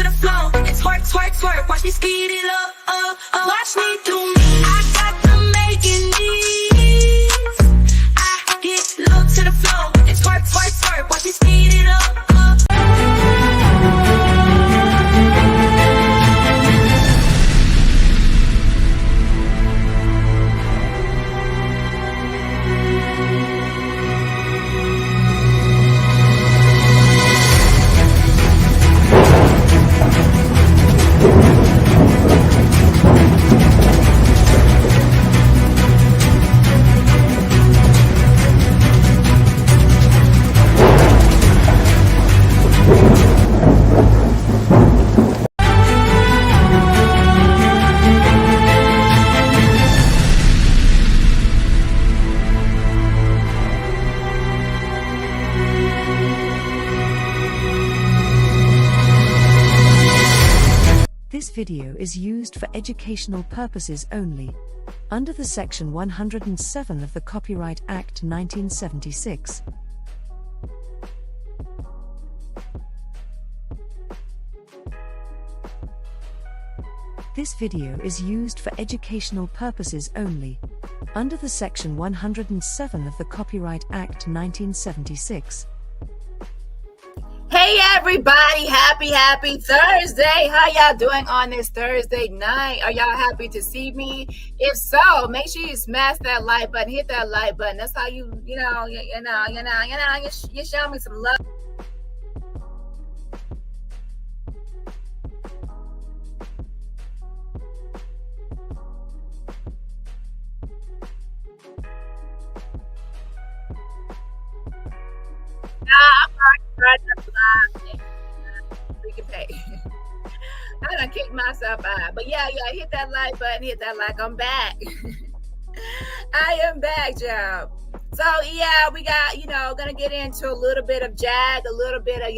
to the flow. It's twerk, twerk, twerk. Watch me speed it up, watch me do me. I got the making these. I get low to the flow. It's twerk, twerk, twerk. Watch me speed it up, This video is used for educational purposes only, under the Section 107 of the Copyright Act 1976. This video is used for educational purposes only, under the Section 107 of the Copyright Act 1976. Hey everybody, happy Thursday. How y'all doing on this Thursday night? Are y'all happy to see me? If so, make sure you smash that like button, hit that like button. That's how you show me some love. We can pay. I done kicked myself out. But yeah, hit that like button, hit that like. I'm back. I am back, y'all. So yeah, we got, gonna get into a little bit of Jag, a little bit of,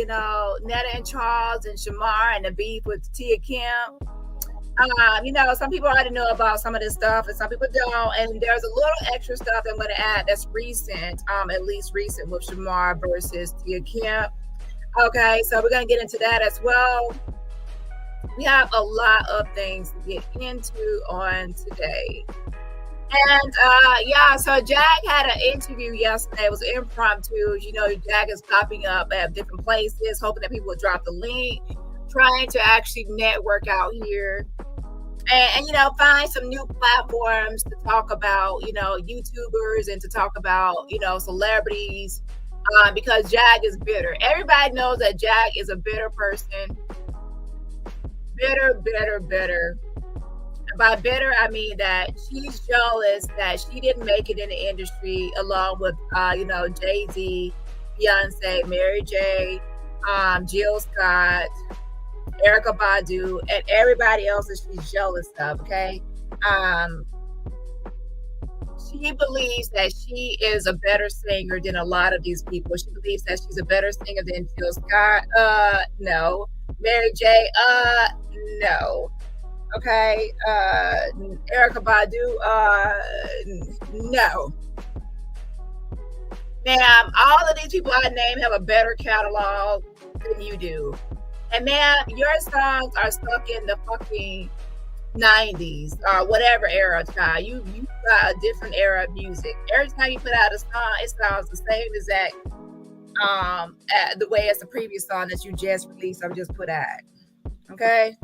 Netta and Charles and Shamar and the beef with Tia Kemp. Some people already know about some of this stuff and some people don't. And there's a little extra stuff I'm going to add that's recent, at least recent, with Shamar versus Tia Kemp. Okay, so we're going to get into that as well. We have a lot of things to get into on today. And so Jag had an interview yesterday. It was impromptu. Jag is popping up at different places, hoping that people will drop the link, trying to actually network out here and find some new platforms to talk about, YouTubers and to talk about, celebrities, because Jag is bitter. Everybody knows that Jag is a bitter person. Bitter. By bitter, I mean that she's jealous that she didn't make it in the industry along with, Jay-Z, Beyonce, Mary J, Jill Scott, Erykah Badu, and everybody else that she's jealous of, okay? She believes that she is a better singer than a lot of these people. She believes that she's a better singer than Jill Scott. No. Mary J, no. Okay? Erykah Badu, no. Ma'am, all of these people I named have a better catalog than you do. And man, your songs are stuck in the fucking 90s or whatever era, child. You got a different era of music. Every time you put out a song, it sounds the same exact the way as the previous song that you just released or just put out. Okay?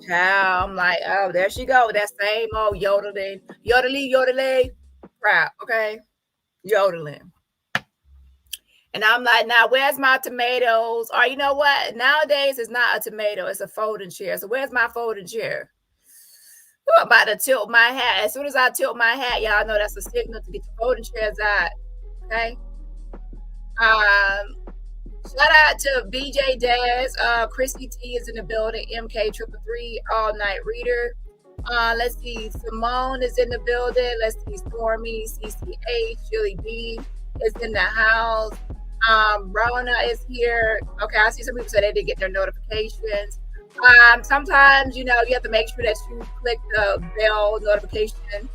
Child, I'm like, oh, there she go. That same old yodeling crap, okay? Yodeling. And I'm like, now where's my tomatoes? Or you know what? Nowadays it's not a tomato, it's a folding chair. So where's my folding chair? Ooh, I'm about to tilt my hat. As soon as I tilt my hat, y'all know that's a signal to get the folding chairs out. Okay. Shout out to BJ Daz. Chrissy T is in the building. MK333 All Night Reader. Let's see. Simone is in the building. Let's see. Stormy, CCH, Julie B is in the house. Rona is here. Okay, I see some people say they didn't get their notifications. Sometimes, you have to make sure that you click the bell notification.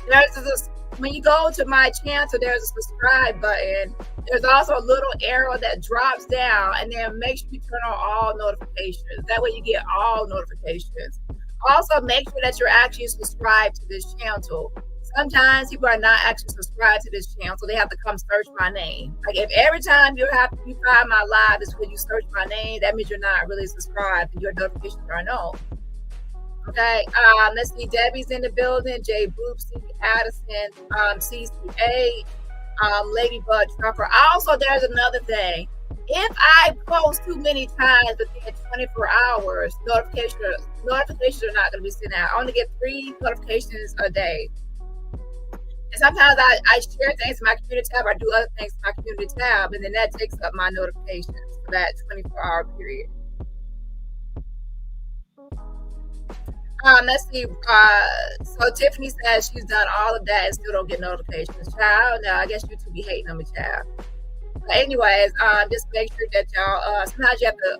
There's when you go to my channel, there's a subscribe button. There's also a little arrow that drops down, and then make sure you turn on all notifications. That way you get all notifications. Also, make sure that you're actually subscribed to this channel. Sometimes people are not actually subscribed to this channel, so they have to come search my name. Like if every time you find my live is when you search my name, that means you're not really subscribed and your notifications are on. Okay, let's see. Debbie's in the building. Jay Boopsy, Addison, CCA, Ladybug Trucker. Also, there's another thing. If I post too many times within 24 hours, notifications are not going to be sent out. I only get 3 notifications a day. And sometimes I share things in my community tab. I do other things in my community tab, and then that takes up my notifications for that 24-hour period. Let's see. So Tiffany says she's done all of that and still don't get notifications. Child, no, I guess you two be hating on me, child. But anyways, just make sure that y'all. Sometimes you have to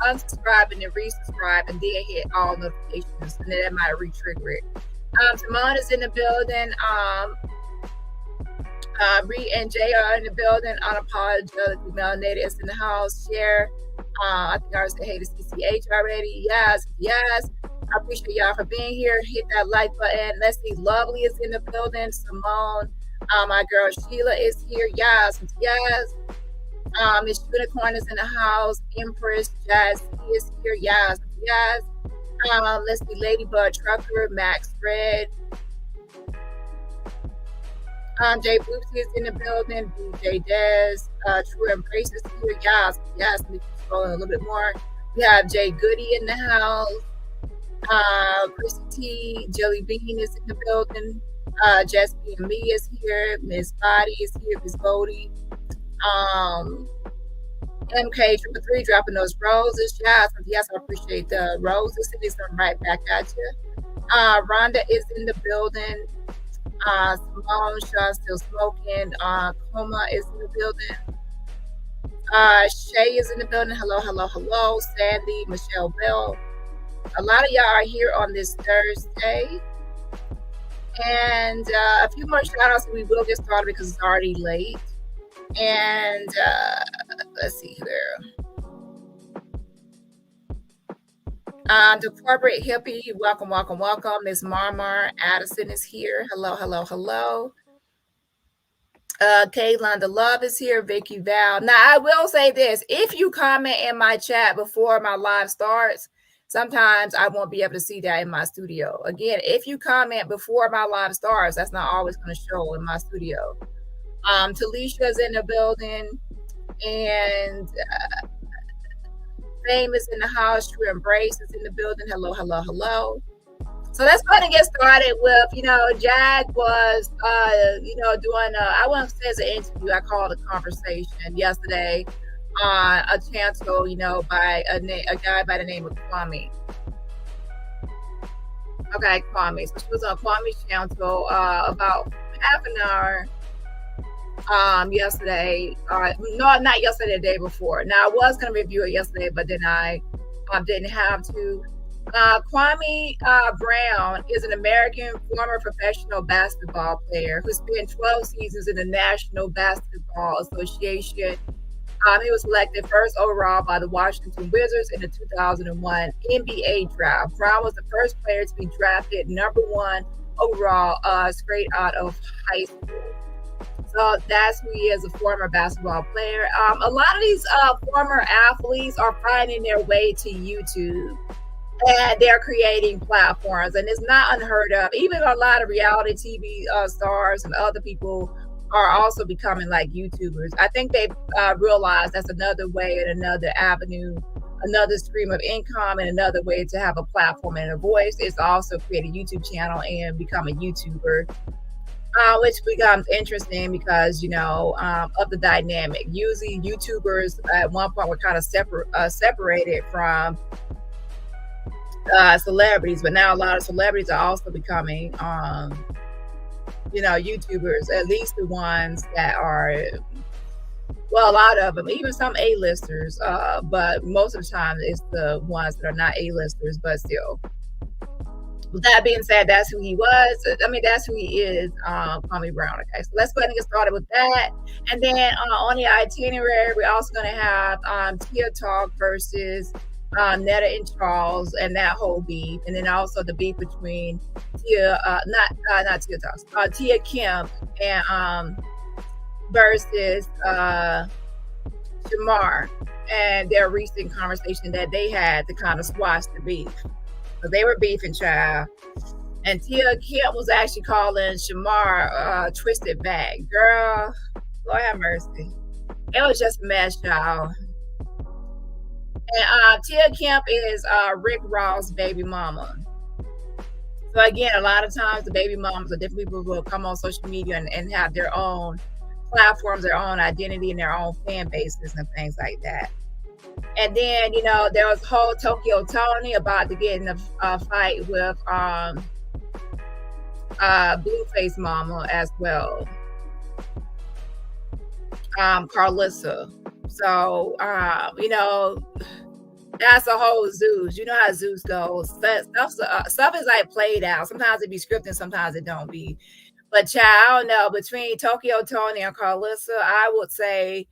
unsubscribe and then resubscribe and then hit all notifications, and then that might re-trigger it. Simone is in the building. Bree and Jay are in the building. Unapologetic Neta is in the house. Share. I think I already said hey to CCH already. Yes. I appreciate y'all for being here. Hit that like button. Let's see. Lovely is in the building. Simone. My girl Sheila is here. Yes. Miss Unicorn is in the house. Empress Jazz is here. Yes. Let's see. Ladybug Trucker. Max Red. Jay Boopsy is in the building. DJ Des. True Embrace is here. Yes. Let me scroll a little bit more. We have Jay Goody in the house. Chrissy T, Jelly Bean is in the building. Jess B and Me is here. Miss Body is here. Miss Bodie. MK333 dropping those roses. Yes, I appreciate the roses. Sending some right back at you. Rhonda is in the building. Simone Shaw still smoking. Coma is in the building. Shay is in the building. Hello. Sandy, Michelle Bell. A lot of y'all are here on this Thursday. And a few more shout outs and we will get started because it's already late. And let's see here. The corporate hippie, welcome. Miss Marmar Addison is here. Hello. Kaylon the Love is here. Vicky Val. Now I will say this: if you comment in my chat before my live starts, sometimes I won't be able to see that in my studio. Again, if you comment before my live starts, that's not always going to show in my studio. Talisha's in the building, and Fame is in the house. True Embrace is in the building. Hello. So let's go ahead and get started with, Jag was, doing, I wouldn't say it's an interview, I call it a conversation yesterday on a channel, by a guy by the name of Kwame. Okay, Kwame. So she was on Kwame's channel about half an hour yesterday. No, not yesterday, the day before. Now, I was going to review it yesterday, but then I didn't have to. Kwame Brown is an American former professional basketball player who spent 12 seasons in the National Basketball Association. He was selected first overall by the Washington Wizards in the 2001 NBA draft. Brown was the first player to be drafted number 1 overall straight out of high school. So that's who he is, a former basketball player. A lot of these former athletes are finding their way to YouTube. And they're creating platforms, and it's not unheard of. Even a lot of reality TV stars and other people are also becoming like YouTubers. I think they realize that's another way and another avenue, another stream of income, and another way to have a platform and a voice is also create a YouTube channel and become a YouTuber, which becomes interesting because, of the dynamic. Usually YouTubers at one point were kind of separated from celebrities, but now a lot of celebrities are also becoming YouTubers, at least the ones that are, well, a lot of them, even some A-listers, but most of the time it's the ones that are not A-listers, but still. With that being said, that's who he was. I mean, that's who he is, Kwame Brown. Okay, so let's go ahead and get started with that. And then on the itinerary, we're also going to have Tia Talk versus Netta and Charles and that whole beef. And then also the beef between Tia, not Tia Talk, Tia Kemp and versus Shamar and their recent conversation that they had to kind of squash the beef. So they were beefing, child. And Tia Kemp was actually calling Shamar twisted back. Girl, Lord have mercy. It was just a mess, y'all. And Tia Kemp is Rick Ross' baby mama. So again, a lot of times the baby mamas are different people who will come on social media and have their own platforms, their own identity, and their own fan bases and things like that. And then, you know, there was whole Tokyo Tony about to get in a fight with Blueface Mama as well, Carlissa. So, you know, that's a whole Zeus. You know how Zeus goes. Stuff is like played out. Sometimes it be scripted, sometimes it don't be. But child, I don't know, between Tokyo Tony and Carlissa, I would say,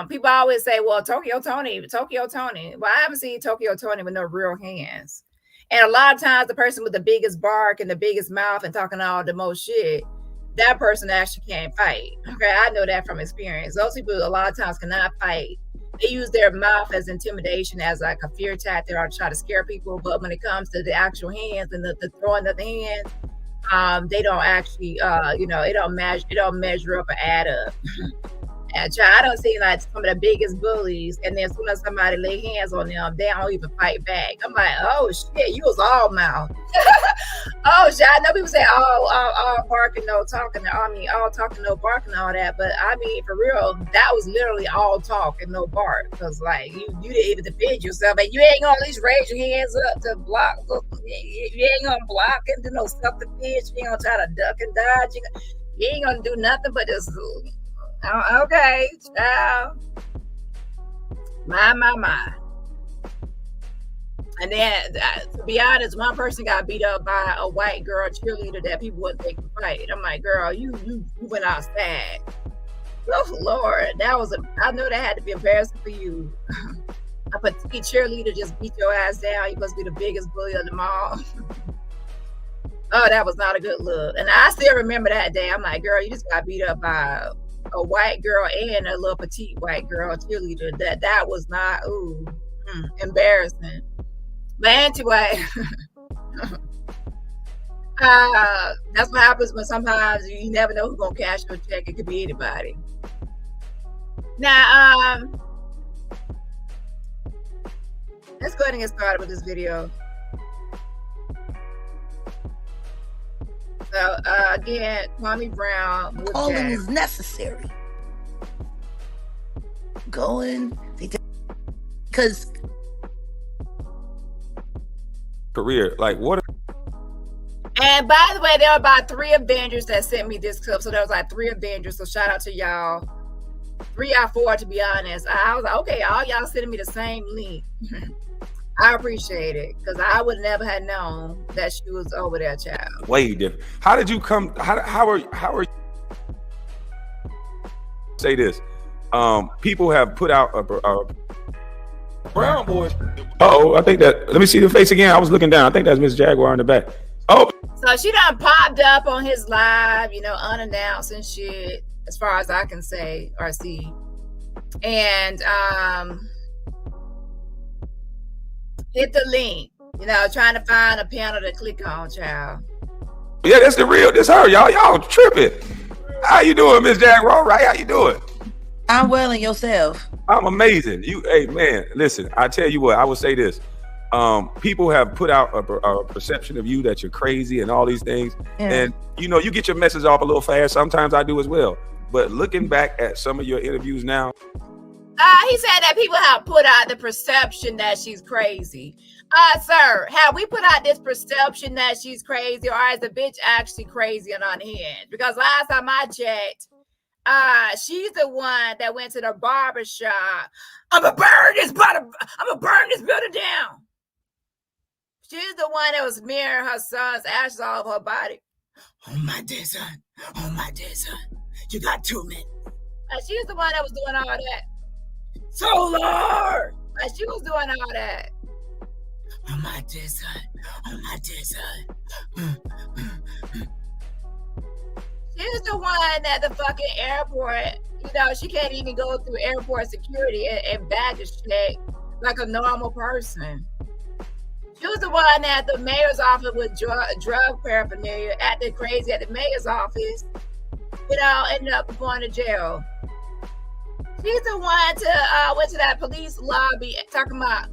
people always say, well, Tokyo Tony. Well, I haven't seen Tokyo Tony with no real hands. And a lot of times the person with the biggest bark and the biggest mouth and talking all the most shit, that person actually can't fight. Okay, I know that from experience. Those people a lot of times cannot fight. They use their mouth as intimidation, as like a fear tactic or to try to scare people. But when it comes to the actual hands and the throwing of the hands, they don't actually, you know, it don't measure up or add up. And I don't see like some of the biggest bullies, and then as soon as somebody lay hands on them, they don't even fight back. I'm like, oh shit, you was all mouth. Oh shit, I know people say all barking, no talking. I mean, all talking, no barking, all that. But I mean, for real, that was literally all talk and no bark. Because like you didn't even defend yourself, and you ain't gonna at least raise your hands up to block. You ain't gonna block and do no self-defense. You ain't gonna try to duck and dodge. You ain't gonna do nothing but just. Okay, child. My. And then, to be honest, one person got beat up by a white girl cheerleader that people wouldn't think could fight. I'm like, girl, you went outside. Oh Lord, I know that had to be embarrassing for you. A petite cheerleader just beat your ass down. You must be the biggest bully of them all. Oh, that was not a good look. And I still remember that day. I'm like, girl, you just got beat up by a white girl and a little petite white girl cheerleader. That was not embarrassing. But anyway, that's what happens when sometimes you never know who's gonna cash your check. It could be anybody. Now, let's go ahead and get started with this video. So again, Kwame Brown. Calling is necessary. Going because career, like what? And by the way, there were about 3 Avengers that sent me this clip. So there was like 3 Avengers. So shout out to y'all. 3 or 4 to be honest. I was like, okay, all y'all sending me the same link. I appreciate it because I would never have known that she was over there, child. Way different. How did you come? How are you? Say this. People have put out a Brown boys. Oh, I think that. Let me see the face again. I was looking down. I think that's Miss Jaguar in the back. Oh. So she done popped up on his live, you know, unannounced and shit, as far as I can say or see, and hit the link, you know, trying to find a panel to click on, child. Yeah, that's the real. That's her, y'all. Y'all tripping. How you doing, Miss Jaguar? Right? How you doing? I'm well, and yourself? I'm amazing. Hey man, listen. I tell you what. I will say this. People have put out a perception of you that you're crazy and all these things, and you know, you get your message off a little fast. Sometimes I do as well. But looking back at some of your interviews now. He said that people have put out the perception that she's crazy. Sir, have we put out this perception that she's crazy, or is the bitch actually crazy and unhinged? Because last time I checked, she's the one that went to the barber shop. I'm gonna burn this building down. She's the one that was smearing her son's ashes all over her body. Oh my dear son. Oh my dear son. You got 2 minutes. Like, she's the one that was doing all that. Solar! Like, she was doing all that. Oh my dear son. Oh my dear son. She's the one at the fucking airport. You know, she can't even go through airport security and baggage check like a normal person. She was the one at the mayor's office with drug paraphernalia, acting crazy at the mayor's office. You know, ended up going to jail. She's the one to went to that police lobby talking about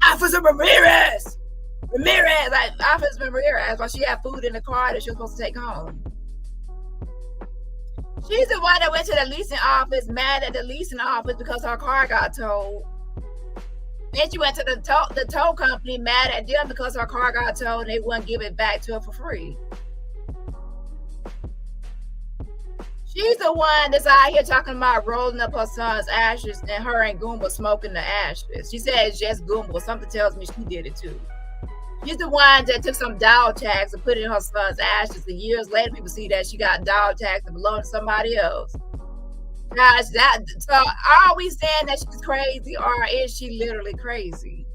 Officer Ramirez, like Officer Ramirez, while she had food in the car that she was supposed to take home. She's the one that went to the leasing office, mad at the leasing office because her car got towed. Then she went to the tow company, mad at them because her car got towed and they wouldn't give it back to her for free. She's the one that's out here talking about rolling up her son's ashes and her and Goomba smoking the ashes. She said it's just Goomba. Something tells me she did it too. She's the one that took some dog tags and put it in her son's ashes. And years later, people see that she got dog tags that belong to somebody else. Gosh, so are we saying that she's crazy or is she literally crazy?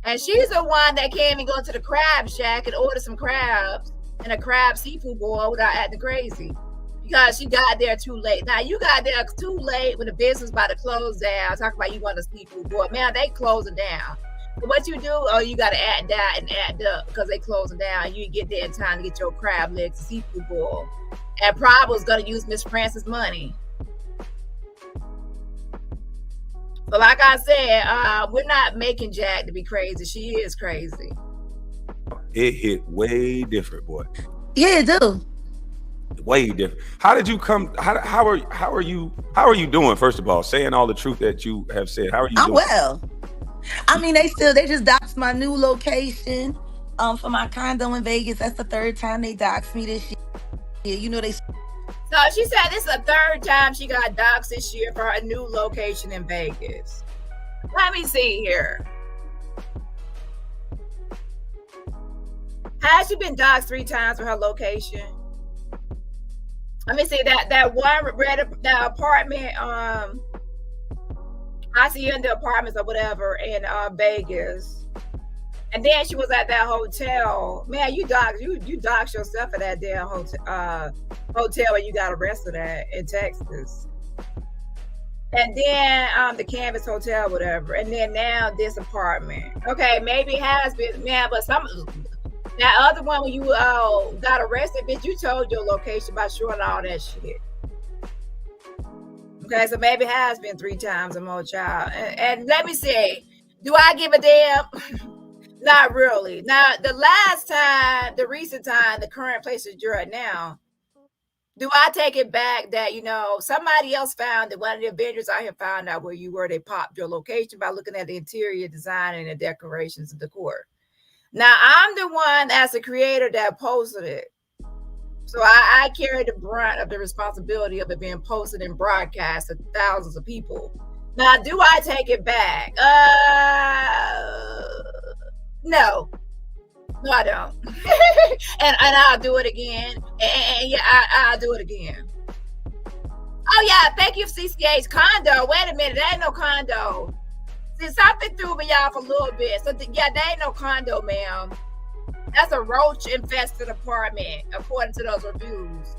And she's the one that can't even go to the crab shack and order some crabs and a crab seafood boil without acting crazy because she got there too late. Now, you got there too late when the business about to close down. Talk about you want a seafood boil. Man, they closing down. So what you do, you got to act down and act up because they closing down. You get there in time to get your crab legs and seafood boil. And probably was going to use Miss Francis' money. So like I said, we're not making Jack to be crazy. She is crazy. It hit way different, boy. Yeah, it do. Way different. How did you come? How are you doing? First of all, saying all the truth that you have said. How are you doing? I'm well. I mean, they just doxed my new location for my condo in Vegas. That's the 3rd time they doxed me this year. You know they. So she said this is the 3rd time she got doxed this year for her new location in Vegas. Let me see here. Has she been doxed 3 times for her location? Let me see that one that apartment. I see in the apartments or whatever in Vegas, and then she was at that hotel. Man, you doxed yourself at that damn hotel where you got arrested at in Texas. And then the Canvas Hotel, whatever. And then now this apartment. Okay, maybe it has been, man, but that other one when you got arrested, bitch, you told your location by showing all that shit. Okay, so maybe it has been 3 times or more, child. And let me say, do I give a damn? Not really. Now, the recent time, the current place that you're at now, do I take it back that, somebody else found that one of the Avengers out here found out where you were, they popped your location by looking at the interior design and the decorations of the court. Now, I'm the one as a creator that posted it. So I carry the brunt of the responsibility of it being posted and broadcast to thousands of people. Now, do I take it back? No. No, I don't. and I'll do it again. And yeah, I'll do it again. Oh, yeah. Thank you, CCH. Condo. Wait a minute. That ain't no condo. See, something threw me off a little bit. So, yeah, that ain't no condo, ma'am. That's a roach-infested apartment, according to those reviews.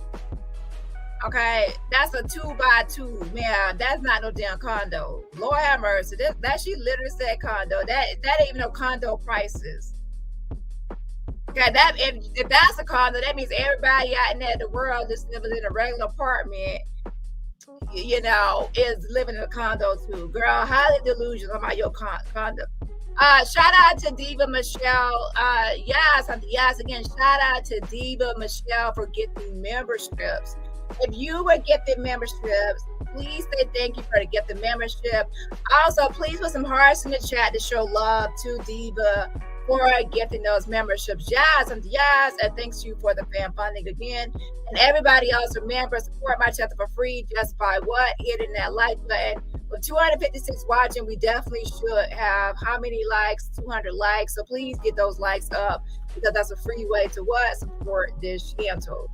Okay? That's a 2x2. Man, that's not no damn condo. Lord have mercy. That she literally said condo. That ain't even no condo prices. Okay, if that's a condo, that means everybody out in the world that's living in a regular apartment, is living in a condo too. Girl, highly delusional about your condo. Shout out to Diva Michelle. Yes, again, shout out to Diva Michelle for getting memberships. If you were gifted memberships, please say thank you for the gifted membership. Also, please put some hearts in the chat to show love to Diva for gifting those memberships. Yes, and thanks you for the fan funding again. And everybody else, remember, support my channel for free just by what? Hitting that like button. With 256 watching, we definitely should have how many likes? 200 likes. So please get those likes up, because that's a free way to what? Support this channel.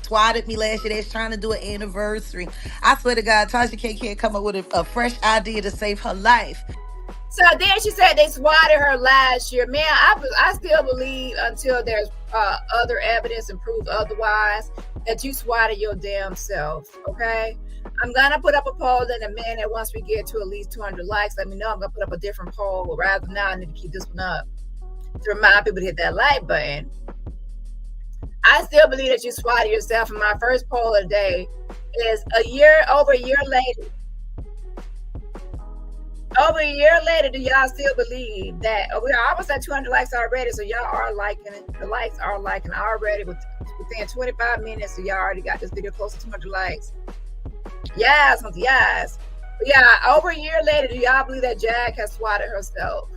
Swatted me last year. They was trying to do an anniversary. I swear to God, Tasha K can't come up with a fresh idea to save her life. So then she said they swatted her last year. Man, I still believe until there's other evidence and proof otherwise that you swatted your damn self, okay? I'm going to put up a poll in a minute. Once we get to at least 200 likes, let me know. I'm going to put up a different poll. Rather than now, I need to keep this one up to remind people to hit that like button. I still believe that you swatted yourself. And my first poll of the day is over a year later. Over a year later, do y'all still believe that we are almost at 200 likes already? So y'all are liking it. The likes are liking already within 25 minutes. So y'all already got this video close to 200 likes. Yes, yes. But yeah, over a year later, do y'all believe that Jag has swatted herself?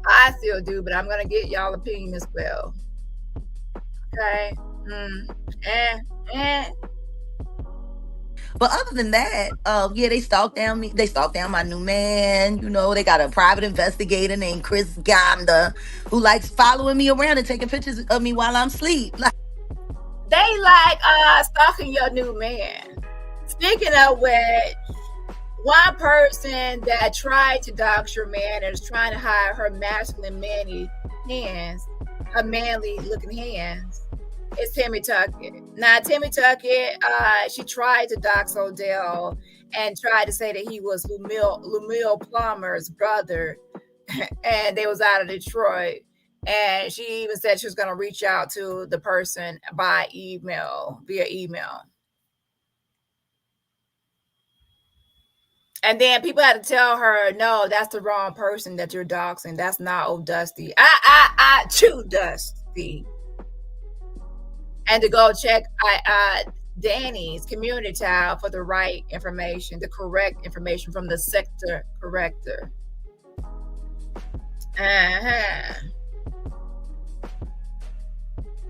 I still do, but I'm gonna get y'all opinion as well. Okay. But other than that, yeah, they stalked down me. They stalked down my new man. You know, they got a private investigator named Chris Ganda who likes following me around and taking pictures of me while I'm asleep. Like, they like stalking your new man. Speaking of which, one person that tried to dox your man and is trying to hide her masculine manly hands, her manly looking hands, is Timmy Tuckett. Now, Timmy Tuckett, she tried to dox Odell and tried to say that he was Lumil Plummer's brother, and they was out of Detroit. And she even said she was going to reach out to the person via email. And then people had to tell her, no, that's the wrong person that you're doxing. That's not old Dusty. I chew Dusty. And to go check Dani's community tab for the right information, the correct information from the sector corrector.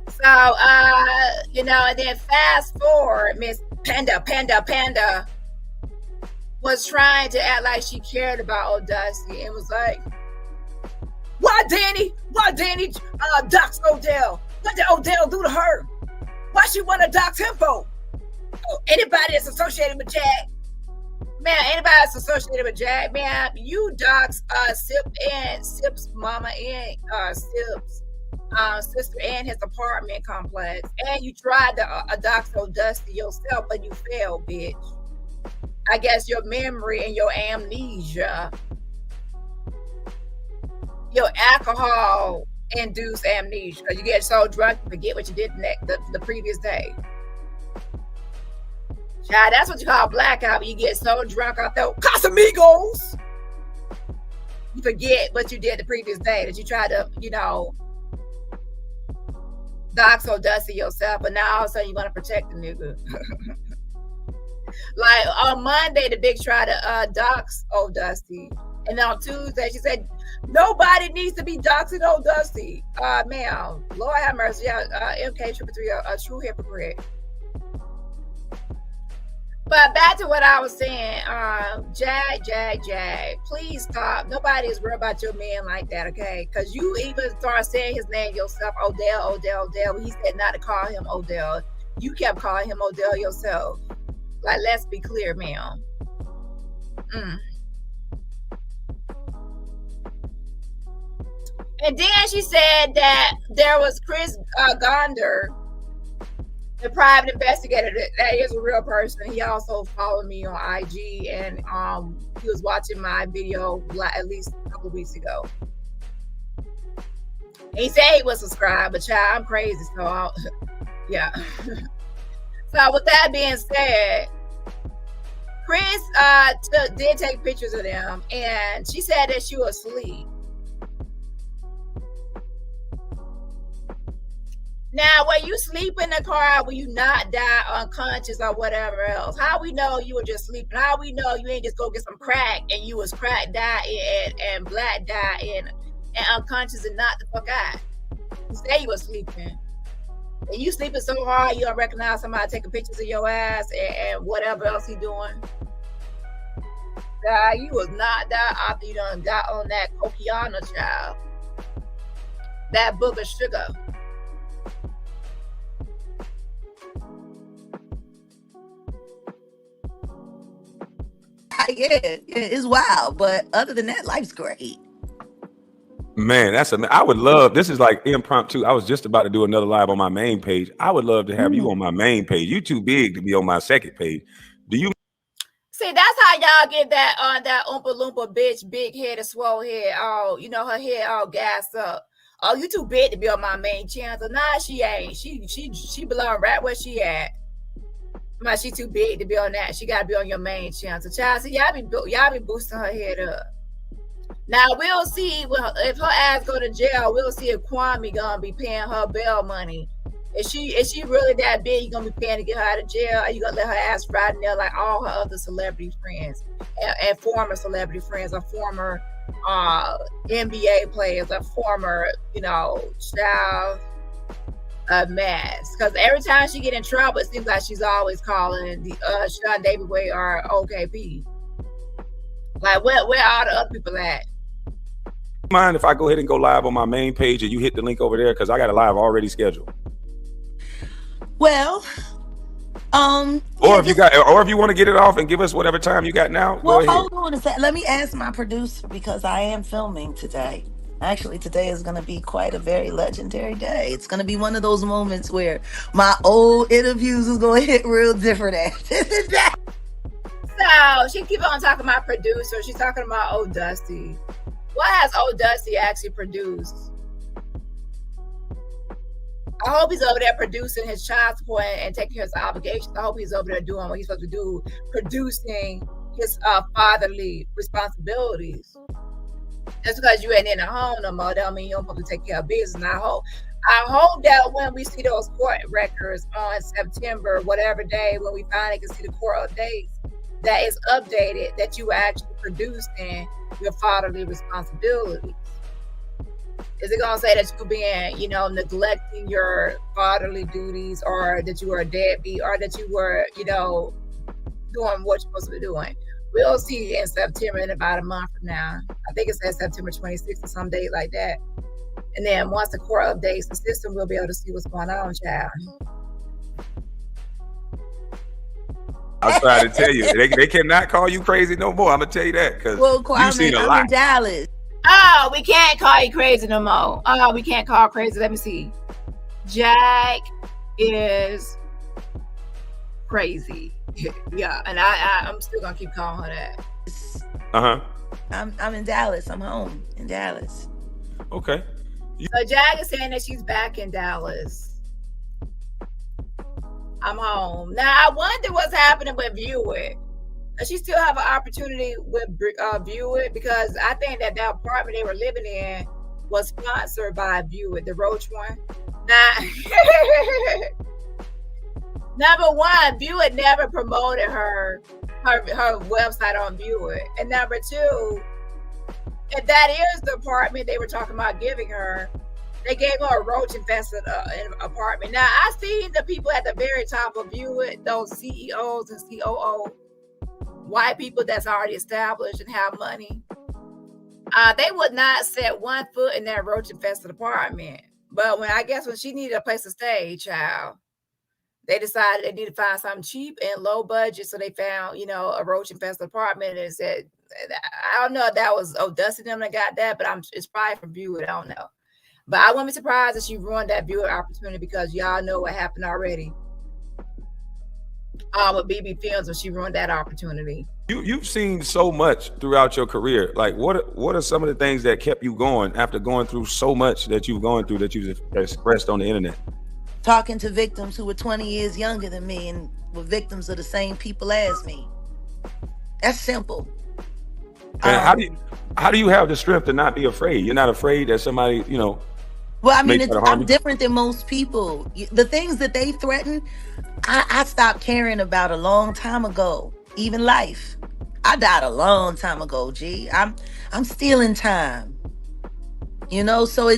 So, and then fast forward, Miss Panda was trying to act like she cared about old Dusty and was like, why Dani dox Odell? What did Odell do to her? Why she want to dox him for? Oh, anybody that's associated with Jag, man, anybody that's associated with Jag, man, you dox Sip's mama and Sip's sister and his apartment complex, and you tried to dox old Dusty yourself, but you failed, bitch. I guess your memory and your amnesia, your alcohol-induced amnesia, because you get so drunk you forget what you did the previous day. Child, that's what you call blackout. When you get so drunk off those Casamigos, you forget what you did the previous day, that you tried to, dox old Dusty yourself, but now all of a sudden you want to protect the nigga. Like on Monday, the bitch tried to dox old Dusty, and on Tuesday she said nobody needs to be doxing old Dusty. Ma'am, Lord have mercy. MK333, a true hypocrite. But back to what I was saying, Jag, please stop. Nobody is worried about your man like that, okay? Because you even started saying his name yourself, Odell. He said not to call him Odell. You kept calling him Odell yourself. Like, let's be clear, ma'am. And then she said that there was Chris Gonder, the private investigator. That is a real person. He also followed me on IG, and he was watching my video at least a couple of weeks ago. And he said he was subscribed, but child, I'm crazy, so yeah. So with that being said, Chris did take pictures of them, and she said that she was asleep. Now, when you sleep in the car, will you not die unconscious or whatever else? How we know you were just sleeping? How we know you ain't just go get some crack and you was crack die and black die and unconscious and not the fuck out? You say you was sleeping. And you sleeping so hard you don't recognize somebody taking pictures of your ass and whatever else he doing. You was not die after you done got on that Coquiana, child. That book of sugar. Yeah, it's wild. But other than that, life's great. Man, I would love, this is like impromptu. I was just about to do another live on my main page. I would love to have you on my main page. You too big to be on my second page. Do you see? That's how y'all get that Oompa Loompa bitch, big head and swole head. Oh, you know, her head all gassed up. Oh, you too big to be on my main channel. So, nah, she ain't. She belong right where she at. Man, she too big to be on that. She gotta be on your main channel. So, child, see, y'all be boosting her head up. Now we'll see if her ass go to jail. We'll see if Kwame gonna be paying her bail money. Is she really that big? You gonna be paying to get her out of jail? Or you gonna let her ass ride in there like all her other celebrity friends and former celebrity friends or former NBA players or former, you know, child a mess? Because every time she get in trouble, it seems like she's always calling the Sean David Way or OKP. Like where are the other people at? Mind if I go ahead and go live on my main page and you hit the link over there? Because I got a live already scheduled. Well, or if you want to get it off and give us whatever time you got now. Well, go ahead. hold on a second. Let me ask my producer because I am filming today. Actually, today is going to be quite a very legendary day. It's going to be one of those moments where my old interviews is going to hit real different after today. So she keep on talking about producer. She's talking about old Dusty. What has old Dusty actually produced? I hope he's over there producing his child support and taking care of his obligations. I hope he's over there doing what he's supposed to do, producing his fatherly responsibilities. Just because you ain't in the home no more, don't mean you don't supposed to take care of business. And I hope that when we see those court records on September, whatever day, when we finally can see the court updates, that is updated, that you actually producing your fatherly responsibilities. Is it gonna say that you're being, you know, neglecting your fatherly duties, or that you were a deadbeat, or that you were, you know, doing what you're supposed to be doing? We'll see in September, in about a month from now. I think it says September 26th or some date like that. And then once the court updates the system, we'll be able to see what's going on, child. I'm trying to tell you, they cannot call you crazy no more. I'm gonna tell you that because you've seen a lot. I'm in Dallas. Oh, we can't call you crazy no more. Oh, we can't call crazy. Let me see. Jag is crazy. Yeah, and I'm still gonna keep calling her that. I'm in Dallas. I'm home in Dallas. Okay. So Jag is saying that she's back in Dallas. I'm home. Now, I wonder what's happening with View It. Does she still have an opportunity with View It? Because I think that apartment they were living in was sponsored by View It, the Roach one. Now, number one, View It never promoted her website on View It. And number two, if that is the apartment they were talking about giving her, they gave her a roach infested apartment. Now, I see the people at the very top of View It, those CEOs and COOs, white people that's already established and have money. They would not set one foot in that roach infested apartment. But when she needed a place to stay, child, they decided they needed to find something cheap and low budget. So they found, you know, a roach infested apartment and said, I don't know if that was Dusty them that got that, but it's probably from View It. I don't know. But I wouldn't be surprised if she ruined that View It opportunity because y'all know what happened already. With BB Films when she ruined that opportunity. You've seen so much throughout your career. Like what are some of the things that kept you going after going through so much that you've gone through that you've expressed on the internet? Talking to victims who were 20 years younger than me and were victims of the same people as me. That's simple. And how do you have the strength to not be afraid? You're not afraid that somebody, you know, Well, I mean, Make try to harm I'm you. different than most people. The things that they threaten, I stopped caring about a long time ago. Even life, I died a long time ago. G, I'm still in time. You know, so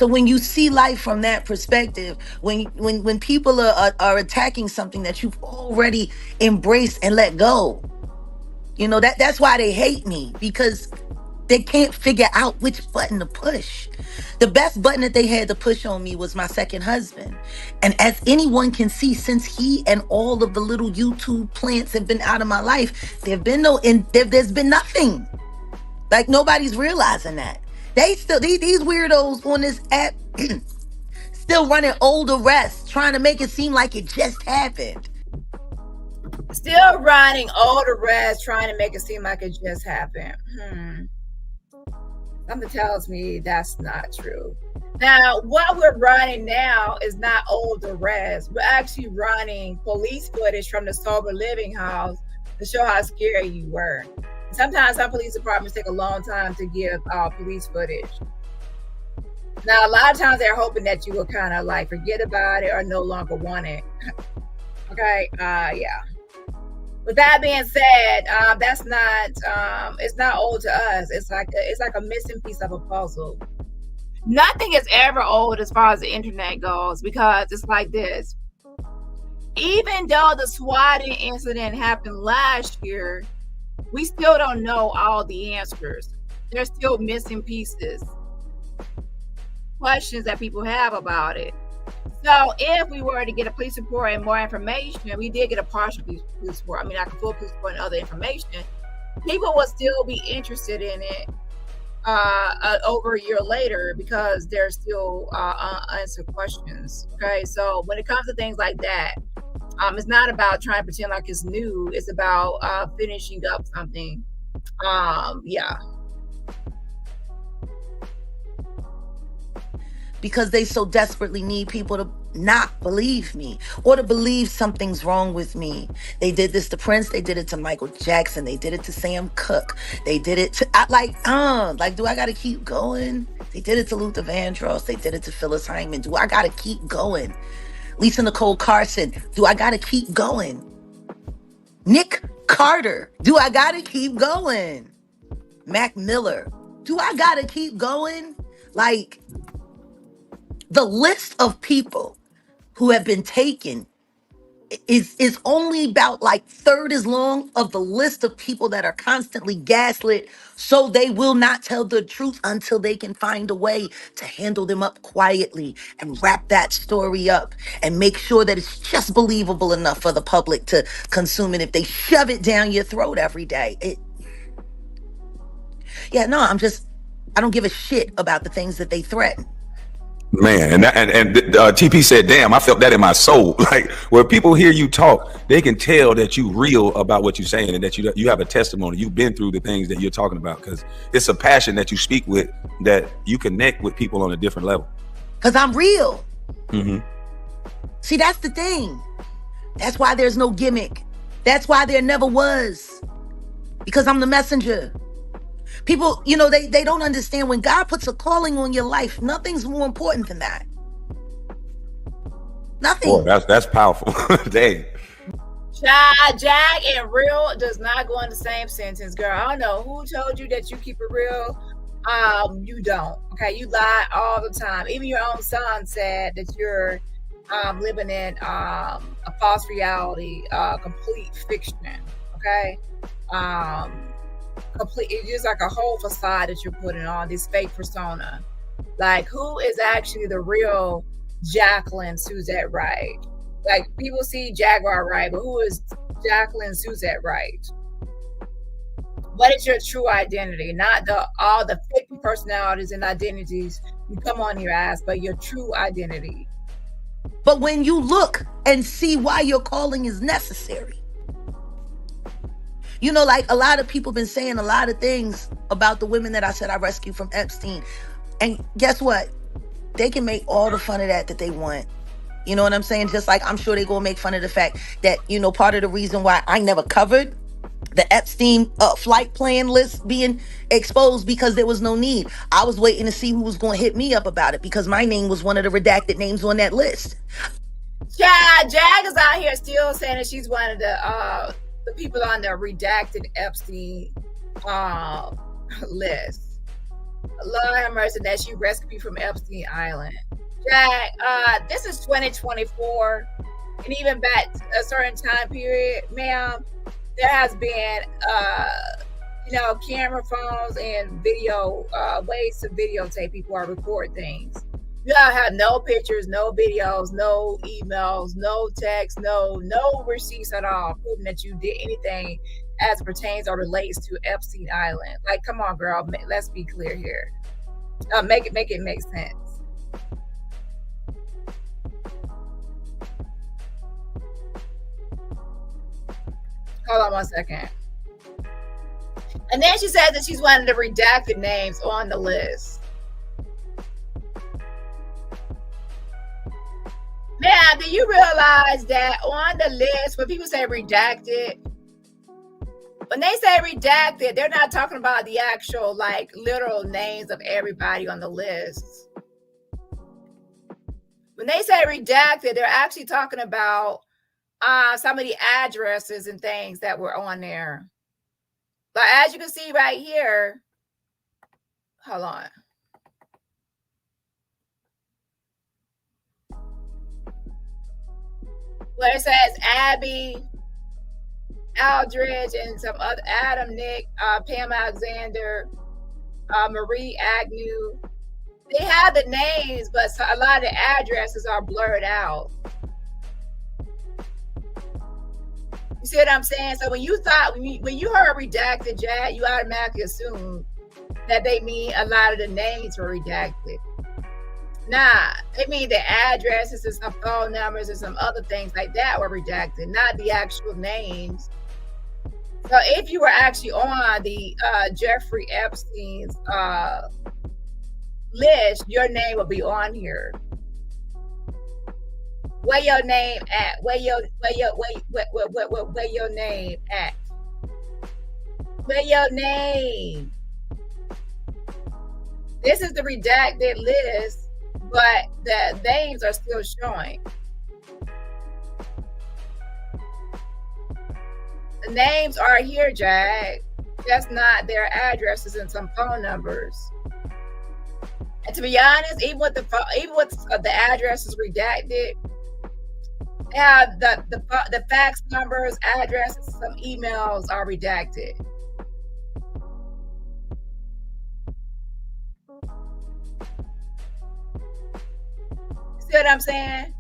when you see life from that perspective, when people are attacking something that you've already embraced and let go, you know that's why they hate me, because they can't figure out which button to push. The best button that they had to push on me was my second husband. And as anyone can see, since he and all of the little YouTube plants have been out of my life, there's been nothing. Like, nobody's realizing that. They still, these weirdos on this app still running old arrests, trying to make it seem like it just happened. Still running old arrests, trying to make it seem like it just happened. Something tells me that's not true. Now, what we're running now is not old arrests. We're actually running police footage from the sober living house to show how scary you were. Sometimes some police departments take a long time to give police footage. Now, a lot of times they're hoping that you will kind of like forget about it or no longer want it. Okay, yeah. With that being said, that's not it's not old to us. It's like a missing piece of a puzzle. Nothing is ever old as far as the internet goes, because it's like this. Even though the swatting incident happened last year, we still don't know all the answers. There's still missing pieces, questions that people have about it. So if we were to get a police report and more information, we did get a partial police report. I mean, like a full police report and other information, people would still be interested in it over a year later, because there's still unanswered questions. Okay, so when it comes to things like that, it's not about trying to pretend like it's new. It's about finishing up something. Yeah. Because they so desperately need people to not believe me, or to believe something's wrong with me. They did this to Prince. They did it to Michael Jackson. They did it to Sam Cooke. They did it to, do I gotta keep going? They did it to Luther Vandross. They did it to Phyllis Hyman. Do I gotta keep going? Lisa Nicole Carson. Do I gotta keep going? Nick Carter. Do I gotta keep going? Mac Miller. Do I gotta keep going? Like, the list of people who have been taken is only about like third as long of the list of people that are constantly gaslit, so they will not tell the truth until they can find a way to handle them up quietly and wrap that story up and make sure that it's just believable enough for the public to consume it. If they shove it down your throat every day, I don't give a shit about the things that they threaten. Man, and TP said, "Damn, I felt that in my soul." Like, where people hear you talk, they can tell that you real about what you're saying, and that you have a testimony. You've been through the things that you're talking about, because it's a passion that you speak with, that you connect with people on a different level. Because I'm real. Mm-hmm. See, that's the thing. That's why there's no gimmick. That's why there never was. Because I'm the messenger. People, they don't understand, when God puts a calling on your life, nothing's more important than that. Nothing. Boy, that's powerful. Dang. Jag and real does not go in the same sentence, girl. I don't know who told you that you keep it real. You don't. Okay, you lie all the time. Even your own son said that you're living in a false reality, complete fiction. Okay. Complete, it's just like a whole facade that you're putting on, this fake persona. Like, who is actually the real Jacqueline Suzette Wright? Like, people see Jaguar Wright, but who is Jacqueline Suzette Wright? What is your true identity? Not all the fake personalities and identities you come on here as, but your true identity. But when you look and see why your calling is necessary, like, a lot of people been saying a lot of things about the women that I said I rescued from Epstein. And guess what? They can make all the fun of that they want. You know what I'm saying? Just like I'm sure they gonna make fun of the fact that, part of the reason why I never covered the Epstein flight plan list being exposed because there was no need. I was waiting to see who was going to hit me up about it because my name was one of the redacted names on that list. Yeah, Jag is out here still saying that she's one of the people on the redacted Epstein list. Lord have mercy that she rescued people from Epstein Island. Jag, this is 2024, and even back a certain time period, ma'am, there has been camera phones and video ways to videotape people or record things. You gotta have no pictures, no videos, no emails, no text, no receipts at all proving that you did anything as pertains or relates to Epstein Island. Like, come on, girl, let's be clear here. Make it make sense. Hold on one second. And then she said that she's one of the redacted names on the list. Now, do you realize that on the list, when people say redacted, when they say redacted, they're not talking about the actual, like, literal names of everybody on the list. When they say redacted, they're actually talking about some of the addresses and things that were on there. But as you can see right here, hold on. Where it says Abby, Aldridge, and some other, Adam, Nick, Pam Alexander, Marie Agnew. They have the names, but a lot of the addresses are blurred out. You see what I'm saying? So when you heard redacted, Jag, you automatically assume that they mean a lot of the names were redacted. Nah, they mean the addresses and some phone numbers and some other things like that were redacted, not the actual names. So if you were actually on the Jeffrey Epstein's list, your name will be on here. Where your name at? Where your name at? Where your name? This is the redacted list, but the names are still showing. The names are here, Jag. That's not their addresses and some phone numbers. And to be honest, even with the addresses redacted, have the fax numbers, addresses, some emails are redacted. See what I'm saying?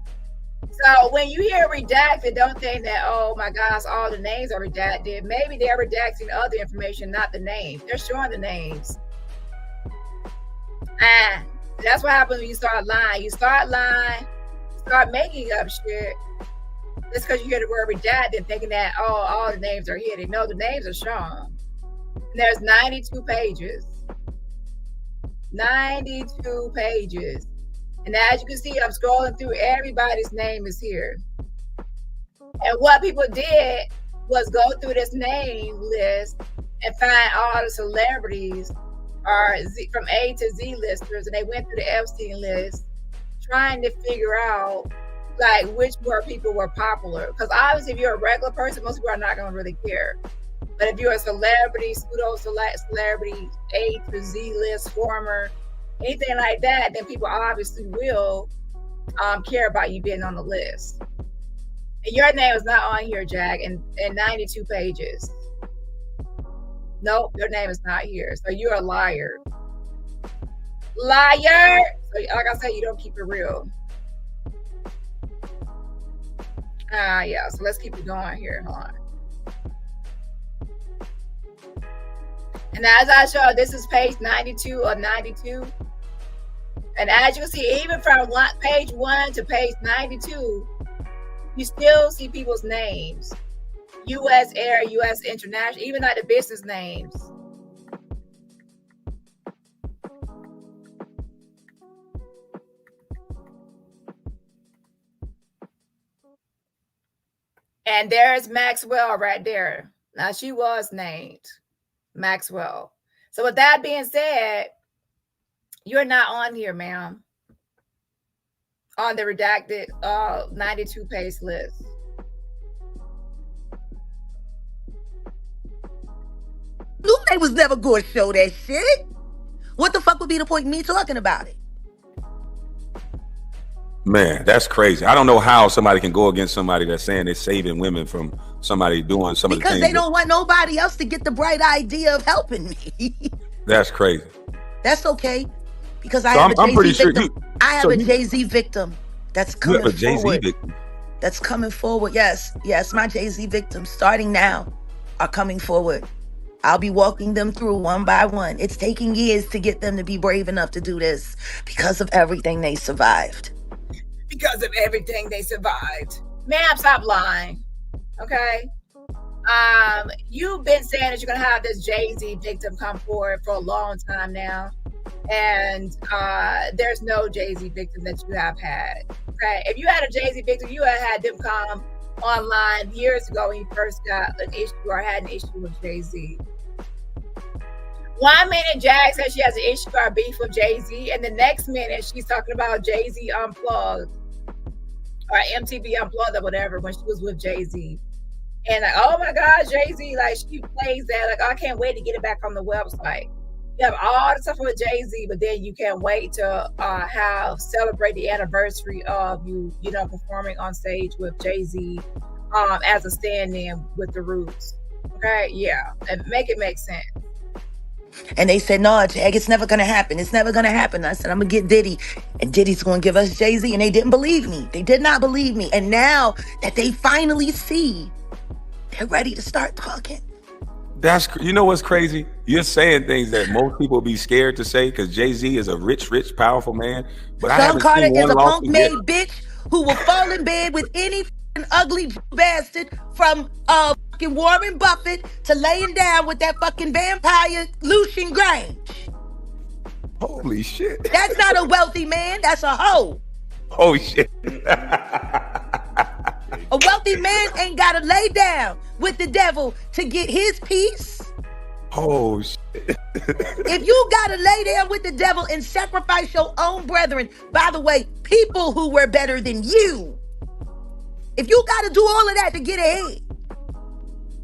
So when you hear redacted, don't think that, oh my gosh, all the names are redacted. Maybe they're redacting other information, not the names. They're showing the names. That's what happens when you start lying. You start lying, start making up shit. Just because you hear the word redacted, thinking that, oh, all the names are here. No, the names are shown. And there's 92 pages. 92 pages. And as you can see, I'm scrolling through, everybody's name is here. And what people did was go through this name list and find all the celebrities or from A to Z listers, and they went through the Epstein list trying to figure out like which more people were popular. Because obviously if you're a regular person, most people are not going to really care. But if you're a celebrity, pseudo celebrity, A to Z list former, anything like that, then people obviously will care about you being on the list. And your name is not on here, Jag, in 92 pages. Nope, your name is not here. So you're a liar. Liar! So like I said, you don't keep it real. Yeah, so let's keep it going here. Hold on. And as I showed, this is page 92 of 92. And as you can see, even from page 1 to page 92, you still see people's names. U.S. Air, U.S. International, even like the business names. And there's Maxwell right there. Now, she was named Maxwell. So with that being said, you're not on here, ma'am, on the redacted 92-page list. Knew they was never going to show that shit. What the fuck would be the point of me talking about it? Man, that's crazy. I don't know how somebody can go against somebody that's saying they're saving women from somebody doing some of the things. Because they don't want nobody else to get the bright idea of helping me. That's crazy. That's okay. Because I have a Jay-Z victim. I have a Jay-Z victim that's coming forward. You have a Jay-Z victim? That's coming forward. Yes, my Jay-Z victims starting now are coming forward. I'll be walking them through one by one. It's taking years to get them to be brave enough to do this because of everything they survived. Because of everything they survived. Ma'am, stop lying. Okay? You've been saying that you're going to have this Jay-Z victim come forward for a long time now. And there's no Jay-Z victim that you have had. Okay? If you had a Jay-Z victim, you had them come online years ago when you first got an issue or had an issue with Jay-Z. 1 minute, Jag says she has an issue or beef with Jay-Z, and the next minute she's talking about Jay-Z Unplugged or MTV Unplugged or whatever when she was with Jay-Z. And like, oh my God, Jay-Z, like she plays that, like, oh, I can't wait to get it back on the website. You have all the stuff with Jay-Z, but then you can't wait to celebrate the anniversary of you performing on stage with Jay-Z as a stand-in with the Roots. Okay, yeah, and make it make sense. And they said, no, Jag, it's never going to happen. It's never going to happen. I said, I'm going to get Diddy. And Diddy's going to give us Jay-Z. And they didn't believe me. They did not believe me. And now that they finally see, they're ready to start talking. You know what's crazy? You're saying things that most people be scared to say because Jay-Z is a rich, powerful man. But Sean Carter is a punk-made bitch who will fall in bed with any ugly bastard from fucking Warren Buffett to laying down with that fucking vampire Lucian Grange. Holy shit. That's not a wealthy man. That's a hoe. Oh shit. A wealthy man ain't gotta lay down with the devil to get his peace. Oh shit. If you gotta lay down with the devil and sacrifice your own brethren, by the way, people who were better than you, if you gotta do all of that to get ahead,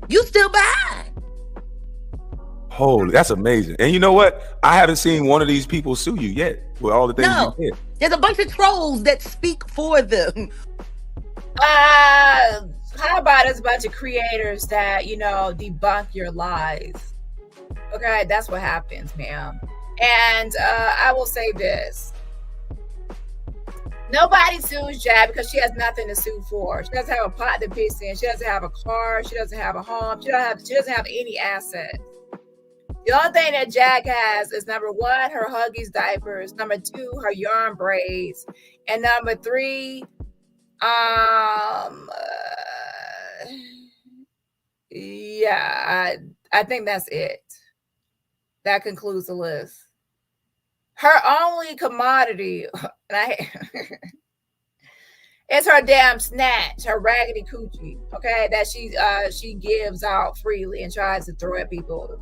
you still behind. Holy, that's amazing. And you know what? I haven't seen one of these people sue you yet with all the things you did. There's a bunch of trolls that speak for them. How about there's a bunch of creators that, debunk your lies? Okay, that's what happens, ma'am. And I will say this. Nobody sues Jag because she has nothing to sue for. She doesn't have a pot to piss in. She doesn't have a car. She doesn't have a home. She doesn't have any assets. The only thing that Jag has is, number one, her Huggies diapers. Number two, her yarn braids. And number three, I think that's it. That concludes the list. Her only commodity, it's her damn snatch, her raggedy coochie, okay, that she gives out freely and tries to throw at people.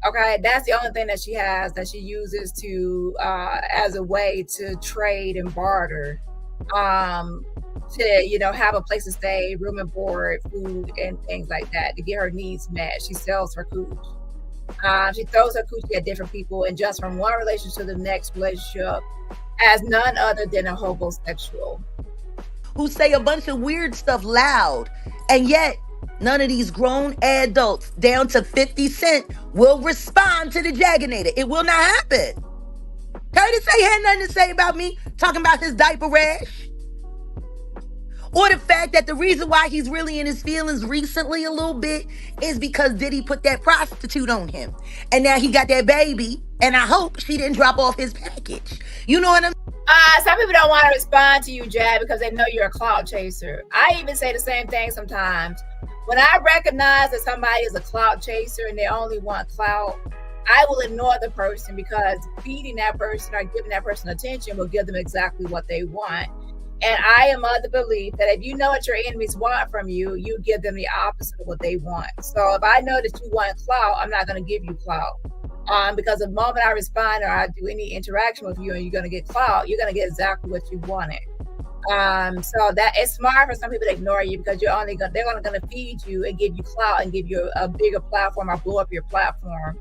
Okay, that's the only thing that she has that she uses to as a way to trade and barter, to have a place to stay, room and board, food, and things like that to get her needs met. She sells her cooch. She throws her coochie at different people, and just from one relationship to the next relationship, as none other than a homosexual who say a bunch of weird stuff loud, and yet none of these grown adults down to 50 Cent will respond to the Jagginator. It will not happen. Curtis ain't had nothing to say about me talking about his diaper rash. Or the fact that the reason why he's really in his feelings recently a little bit is because Diddy put that prostitute on him. And now he got that baby, and I hope she didn't drop off his package. You know what I mean? Some people don't want to respond to you, Jag, because they know you're a clout chaser. I even say the same thing sometimes. When I recognize that somebody is a clout chaser and they only want clout, I will ignore the person because feeding that person or giving that person attention will give them exactly what they want. And I am of the belief that if you know what your enemies want from you, you give them the opposite of what they want. So if I know that you want clout, I'm not going to give you clout. Because the moment I respond or I do any interaction with you and you're going to get clout, you're going to get exactly what you wanted. So that it's smart for some people to ignore you because they're only going to feed you and give you clout and give you a bigger platform or blow up your platform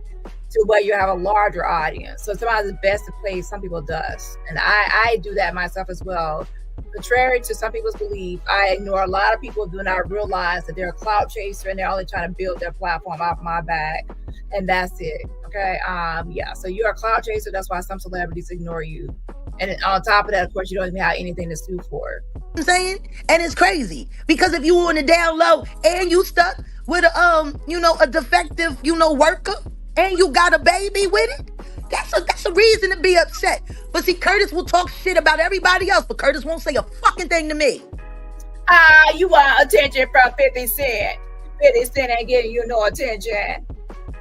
to where you have a larger audience. So sometimes it's best to play. Some people does, and I do that myself as well. Contrary to some people's belief, I ignore a lot of people do not realize that they're a clout chaser and they're only trying to build their platform off my back, and that's it. Okay. Yeah. So you're a clout chaser. That's why some celebrities ignore you. And on top of that, of course, you don't even have anything to sue for. I'm saying, and it's crazy because if you on the down low and you stuck with a defective, worker, and you got a baby with it, that's a reason to be upset. But see, Curtis will talk shit about everybody else, but Curtis won't say a fucking thing to me. You want attention from 50 Cent. 50 Cent ain't getting you no attention.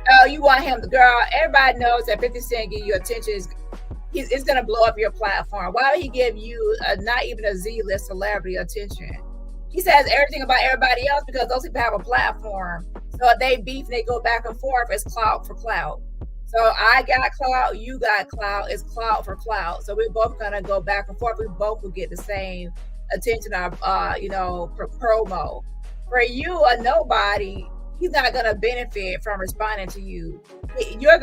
Oh, you want him, girl. Everybody knows that 50 Cent give you attention. It's going to blow up your platform. Why would he give you not even a Z-list celebrity attention? He says everything about everybody else because those people have a platform. So if they beef and they go back and forth, it's clout for clout. So I got clout, you got clout, it's clout for clout. So we're both going to go back and forth. We both will get the same attention, promo. For you, a nobody, he's not going to benefit from responding to you. Your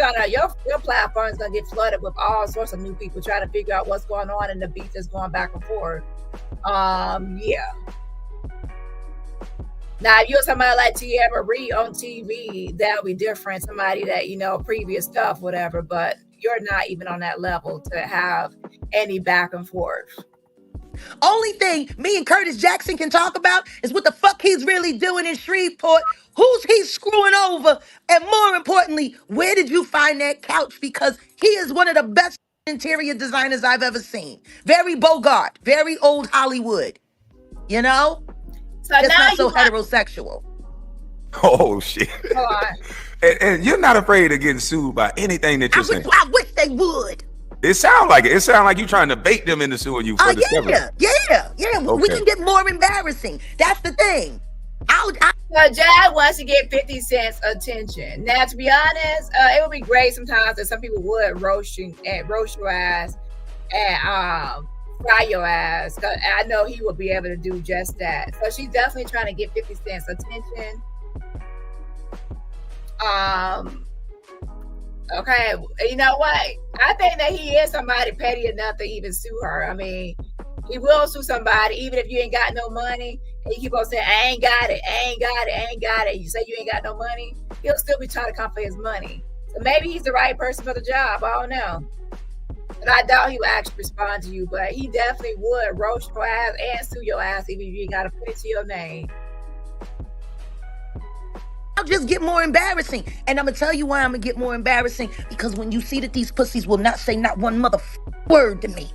platform is going to get flooded with all sorts of new people trying to figure out what's going on and the beef is going back and forth. Yeah. Now, if you're somebody like Tierra Reed on TV, that'll be different. Somebody that, previous stuff, whatever, but you're not even on that level to have any back and forth. Only thing me and Curtis Jackson can talk about is what the fuck he's really doing in Shreveport, who's he screwing over, and more importantly, where did you find that couch? Because he is one of the best interior designers I've ever seen. Very Bogart, very old Hollywood, So just not so heterosexual. Oh, shit. And you're not afraid of getting sued by anything that you're saying. I wish they would. It sounds like it. It sounds like you're trying to bait them into suing you for discovery. Yeah. Okay. We can get more embarrassing. That's the thing. Jack wants to get 50 Cent's attention. Now, to be honest, it would be great sometimes that some people would roast your ass and fry your ass. Cause I know he would be able to do just that. So she's definitely trying to get 50 Cent's attention. Okay, you know what? I think that he is somebody petty enough to even sue her. I mean, he will sue somebody even if you ain't got no money. And you keep on saying, I ain't got it. You say you ain't got no money, he'll still be trying to come for his money. So maybe he's the right person for the job. I don't know. But I doubt he would actually respond to you. But he definitely would roast your ass and sue your ass even if you ain't got to put it to your name. I'll just get more embarrassing. And I'm going to tell you why I'm going to get more embarrassing. Because when you see that these pussies will not say not one word to me,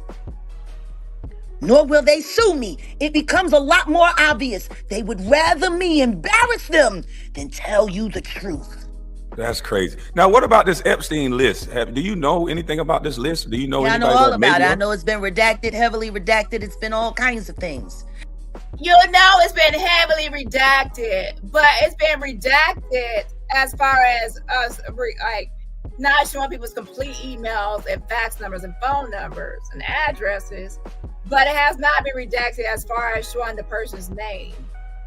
nor will they sue me, it becomes a lot more obvious. They would rather me embarrass them than tell you the truth. That's crazy. Now, what about this Epstein list? Do you know anything about this list? Do you know anybody? I know all about it. I know it's been redacted, heavily redacted. It's been all kinds of things. It's been heavily redacted, but it's been redacted as far as us, not showing people's complete emails and fax numbers and phone numbers and addresses, but it has not been redacted as far as showing the person's name.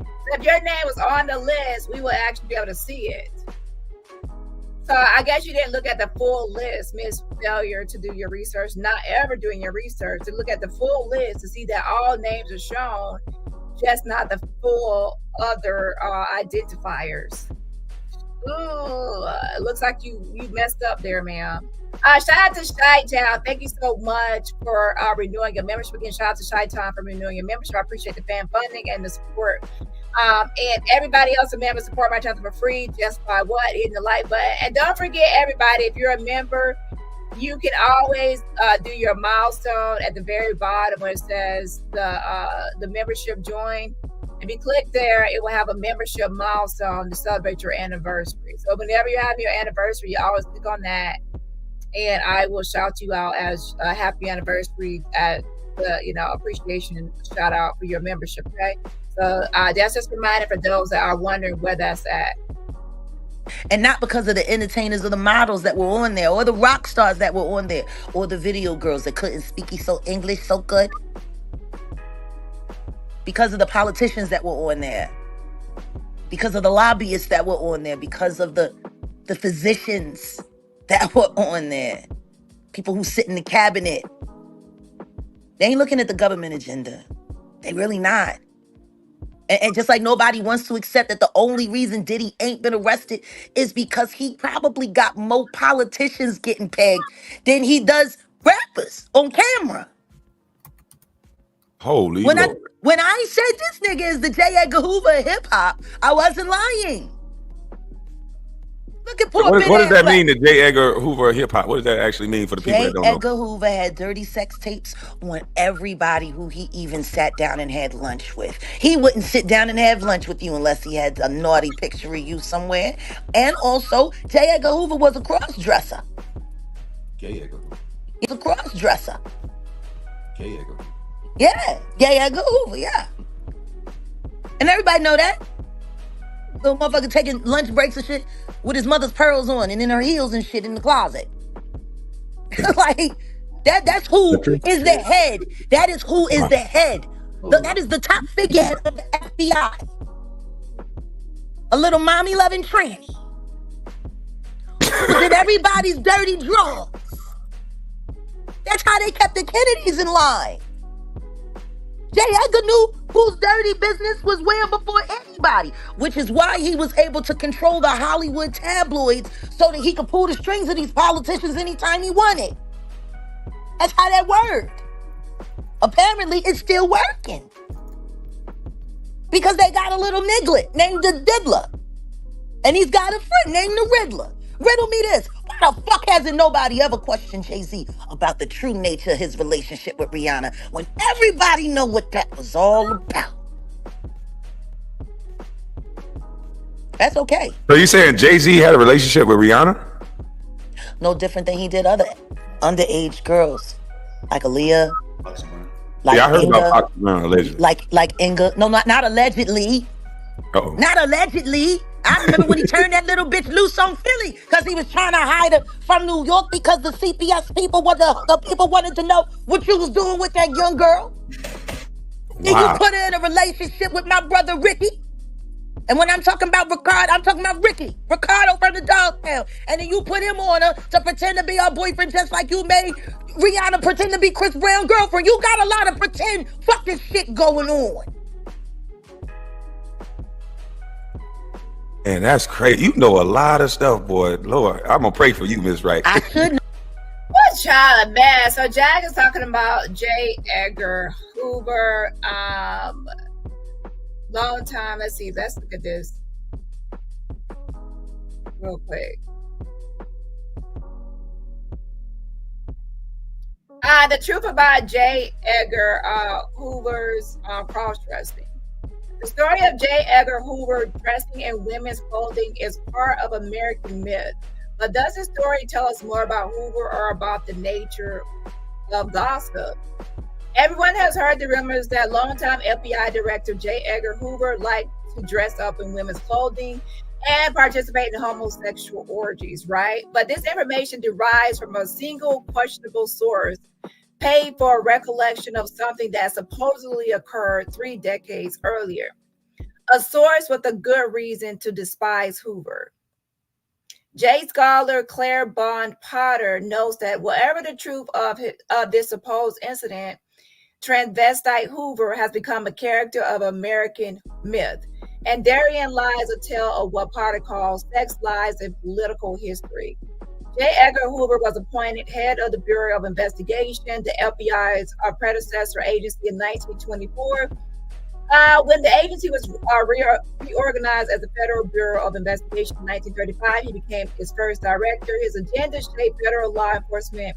So if your name was on the list, we will actually be able to see it. So I guess you didn't look at the full list, Miss Failure to do your research, not ever doing your research, to look at the full list to see that all names are shown, just not the full other identifiers. Ooh, it looks like you messed up there, ma'am. Shout out to Shy Town. Thank you so much for renewing your membership. Again, shout out to Shy Town for renewing your membership. I appreciate the fan funding and the support. And everybody else, a member, support my channel for free just by hitting the like button. And don't forget, everybody, if you're a member, you can always do your milestone at the very bottom where it says the membership join. If you click there, it will have a membership milestone to celebrate your anniversary. So whenever you have your anniversary, you always click on that, and I will shout you out as a happy anniversary appreciation shout out for your membership. Okay, so that's just a reminder for those that are wondering where that's at. And not because of the entertainers or the models that were on there, or the rock stars that were on there, or the video girls that couldn't speak English so good. Because of the politicians that were on there. Because of the lobbyists that were on there. Because of the physicians that were on there. People who sit in the cabinet. They ain't looking at the government agenda. They really not. And just like nobody wants to accept that the only reason Diddy ain't been arrested is because he probably got more politicians getting pegged than he does rappers on camera. Holy when Lord. When I said this nigga is the J. Edgar Hoover of hip hop, I wasn't lying. Look at poor what does that mean, the J. Edgar Hoover of hip hop? What does that actually mean for the people that don't know? J. Edgar Hoover had dirty sex tapes on everybody who he even sat down and had lunch with. He wouldn't sit down and have lunch with you unless he had a naughty picture of you somewhere. And also, J. Edgar Hoover was a cross-dresser. J. Edgar Hoover. He's a cross-dresser. J. Edgar Hoover. Yeah, J. Edgar Hoover, yeah. And everybody know that. Little motherfucker taking lunch breaks and shit with his mother's pearls on and in her heels and shit in the closet. Like, that's who is the head. That is who is the head. That is the top figurehead of the FBI. A little mommy loving tranny. Who did everybody's dirty drawers. That's how they kept the Kennedys in line. J. Edgar knew whose dirty business was where before anybody, which is why he was able to control the Hollywood tabloids so that he could pull the strings of these politicians anytime he wanted. That's how that worked. Apparently, it's still working. Because they got a little niglet named the Diddler. And he's got a friend named the Riddler. Riddle me this. Why the fuck hasn't nobody ever questioned Jay-Z about the true nature of his relationship with Rihanna when everybody know what that was all about? That's okay. So you saying Jay-Z had a relationship with Rihanna? No different than he did other underage girls. Like Aaliyah. Like I heard Inga, about allegedly. Like Inga. No, not allegedly. Uh-oh. Not allegedly. I remember when he turned that little bitch loose on Philly because he was trying to hide her from New York because the CPS people the people wanted to know what you was doing with that young girl. Wow. Then you put her in a relationship with my brother Ricky. And when I'm talking about Ricardo, I'm talking about Ricardo from the Dogtown. And then you put him on her to pretend to be her boyfriend just like you made Rihanna pretend to be Chris Brown's girlfriend. You got a lot of pretend fucking shit going on. And that's crazy. You know a lot of stuff, boy. Lord, I'm going to pray for you, Miss Wright. I should know. What child, man. So Jag is talking about J. Edgar Hoover. Long time. Let's see. Let's look at this real quick. The truth about J. Edgar Hoover's cross-dressing. The story of J. Edgar Hoover dressing in women's clothing is part of American myth. But does the story tell us more about Hoover or about the nature of gossip? Everyone has heard the rumors that longtime FBI Director J. Edgar Hoover liked to dress up in women's clothing and participate in homosexual orgies, right? But this information derives from a single questionable source paid for a recollection of something that supposedly occurred 3 decades earlier. A source with a good reason to despise Hoover. J scholar Claire Bond Potter notes that whatever the truth of this supposed incident, transvestite Hoover has become a character of American myth. And therein lies a tale of what Potter calls sex lies in political history. J. Edgar Hoover was appointed head of the Bureau of Investigation, the FBI's predecessor agency in 1924. When the agency was reorganized as the Federal Bureau of Investigation in 1935, he became its first director. His agenda shaped federal law enforcement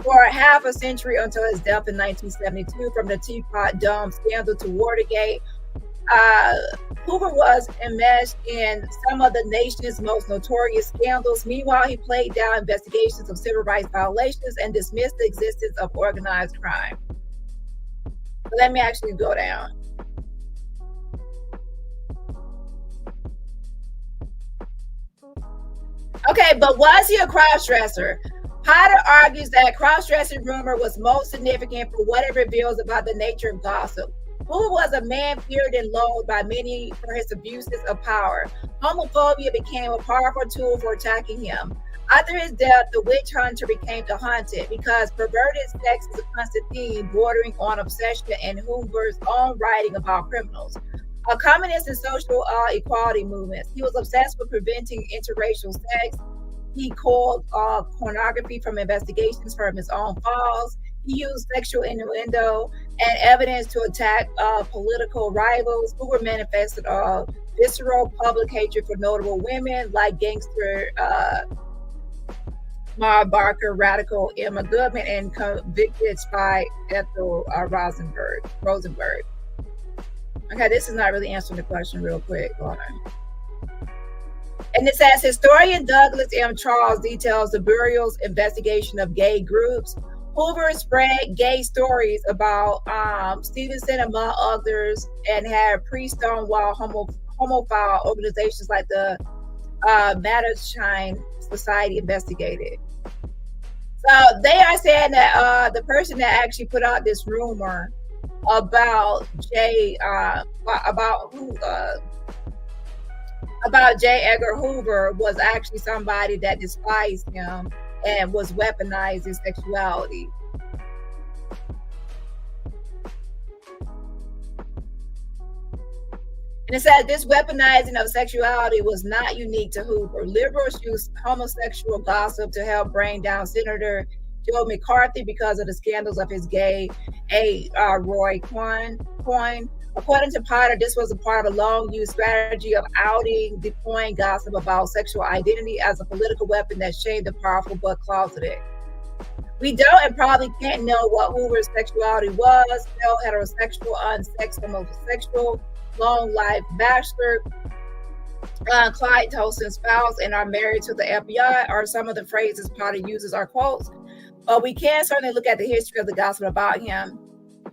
for half a century until his death in 1972, from the Teapot Dome scandal to Watergate. Hoover was enmeshed in some of the nation's most notorious scandals. Meanwhile, he played down investigations of civil rights violations and dismissed the existence of organized crime. Let me actually go down. Okay, but was he a cross-dresser? Potter argues that cross-dressing rumor was most significant for what it reveals about the nature of gossip. Hoover was a man feared and loathed by many for his abuses of power. Homophobia became a powerful tool for attacking him. After his death, the witch hunter became the hunted because perverted sex is a constant theme bordering on obsession in Hoover's own writing about criminals. A communist and social equality movements. He was obsessed with preventing interracial sex. He called pornography from investigations from his own files. He used sexual innuendo and evidence to attack political rivals who were manifested visceral public hatred for notable women like gangster Ma Barker, radical Emma Goodman, and convicted spy Ethel Rosenberg. Okay, this is not really answering the question real quick. Hold on. And it says, historian Douglas M. Charles details the Bureau's investigation of gay groups. Hoover spread gay stories about Stevenson, among others, and had pre-Stonewall homophile organizations like the Mattershine Society investigated. So they are saying that the person that actually put out this rumor about J. Edgar Hoover was actually somebody that despised him and was weaponizing sexuality. And it said this weaponizing of sexuality was not unique to Hoover. Liberals used homosexual gossip to help bring down Senator Joe McCarthy because of the scandals of his gay Roy Coyne. According to Potter, this was a part of a long-used strategy of outing, deploying gossip about sexual identity as a political weapon that shamed the powerful but closeted. We don't and probably can't know what Hoover's sexuality was. Male, heterosexual, unsexed, homosexual, long-life bachelor, Clyde Tolson spouse, and are married to the FBI are some of the phrases Potter uses or quotes. But we can certainly look at the history of the gossip about him.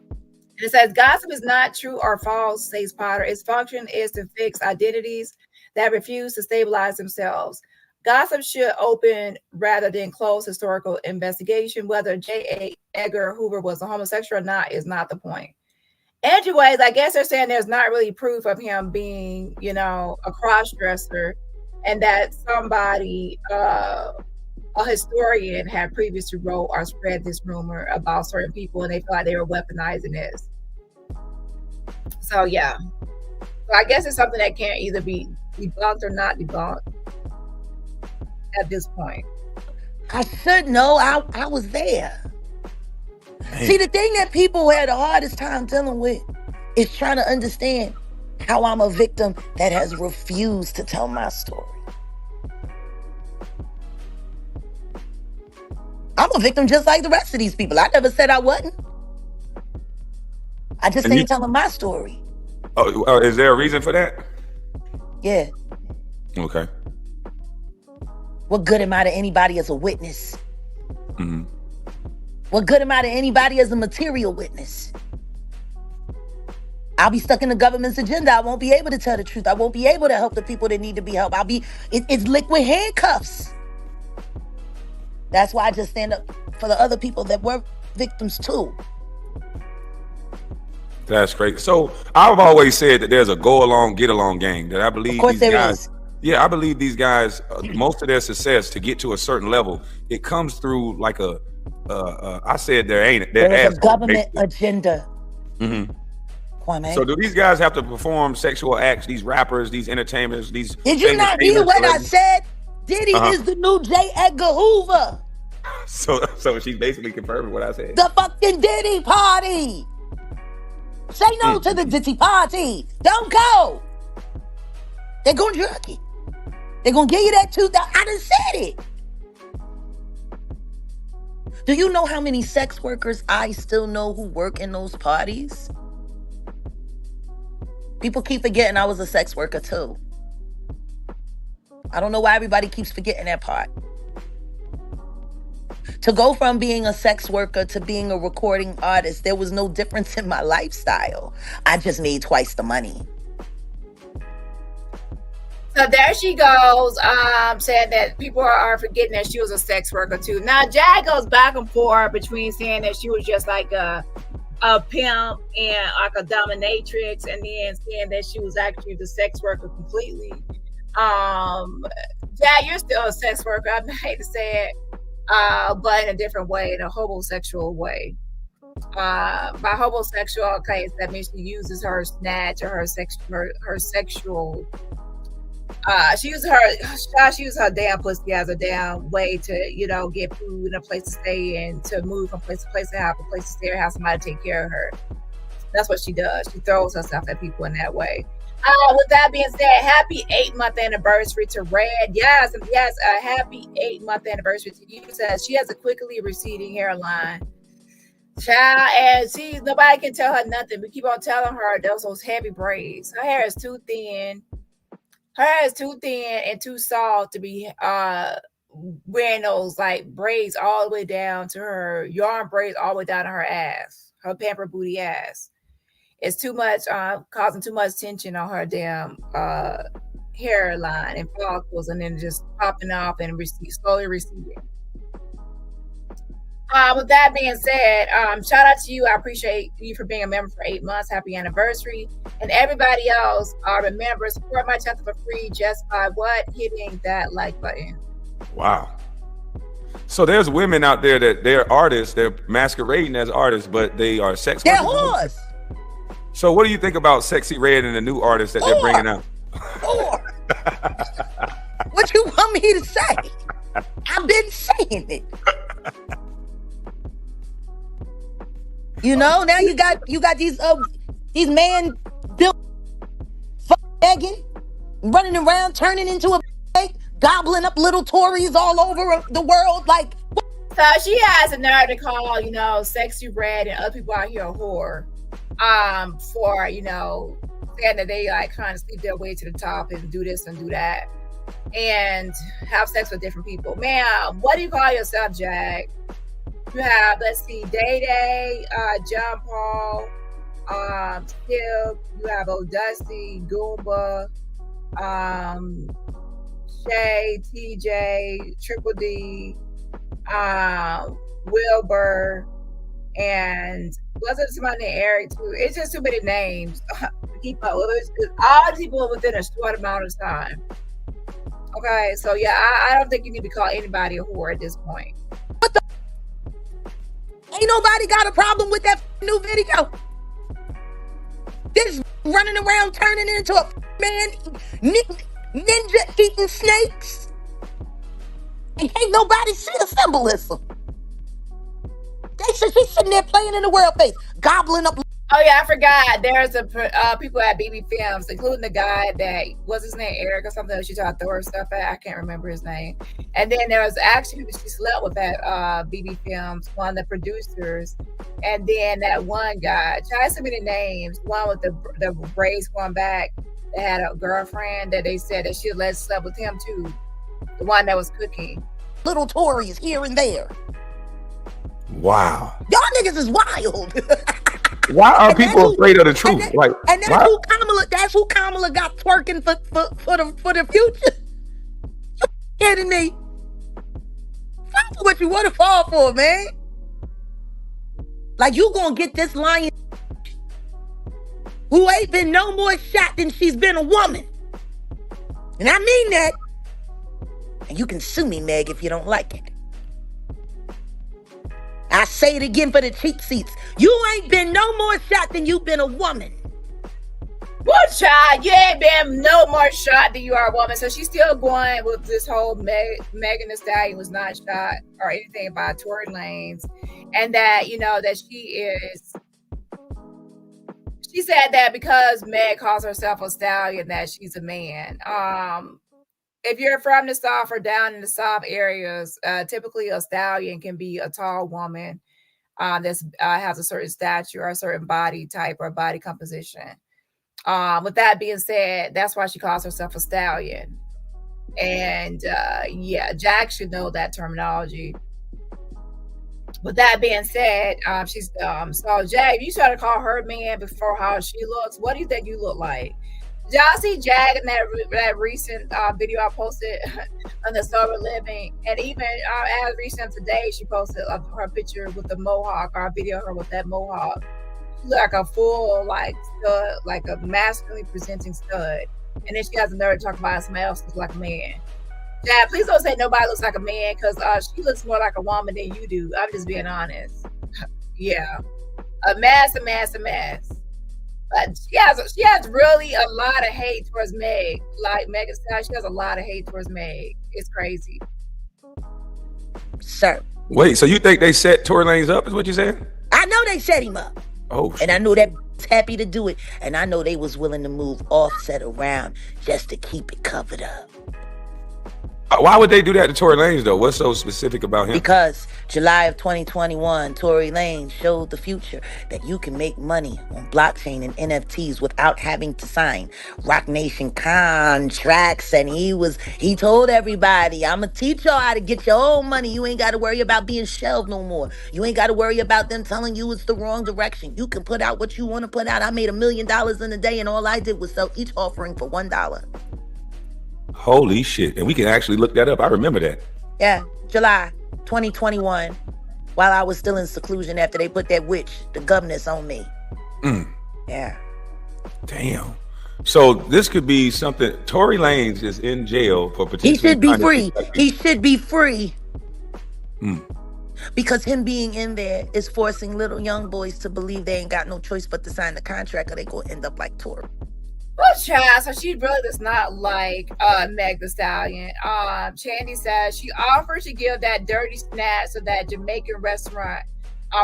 And it says, gossip is not true or false, says Potter. Its function is to fix identities that refuse to stabilize themselves. Gossip should open rather than close historical investigation. Whether J. Edgar Hoover was a homosexual or not is not the point. Anyways, I guess they're saying there's not really proof of him being, a cross-dresser, and that somebody, a historian, had previously wrote or spread this rumor about certain people, and they feel like they were weaponizing this. So yeah, so I guess it's something that can't either be debunked or not debunked at this point. I should know. I was there. Man. See, the thing that people had the hardest time dealing with is trying to understand how I'm a victim that has refused to tell my story. I'm a victim just like the rest of these people. I never said I wasn't. I just ain't telling my story. Oh, is there a reason for that? Yeah. Okay. What good am I to anybody as a witness? Mm-hmm. What good am I to anybody as a material witness? I'll be stuck in the government's agenda. I won't be able to tell the truth. I won't be able to help the people that need to be helped. It's liquid handcuffs. That's why I just stand up for the other people that were victims too. That's great. So I've always said that there's a go along, get along gang. That I believe of course these there guys. Is. Yeah, I believe these guys. Most of their success to get to a certain level, it comes through like a. I said there ain't. There's a government agenda. Mm-hmm. Kwame. So do these guys have to perform sexual acts? These rappers, these entertainers, these. Did you not hear what I said? Diddy is the new J. Edgar Hoover. So she's basically confirming what I said. The fucking Diddy party. Say no to the Diddy party. Don't go. They're gonna jerk it. They're gonna give you that $2,000. I done said it. Do you know how many sex workers I still know who work in those parties? People keep forgetting I was a sex worker too. I don't know why everybody keeps forgetting that part. To go from being a sex worker to being a recording artist, there was no difference in my lifestyle. I just made twice the money. So there she goes, saying that people are forgetting that she was a sex worker too. Now Jag goes back and forth between saying that she was just like a pimp and like a dominatrix, and then saying that she was actually the sex worker completely. Jag, you're still a sex worker. I hate to say it, but in a different way, in a homosexual way. By homosexual case, that means she uses her snatch or her sexual. She uses her damn pussy as a damn way to, get food and a place to stay and to move from place to place, to have a place to stay or have somebody take care of her. That's what she does. She throws herself at people in that way. With that being said, happy 8-month anniversary to Red. Yes, a happy 8-month anniversary to you. Says she has a quickly receding hairline. Child, and nobody can tell her nothing. We keep on telling her those heavy braids. Her hair is too thin. Her hair is too thin and too soft to be wearing those like braids all the way down to her yarn braids all the way down to her ass, her pamper booty ass. It's too much, causing too much tension on her damn hairline and follicles, and then just popping off and slowly receding. With that being said, shout out to you. I appreciate you for being a member for 8 months. Happy anniversary. And everybody else, remember, support my channel for free just by hitting that like button. Wow. So there's women out there that they're artists, they're masquerading as artists, but they are sex workers. They're whores. So what do you think about Sexy Red and the new artist that they're bringing out? What you want me to say? I've been saying it. Now you got these men built begging, running around, turning into a egg, gobbling up little Tories all over the world. Like, so she has a nerve to call, Sexy Red and other people out here a whore, for saying that they like trying to sleep their way to the top and do this and do that and have sex with different people. Man, what do you call yourself, Jag? You have, let's see, Day Day, John Paul, Skip, you have O'Dusty, Goomba, Shay, TJ, Triple D, Wilbur, and wasn't somebody named Eric too? It's just too many names to keep up with. It's all people within a short amount of time. Okay, so yeah, I don't think you need to call anybody a whore at this point. Ain't nobody got a problem with that new video. This running around turning into a man ninja eating snakes. And ain't nobody see the symbolism. She's sitting there playing in the world face, gobbling up. Oh yeah, I forgot. There's people at BB Films, including the guy that was his name Eric or something that she tried to throw her stuff at. I can't remember his name. And then there was actually she slept with that BB Films, one of the producers, and then that one guy. Try so many names. One with the braids going back that had a girlfriend that they said that she slept with him too. The one that was cooking. Little Tories here and there. Wow. Y'all niggas is wild. Why are people afraid of the truth? And that's who Kamala got twerking for the future. You kidding me? Fall for what you want to fall for, man. Like, you gonna get this lion who ain't been no more shot than she's been a woman. And I mean that. And you can sue me, Meg, if you don't like it. I say it again for the cheap seats. You ain't been no more shot than you've been a woman. What, child? You ain't been no more shot than you are a woman. So she's still going with this whole Megan Thee Stallion was not shot or anything about Tory Lanez. And that, that she said that because Meg calls herself a stallion, that she's a man. If you're from the South or down in the South areas, typically a stallion can be a tall woman that has a certain stature or a certain body type or body composition. With that being said, that's why she calls herself a stallion. And yeah, Jack should know that terminology. With that being said, she's so Jag, you try to call her man before how she looks. What do you think you look like? Did y'all see Jag in that recent video I posted on the Sober Living? And even as recent today, she posted her picture with the mohawk, or a video of her with that mohawk. Like a full, like stud, like a masculinely presenting stud. And then she has a nerve to talk about somebody else looks like a man. Yeah, please don't say nobody looks like a man, because she looks more like a woman than you do. I'm just being honest. Yeah, a mess. But she has really a lot of hate towards Meg. Like Megan Thee she has a lot of hate towards Meg. It's crazy. Sir. Wait, so you think they set Tory Lanez up? Is what you saying? I know they set him up. Oh, and I know that happy to do it, and I know they was willing to move Offset around just to keep it covered up. Why would they do that to Tory Lanez though? What's so specific about him? Because July of 2021, Tory Lanez showed the future that you can make money on blockchain and NFTs without having to sign Rock Nation contracts. And he told everybody, I'm gonna teach y'all how to get your own money. You ain't got to worry about being shelved no more. You ain't got to worry about them telling you it's the wrong direction. You can put out what you want to put out. I made $1 million in a day, and all I did was sell each offering for $1. Holy shit. And we can actually look that up. I remember that. Yeah, July 2021, while I was still in seclusion after they put that witch, the governess, on me. Yeah. Damn. So this could be something. Tory Lanez is in jail for potentially. He should be free. He should be free. Because him being in there is forcing little young boys to believe they ain't got no choice but to sign the contract, or they gonna end up like Tory. Well, child, so she really does not like Meg Thee Stallion. Chandy says she offered to give that dirty snacks to that Jamaican restaurant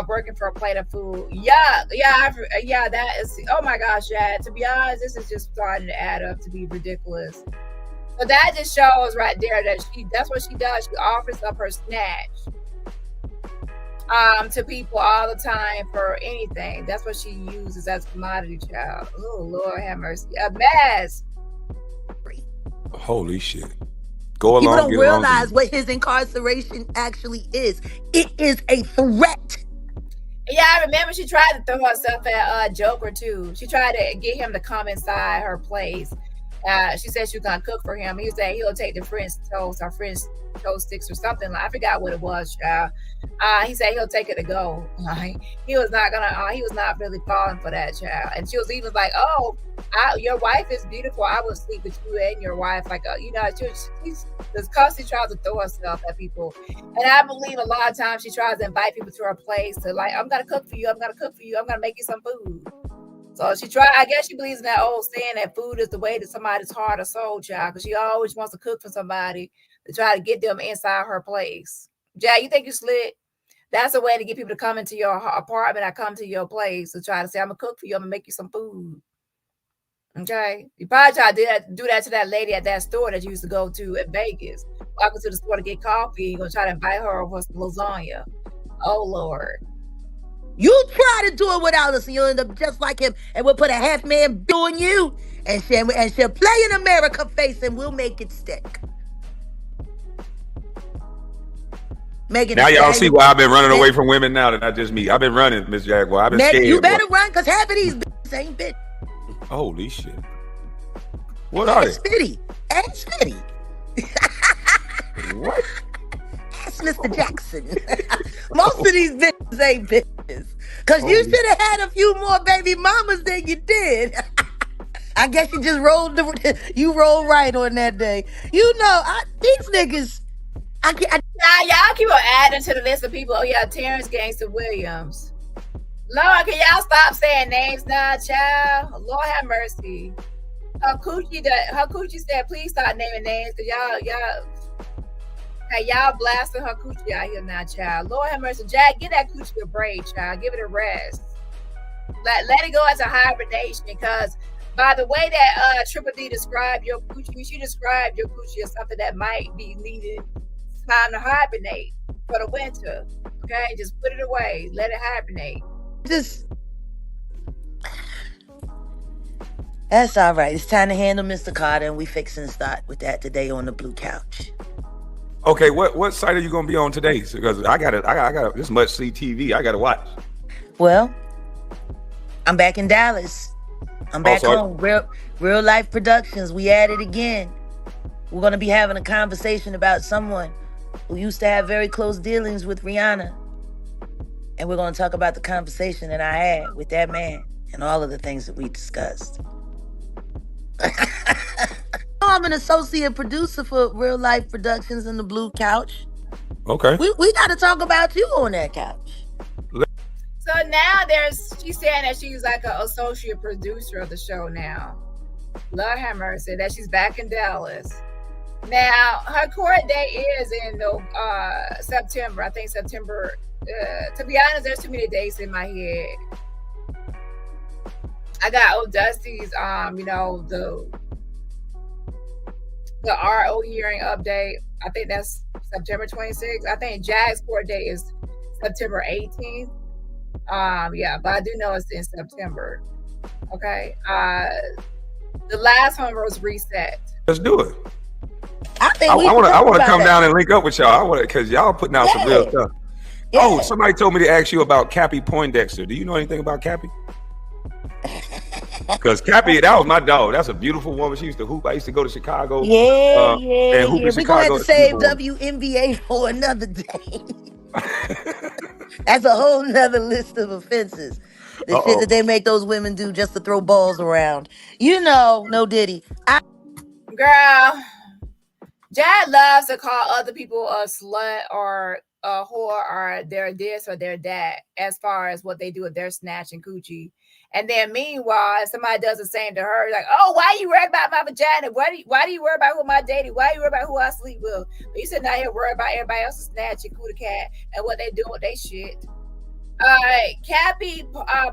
working for a plate of food. Yeah, that is, oh my gosh, yeah. To be honest, this is just starting to add up to be ridiculous. So that just shows right there that that's what she does. She offers up her snatch to people all the time for anything. That's what she uses as commodity, child. Oh, Lord have mercy. A mess. Holy shit. Go along. People don't realize what his incarceration actually is. It is a threat. Yeah, I remember she tried to throw herself at Joker too. She tried to get him to come inside her place. She said she was gonna cook for him. He said he'll take the French toast or French toast sticks or something. I forgot what it was, child. He said he'll take it to go. He was not really falling for that, child. And she was even like, "Oh, your wife is beautiful. I will sleep with you and your wife." Like, she's constantly tries to throw herself at people. And I believe a lot of times she tries to invite people to her place to like, "I'm gonna cook for you. I'm gonna cook for you. I'm gonna make you some food." So I guess she believes in that old saying that food is the way to somebody's heart or soul, child, because she always wants to cook for somebody to try to get them inside her place. Jack, you think you slick? That's a way to get people to come into your apartment or come to your place to try to say, I'm going to cook for you. I'm going to make you some food. Okay? You probably try to do that to that lady at that store that you used to go to at Vegas. Walking to the store to get coffee. You're going to try to invite her over some lasagna. Oh, Lord. You try to do it without us, and you'll end up just like him, and we'll put a half-man on you, and she'll play an America face, and we'll make it stick. Megan, now y'all see why I've been running away from women now that not just me. I've been running, Miss Jaguar. I've been scared. You better run, because half of these bitches ain't bitch. Holy shit. What are they? Ask Fitty. What? Ask Mr. Jackson. Most of these bitches ain't bitches. Because you should have had a few more baby mamas than you did. I guess you just rolled right on that day. You know, these niggas. Y'all keep on adding to the list of people. Oh yeah, Terrence Gangster Williams. Lord, can y'all stop saying names now, child? Lord have mercy. Her coochie said, please stop naming names, because y'all blasting her coochie out here now, child. Lord have mercy. Jack, get that coochie a break, child. Give it a rest. Let it go into hibernation, because by the way that Triple D described your coochie, she described your coochie as something that might be needed time to hibernate for the winter. Okay, just put it away. Let it hibernate. That's all right. It's time to handle Mr. Carter, and we fixing to start with that today on the blue couch. Okay, what site are you gonna be on today? Because I got this much see TV. I gotta watch. Well, I'm back in Dallas. I'm back home. Real life productions. We at it again. We're gonna be having a conversation about someone who used to have very close dealings with Rihanna. And we're gonna talk about the conversation that I had with that man and all of the things that we discussed. I'm an associate producer for Real Life Productions in the Blue Couch. Okay. We got to talk about you on that couch. So now she's saying that she's like an associate producer of the show now. Lord have mercy that she's back in Dallas. Now her court date is in September. I think September. To be honest, there's too many dates in my head. I got old Dusty's, the RO hearing update. I think that's September 26th. I think Jag's court date is September 18th. But I do know it's in September. Okay. The last one was reset. Let's do it. I want to come down and link up with y'all. Because y'all putting out some real stuff. Yeah. Oh, somebody told me to ask you about Cappy Poindexter. Do you know anything about Cappy? Because Cappy, that was my dog. That's a beautiful woman. She used to hoop. I used to go to Chicago. And hoop in Chicago. We're going to have to save WNBA for another day. That's a whole nother list of offenses. The shit that they make those women do just to throw balls around. No Diddy. Girl, Jag loves to call other people a slut or a whore or they're this or they're that as far as what they do with their snatch and coochie. And then meanwhile, if somebody does the same to her, like, oh, why you worried about my vagina? Why do you worry about who my dating? Why do you worry about who I sleep with? But you said not here worry about everybody else's snatch and cootie cat and what they do with their shit. Cappy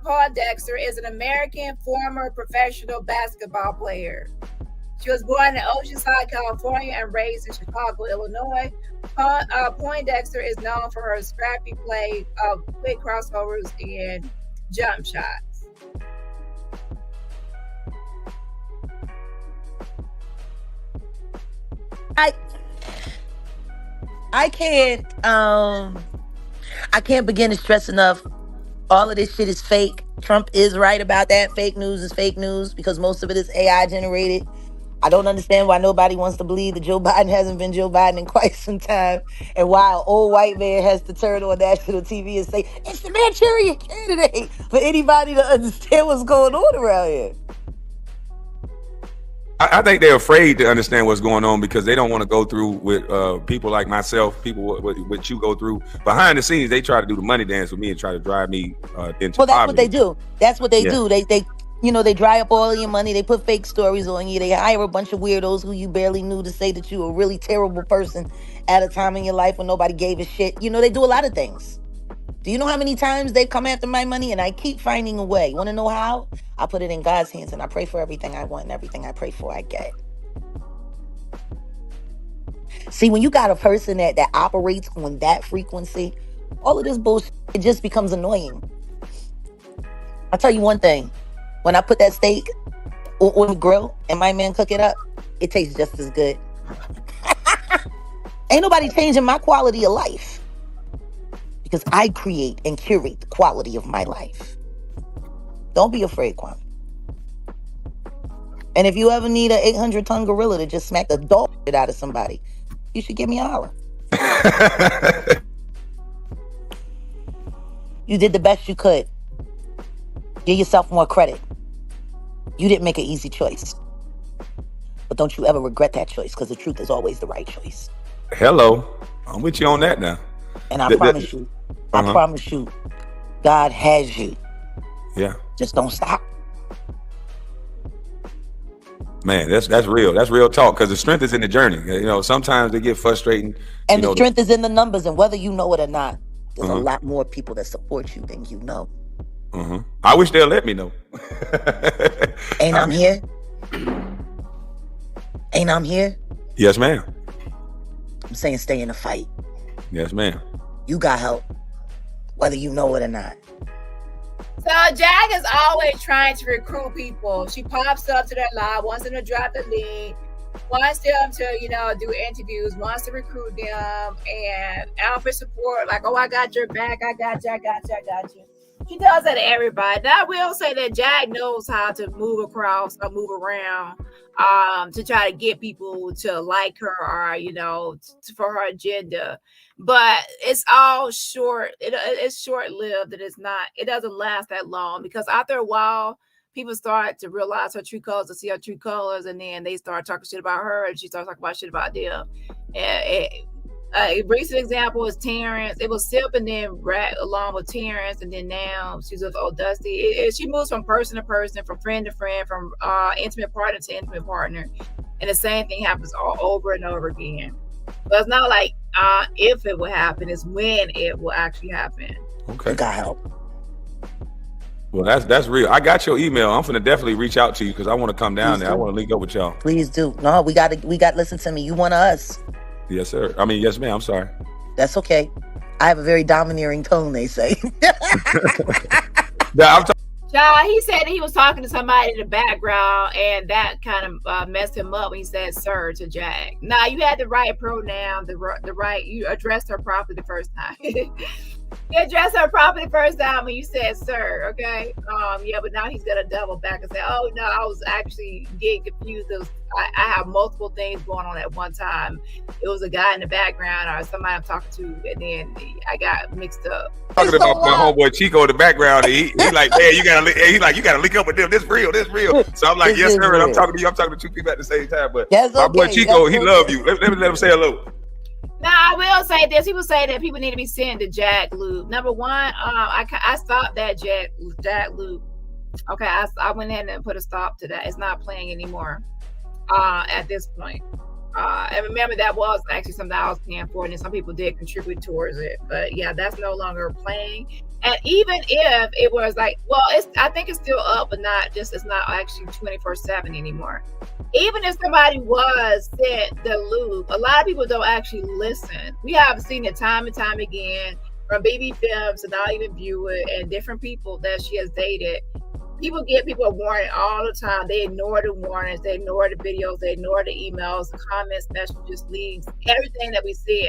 Poindexter is an American former professional basketball player. She was born in Oceanside, California, and raised in Chicago, Illinois. Poindexter is known for her scrappy play of quick crossovers and jump shots. I can't begin to stress enough. All of this shit is fake. Trump is right about that. Fake news is fake news because most of it is AI generated. I don't understand why nobody wants to believe that Joe Biden hasn't been Joe Biden in quite some time, and why an old white man has to turn on national TV and say, it's the Manchurian candidate, for anybody to understand what's going on around here. I think they're afraid to understand what's going on because they don't want to go through with people like myself, people what you go through. Behind the scenes, they try to do the money dance with me and try to drive me into Well, that's poverty. what they do. That's what they do. They dry up all of your money. They put fake stories on you. They hire a bunch of weirdos who you barely knew to say that you were a really terrible person at a time in your life when nobody gave a shit. They do a lot of things. Do you know how many times they've come after my money and I keep finding a way? You want to know how? I put it in God's hands and I pray for everything I want and everything I pray for, I get. See, when you got a person that operates on that frequency, all of this bullshit, it just becomes annoying. I'll tell you one thing. When I put that steak on the grill and my man cook it up, it tastes just as good. Ain't nobody changing my quality of life. Because I create and curate the quality of my life. Don't be afraid, Kwame. And if you ever need an 800-ton gorilla to just smack the dog shit out of somebody, you should give me a holler. You did the best you could. Give yourself more credit. You didn't make an easy choice. But don't you ever regret that choice, because the truth is always the right choice. Hello. I'm with you on that now. And I promise you, God has you. Yeah. Just don't stop. Man, that's real. That's real talk, because the strength is in the journey. Sometimes they get frustrating. And the strength is in the numbers, and whether you know it or not, there's a lot more people that support you than you know. I wish they'll let me know. Ain't I'm here? Ain't I'm here? Yes, ma'am. I'm saying stay in the fight. Yes, ma'am. You got help, whether you know it or not. So Jag is always trying to recruit people. She pops up to their live, wants them to drop the link. wants them to, do interviews, wants to recruit them and offer support. Like, oh, I got your back. I got you. She does that to everybody. Now, I will say that Jag knows how to move across or move around to try to get people to like her or, for her agenda. But it's all short. It's short-lived. It doesn't last that long because after a while, people start to realize her true colors, to see her true colors, and then they start talking shit about her, and she starts talking about shit about them. A recent example is Terrence. It was Sip and then Rat along with Terrence, and then now she's with Old Dusty. She moves from person to person, from friend to friend, from intimate partner to intimate partner, and the same thing happens all over and over again. But it's not like if it will happen; it's when it will actually happen. Okay. God help. Well, that's real. I got your email. I'm finna definitely reach out to you because I want to come down there. I want to link up with y'all. Please do. No, we got. Listen to me. You one of us. Yes, sir. I mean, yes, ma'am. I'm sorry. That's okay. I have a very domineering tone, they say. He said he was talking to somebody in the background, and that kind of messed him up when he said "sir" to Jag. Now, you had the right pronoun, you addressed her properly the first time. You addressed her properly the first time when you said "sir," okay? But now he's gonna double back and say, "Oh no, I was actually getting confused. I have multiple things going on at one time. It was a guy in the background or somebody I'm talking to, and then I got mixed up." Talking about my homeboy Chico in the background, and he like, man, you gotta link up with them. This real. So I'm like, yes, sir. And I'm talking to you. I'm talking to two people at the same time. But my boy Chico, he love you. Let him say hello. Now, I will say this. People say that people need to be sent to Jag Loop. Number one, I stopped that Jag Loop. Okay, I went in and put a stop to that. It's not playing anymore at this point. And remember, that was actually something I was paying for, and then some people did contribute towards it. But yeah, that's no longer playing. And even if it was like, I think it's still up, but it's not actually 24/7 anymore. Even if somebody was sent the loop, a lot of people don't actually listen. We have seen it time and time again from BB Films and not even View It and different people that she has dated. People give people a warning all the time. They ignore the warnings, they ignore the videos, they ignore the emails, the comments, messages, leads, everything that we see.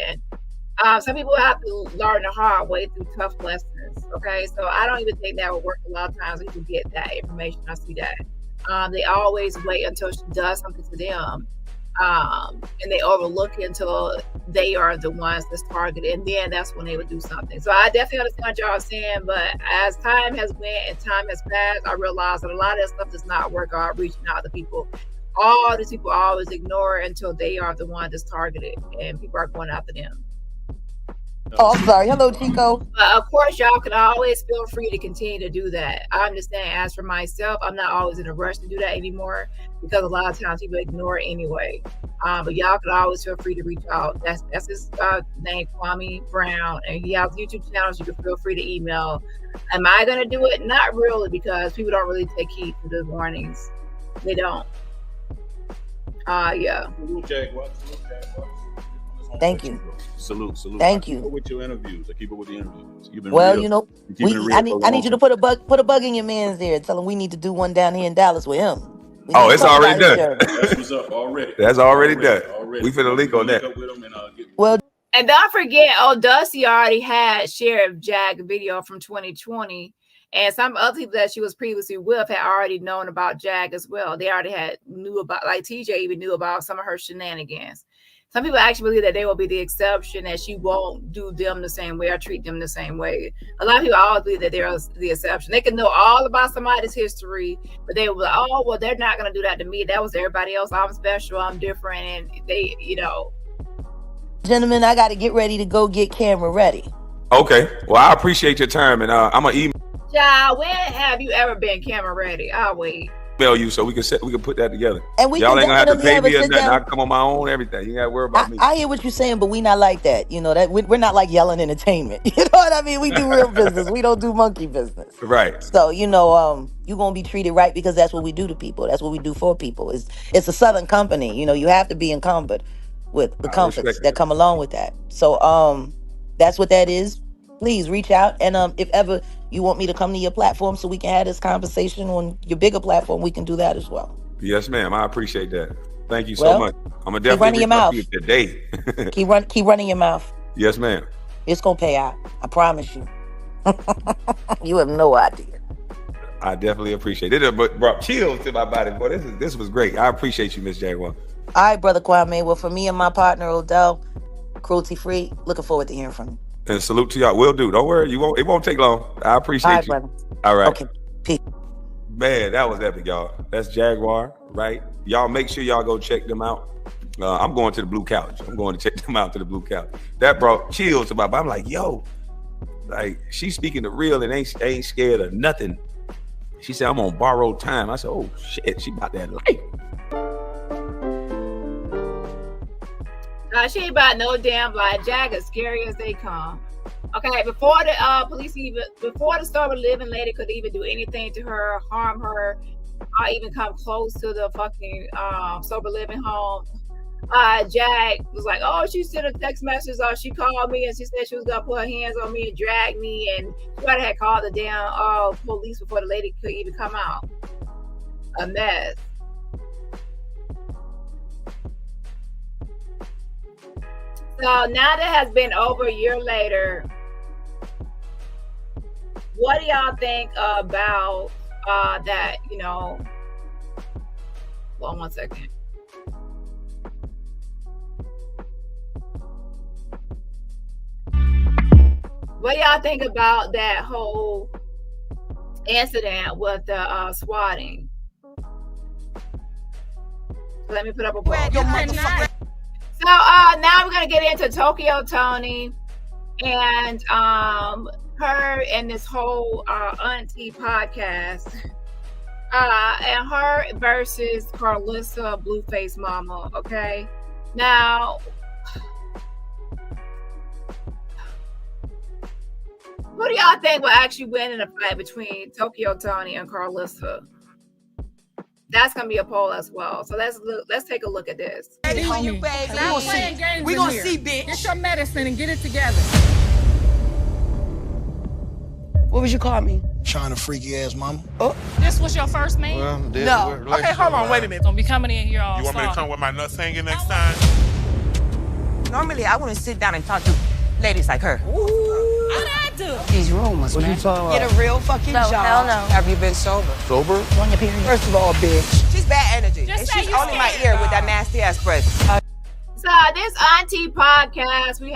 Some people have to learn the hard way through tough lessons. Okay, so I don't even think that would work a lot of times. People get that information. I see that. They always wait until she does something to them, and they overlook it until they are the ones that's targeted, and then that's when they would do something. So I definitely understand what y'all are saying, but as time has went and time has passed, I realized that a lot of that stuff does not work out reaching out to people. All these people always ignore it until they are the one that's targeted, and people are going after them. Oh, I'm sorry. Hello, Chico. Of course, y'all can always feel free to continue to do that. I understand. As for myself, I'm not always in a rush to do that anymore because a lot of times people ignore it anyway. But y'all can always feel free to reach out. That's his name, Kwame Brown, and he has YouTube channels. You can feel free to email. Am I going to do it? Not really, because people don't really take heed to the warnings. They don't. Yeah. Jaguar. Thank you. Salute. Thank you. With your interviews, I keep it with the interviews. I need you to put a bug in your man's ear. Tell him we need to do one down here in Dallas with him. It's already done. That's what's up already. That's already done. We finna link on that. And don't forget, Dusty already had shared Jag video from 2020, and some other people that she was previously with had already known about Jag as well. They already knew about, like TJ even knew about some of her shenanigans. Some people actually believe that they will be the exception, that she won't do them the same way or treat them the same way. A lot of people always believe that they're the exception. They can know all about somebody's history, but they will be like, oh, well, they're not going to do that to me. That was everybody else. I'm special. I'm different. And they, Gentlemen, I got to get ready to go get camera ready. Okay. Well, I appreciate your time, and I'm going to email. Child, when have you ever been camera ready? I'll wait. You so we can put that together. And y'all ain't gonna have to pay me or nothing. I can come on my own, everything. You gotta worry about me. I hear what you're saying, but we not like that. That we're not like yelling entertainment. You know what I mean? We do real business. We don't do monkey business. Right. So you're gonna be treated right because that's what we do to people. That's what we do for people. It's a Southern company. You have to be encumbered with the comforts that come along with that. So that's what that is. Please reach out, and if ever you want me to come to your platform so we can have this conversation on your bigger platform, we can do that as well. Yes, ma'am. I appreciate that. Thank you so Well, much. I'm gonna keep running definitely your reach out mouth. to you today. Keep running your mouth. Yes, ma'am. It's gonna pay out. I promise you. You have no idea. I definitely appreciate it. It brought chills to my body. Boy, this was great. I appreciate you, Miss Jaguar. All right, Brother Kwame. Well, for me and my partner, Odell, cruelty free, looking forward to hearing from you. And salute to y'all. Will do. Don't worry. It won't take long. I appreciate All right, you. brother. All right. Okay. Peace. Man, that was epic, y'all. That's Jaguar, right? Y'all make sure y'all go check them out. I'm going to the Blue Couch. I'm going to check them out to the Blue Couch. That brought chills to my body. I'm like, yo, like she's speaking the real and ain't scared of nothing. She said, I'm on borrowed time. I said, oh shit, she about that life. She ain't about no damn life. Jag as scary as they come. Okay, before the before the sober living lady could even do anything to her, harm her, or even come close to the fucking sober living home, Jag was like, oh, she sent a text message, or she called me and she said she was gonna put her hands on me and drag me, and she might have called the damn police before the lady could even come out. A mess. So now that has been over a year later, what do y'all think about that? You know, well, 1 second. What do y'all think about that whole incident with the swatting? Let me put up a poll. So now we're gonna get into Tokyo Tony and her and this whole Auntie podcast, and her versus Carlissa Blueface Mama. Okay, now who do y'all think will actually win in a fight between Tokyo Tony and Carlissa? That's gonna be a poll as well. So let's take a look at this. We gonna see, bitch. Get your medicine and get it together. What would you call me? Trying to freaky ass mama. Oh, This was your first man? Well, no. Okay, hold on, wait a minute. Don't be coming in here all You want me to soft. come with my nuts hanging next time? Normally, I want to sit down and talk to ladies like her. What I do? These rumors, man. Get a real fucking job. Hell no. Have you been sober? Sober? On your period. First of all, bitch. She's bad energy. Just and say she's you all in my scared, ear with that nasty ass breath. So this Auntie podcast, we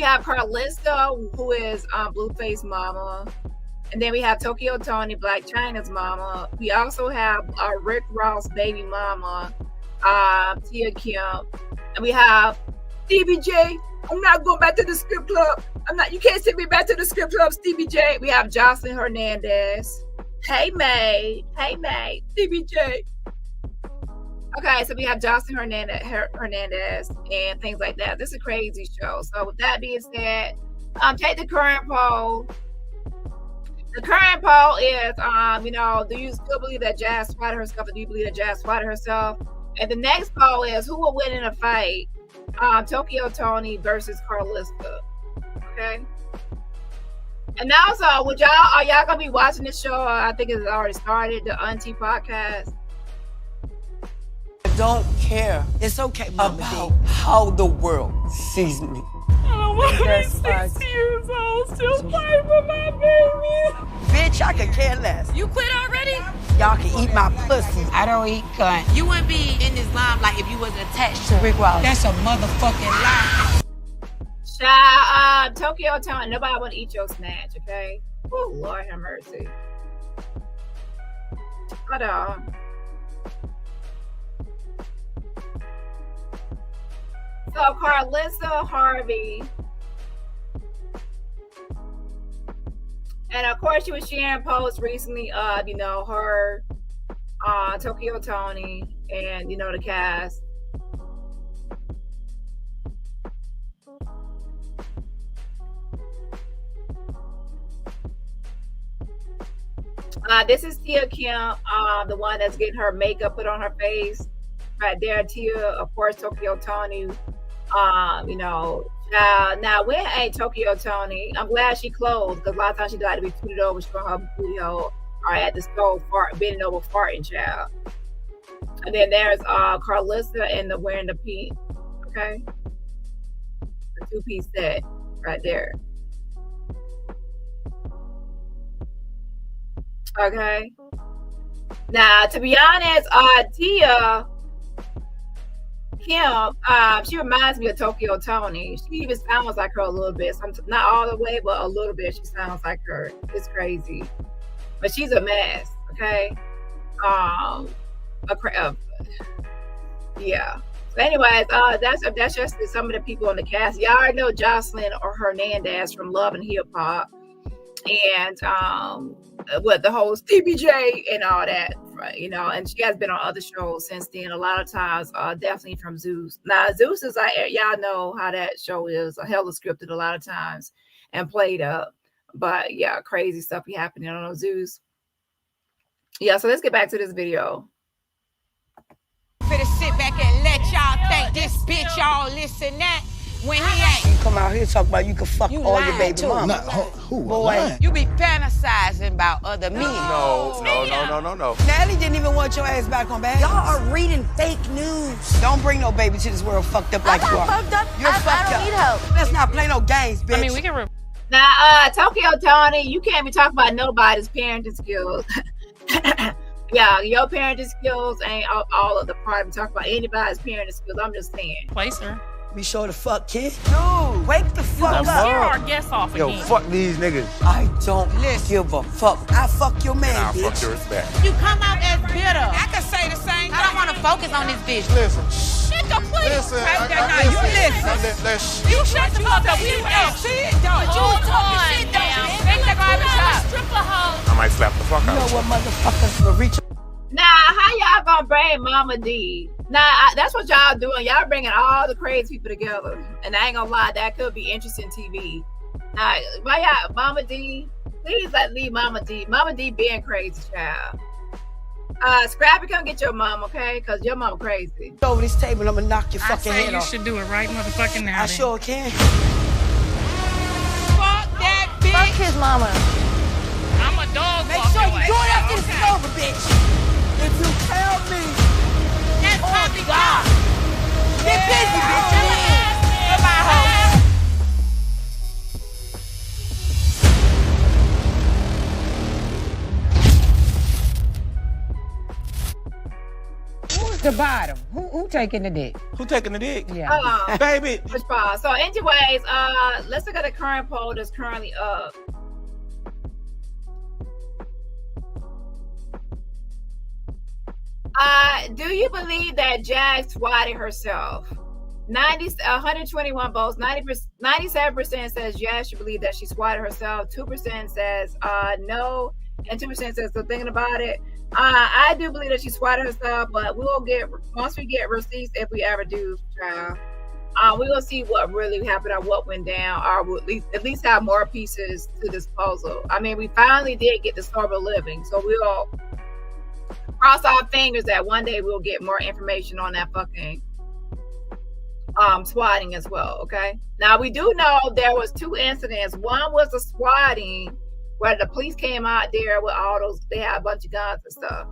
have Carlissa, who is Blueface Mama, and then we have Tokyo Tony, Black China's mama. We also have Rick Ross' baby mama, Tia Kemp, and we have Stevie J. I'm not going back to the strip club. You can't send me back to the strip club, Stevie J. We have Jocelyn Hernandez. Hey May, Stevie J. Okay, so we have Jocelyn Hernandez and things like that. This is a crazy show. So with that being said, take the current poll. The current poll is, do you still believe that Jazz swatted herself, or do you believe that Jazz swatted herself? And the next poll is, who will win in a fight? Tokyo Tony versus Carlissa. Okay. And also, are y'all gonna be watching this show? I think it's already started, the Auntie podcast. I don't care. It's okay about how the world sees me. I don't want to be 60 years old, still fighting for my baby. Bitch, I could care less. You quit already? Y'all can eat my pussy. I don't eat cunt. You wouldn't be in this limelight if you wasn't attached to Rick Ross. That's a motherfucking lie. Child, Tokyo Tony, nobody want to eat your snatch, okay? Oh, Lord have mercy. Hold on. So Carlissa Harvey, and of course she was sharing posts recently of, her, Tokyo Tony, and, the cast. This is Tia Kemp, the one that's getting her makeup put on her face. Right there, Tia, of course, Tokyo Tony. Now when ain't Tokyo Tony? I'm glad she closed, because a lot of times she got to be tooted over, showing her booty hole, or at the stove bending over farting, child. And then there's Carlissa and the wearing the pink. Okay. The 2-piece set right there. Okay. Now, to be honest, Tia Kemp, she reminds me of Tokyo Tony. She even sounds like her a little bit. Not all the way, but a little bit. She sounds like her. It's crazy, but she's a mess. Okay. Yeah. So anyways, that's just some of the people on the cast. Y'all already know Jocelyn or Hernandez from Love and Hip Hop, and with the whole Stevie J and all that, right? You know, and she has been on other shows since then. A lot of times, definitely from Zeus. Now, Zeus is like, y'all know how that show is, hella scripted a lot of times and played up. But yeah, crazy stuff be happening on Zeus. Yeah, so let's get back to this video. Finna sit back and let y'all think this bitch y'all listen that when he ain't. You come out here talk about you can fuck You all your lying, baby too. mama. Who? Boy, You be fantasizing about other men. No. Natalie didn't even want your ass back on bad. Y'all are reading fake news. Don't bring no baby to this world fucked up like you are. Fucked up. You're fucked I don't up. need help. Let's not play no games, bitch. I mean, we can. Now, Tokyo Tony, you can't be talking about nobody's parenting skills. Yeah, your parenting skills ain't all of the part. We talk about anybody's parenting skills. I'm just saying. Place her. Be sure to fuck, kid. Dude, wake the fuck up. Scare our guests off again. Yo, fuck these niggas. I don't give a fuck. I fuck your man, I'll bitch. fuck yours back. You come out as bitter. I can say the same. I don't want to focus on this bitch. Listen. Shit, the please. Listen. You listen. You shut the fuck up. We ain't shit, though. But you was talking shit, though. Take the garbage out. Stripper hoe. I might slap the fuck out. You know what motherfuckers will reach. Now, how y'all gonna bring Mama D? Now, that's what y'all doing. Y'all bringing all the crazy people together. And I ain't gonna lie, that could be interesting TV. Now, why y'all, Mama D? Please leave Mama D. Mama D being crazy, child. Scrappy, come get your mom, okay? Because your mama crazy. Over this table, I'm gonna knock your fucking head you off. should do it right motherfucking now. I sure can. Fuck that bitch. Fuck his mama. I'm a dog. Make sure you do it after this is over, bitch. If you tell me, That's oh God, get busy, bitch. Goodbye, hoe. Who's the bottom? Who taking the dick? Who taking the dick? Yeah. Baby. Which part? So anyways, let's look at the current poll that's currently up. Do you believe that Jag swatted herself? 121 votes, 97% says yes, she believes that she swatted herself. 2% says no, and 2% says still thinking about it. I do believe that she swatted herself, but we'll get, once we get receipts, if we ever do, child, we will see what really happened or what went down, or we'll at least have more pieces to this puzzle. I mean, we finally did get the sober living, so we'll cross our fingers that one day we'll get more information on that fucking swatting as well. Okay, now we do know there was 2 incidents. One was a swatting where the police came out there with all those, they had a bunch of guns and stuff,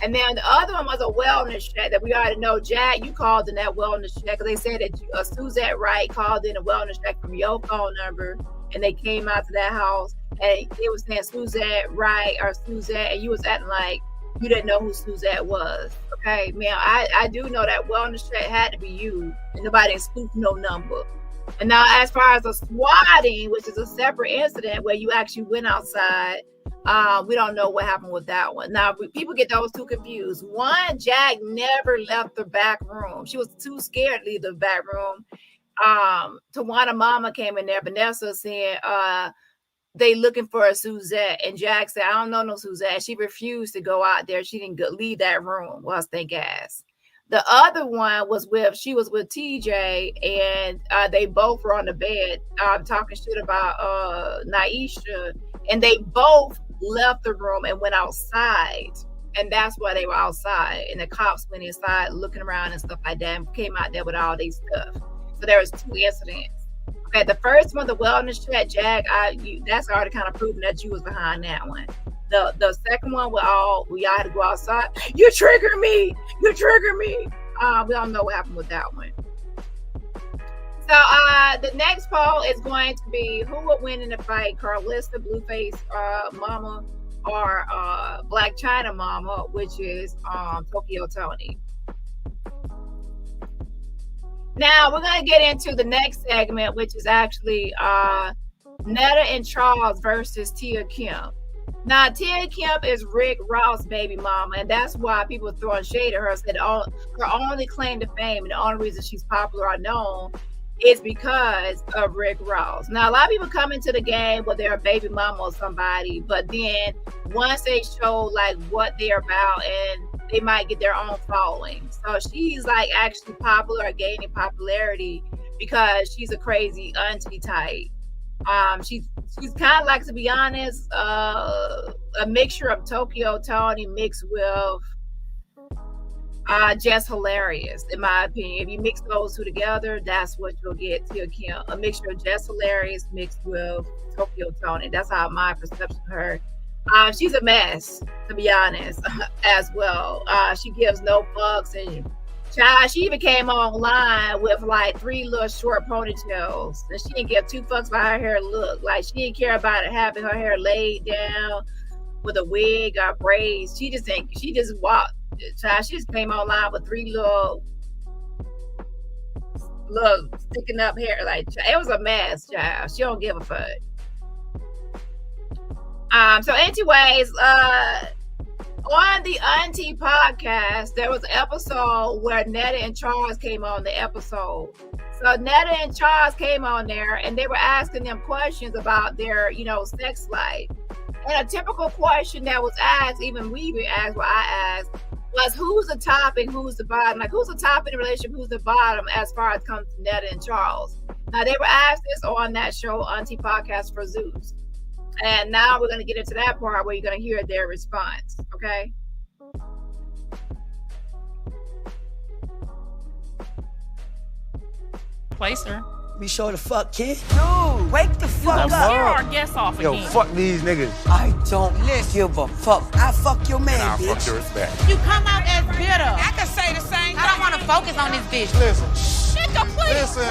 and then the other one was a wellness check that we already know. Jack, you called in that wellness check because they said that Suzette Wright called in a wellness check from your phone number, and they came out to that house and it was saying Suzette Wright or Suzette, and you was acting like you didn't know who Suzette was. Okay, man, I do know that wellness check had to be you, and nobody didn't spoof no number. And now, as far as the swatting, which is a separate incident where you actually went outside, we don't know what happened with that one. Now, people get those 2 confused. One, Jag never left the back room. She was too scared to leave the back room. Tawana Mama came in there, Vanessa said, they looking for a Suzette, and Jack said, I don't know no Suzette. She refused to go out there. She didn't leave that room. Well, thank ass. The other one was she was with TJ, and they both were on the bed talking shit about Naisha, and they both left the room and went outside, and that's why they were outside. And the cops went inside looking around and stuff like that, and came out there with all these stuff. So there was 2 incidents. Okay, the first one, the wellness check, Jag, that's already kind of proven that you was behind that one. The second one, we y'all had to go outside. You trigger me. You trigger me. We don't know what happened with that one. So the next poll is going to be who would win in the fight, Carlista Blueface Mama or Black China Mama, which is Tokyo Tony. Now we're going to get into the next segment, which is actually Netta and Charles versus Tia Kemp. Now, Tia Kemp is Rick Ross' baby mama, and that's why people throwing shade at her. Said her only claim to fame and the only reason she's popular or known is because of Rick Ross. Now, a lot of people come into the game where they're a baby mama or somebody, but then once they show like what they're about, and they might get their own following. So she's like actually popular or gaining popularity because she's a crazy auntie type. She's kind of like, to be honest, a mixture of Tokyo Tony mixed with just hilarious, in my opinion. If you mix those two together, that's what you'll get, Tia Kemp. A mixture of just hilarious mixed with Tokyo Tony. That's how my perception of her. She's a mess, to be honest, as well. She gives no fucks, and child, she even came online with like 3 little short ponytails, and she didn't give 2 fucks about her hair look. Like, she didn't care about it having her hair laid down with a wig or braids. She just walked. Child, she just came online with 3 little sticking up hair. Like, it was a mess, child. She don't give a fuck. So anyways, on the Auntie podcast, there was an episode where Netta and Charles came on the episode. So Netta and Charles came on there, and they were asking them questions about their, sex life. And a typical question that was asked, even we even asked, what I asked, was who's the top and who's the bottom? Like, who's the top in the relationship, who's the bottom as far as comes to Netta and Charles? Now, they were asked this on that show, Auntie Podcast for Zeus. And now we're going to get into that part where you're going to hear their response, okay? Placer. Be sure the fuck, kid. Dude, wake the fuck up. Scare our guests off again. Yo, fuck these niggas. I don't give a fuck. I fuck your man, I'll bitch. fuck your respect. You come out as bitter. I can say the same thing. I don't want to focus on this bitch. Listen. Shut the please. Listen.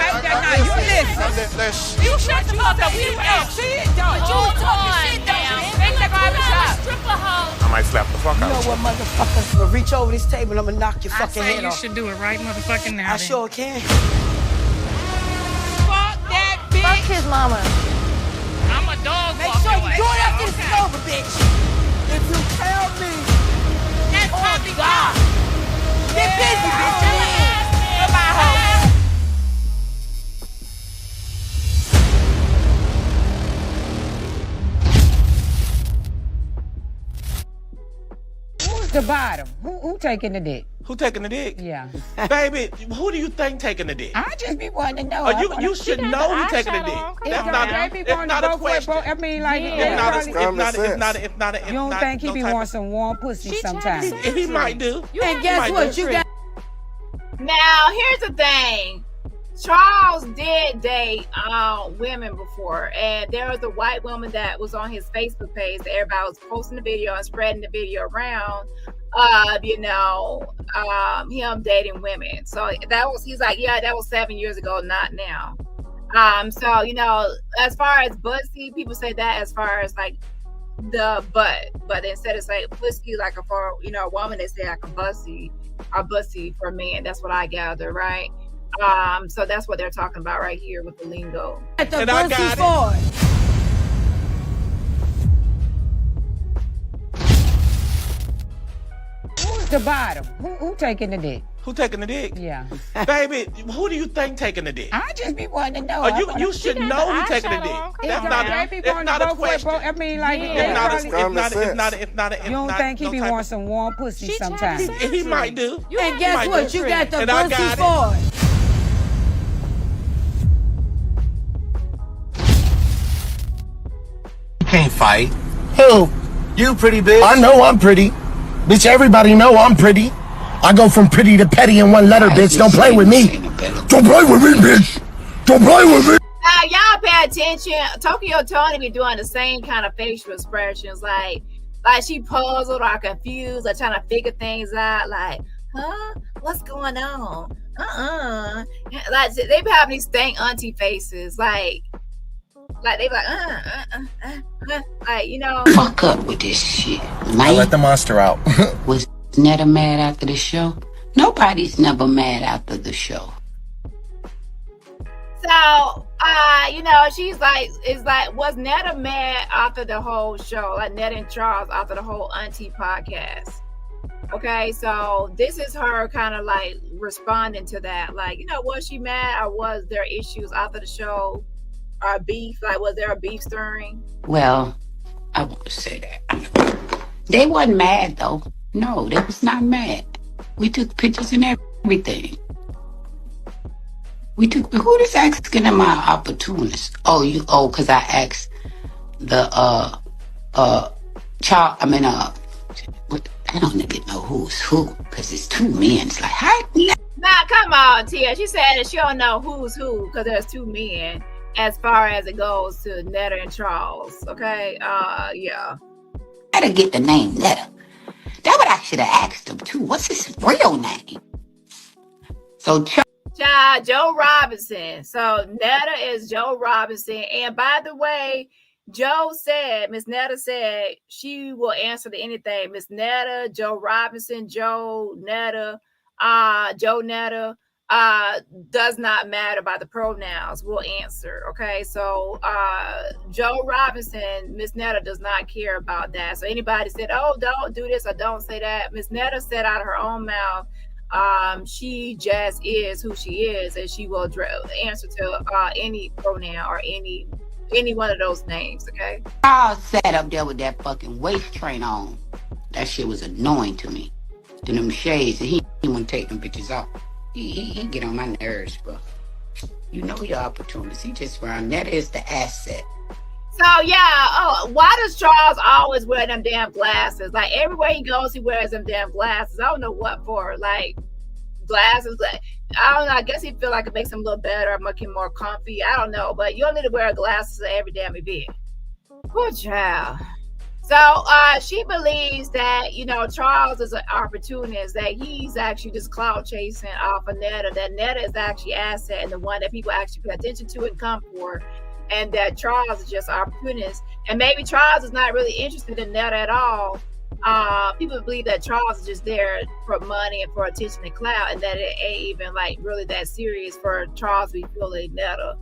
You shut the fuck up. We ain't shit, don't. You talking shit down. Make the garbage up. Stripper hoe. I might slap the fuck out of you. You know what, motherfucker? I'm gonna reach over this table and I'm gonna knock your fucking head off. You should do it right motherfucking now. I sure can. Fuck his mama. I'm a dog. Make sure you do it after this is over, bitch. If you tell me, that's probably God. Get busy, bitch. Goodbye, hoe. Who's the bottom? Who taking the dick? Who taking the dick? Yeah. Baby, who do you think taking the dick? I just be wanting to know. You should know who taking the dick. That's not a question. I mean, like, It's not a you don't think he be wanting some warm pussy sometimes? He might do. And guess what? You got. Now, here's the thing. Charles did date women before, and there was a white woman that was on his Facebook page that everybody was posting the video and spreading the video around him dating women. So he's like, yeah, that was 7 years ago, not now. So, as far as bussy, people say that as far as like the butt, but instead of saying pussy like for a woman, they say like a bussy or bussy for men. That's what I gather, right? So that's what they're talking about right here with the lingo. At the bussy for it. Who's the bottom? Who taking the dick? Who taking the dick? Yeah. Baby, who do you think taking the dick? I just be wanting to know. You should know who taking the dick. That's not a question. I mean, like, It's not a you don't think he be wanting some warm pussy sometimes? He might do. And guess what? You got the bussy for it. You can't fight. Who? You pretty bitch. I know I'm pretty. Bitch, everybody know I'm pretty. I go from pretty to petty in one letter, bitch. Don't play with me. Don't play with me, bitch. Don't play with me. Now, y'all pay attention. Tokyo Tony be doing the same kind of facial expressions. Like like she puzzled or confused or trying to figure things out. Like, huh? What's going on? Like they be having these stank auntie faces. Like they like, like, you know. Fuck up with this shit, man. I let the monster out. Was Netta mad after the show? Nobody's never mad after the show. So, you know, she's like, was Netta mad after the whole show? Like Netta and Charles after the whole Auntie podcast. Okay, so this is her kind of like responding to that. Like, you know, was she mad or was there issues after the show or beef? Like, was there a beef stirring? Well, I won't say that. They wasn't mad though. No, they was not mad. We took pictures and everything. Who is asking my opportunist? Because I asked the child. I mean, I don't even know who's who because it's two men. It's like, hi. Nah, come on, Tia. She said that she don't know who's who because there's two men as far as it goes to Netta and Charles. Okay, yeah. I gotta get the name Netta. That what I should have asked him too. What's his real name? So Joe Robinson. So Netta is Joe Robinson. And by the way, Miss Netta said she will answer to anything. Miss Netta, Joe Robinson, Joe Netta, does not matter about the pronouns. We'll answer. Okay. So Joe Robinson, Miss Netta does not care about that. So anybody said, oh, don't do this or don't say that. Miss Netta said out of her own mouth, she just is who she is, and she will answer to any pronoun or any one of those names. Okay. I sat up there with that fucking waist train on. That shit was annoying to me. Then them shades, and he wouldn't take them bitches off. He get on my nerves, bro. You know your opportunities. He just found that is the asset. So yeah, why does Charles always wear them damn glasses? Like everywhere he goes, he wears them damn glasses. I don't know what for. Like glasses. Like, I don't know. I guess he feel like it makes him a little better, make him more comfy. I don't know, but you don't need to wear glasses at every damn event. Poor child. So she believes that, you know, Charles is an opportunist, that he's actually just cloud chasing off of Netta, that Netta is actually asset and the one that people actually pay attention to and come for, and that Charles is just an opportunist. And maybe Charles is not really interested in Netta at all. People believe that Charles is just there for money and for attention and clout, and that it ain't even like really that serious for Charles to be feeling Netta.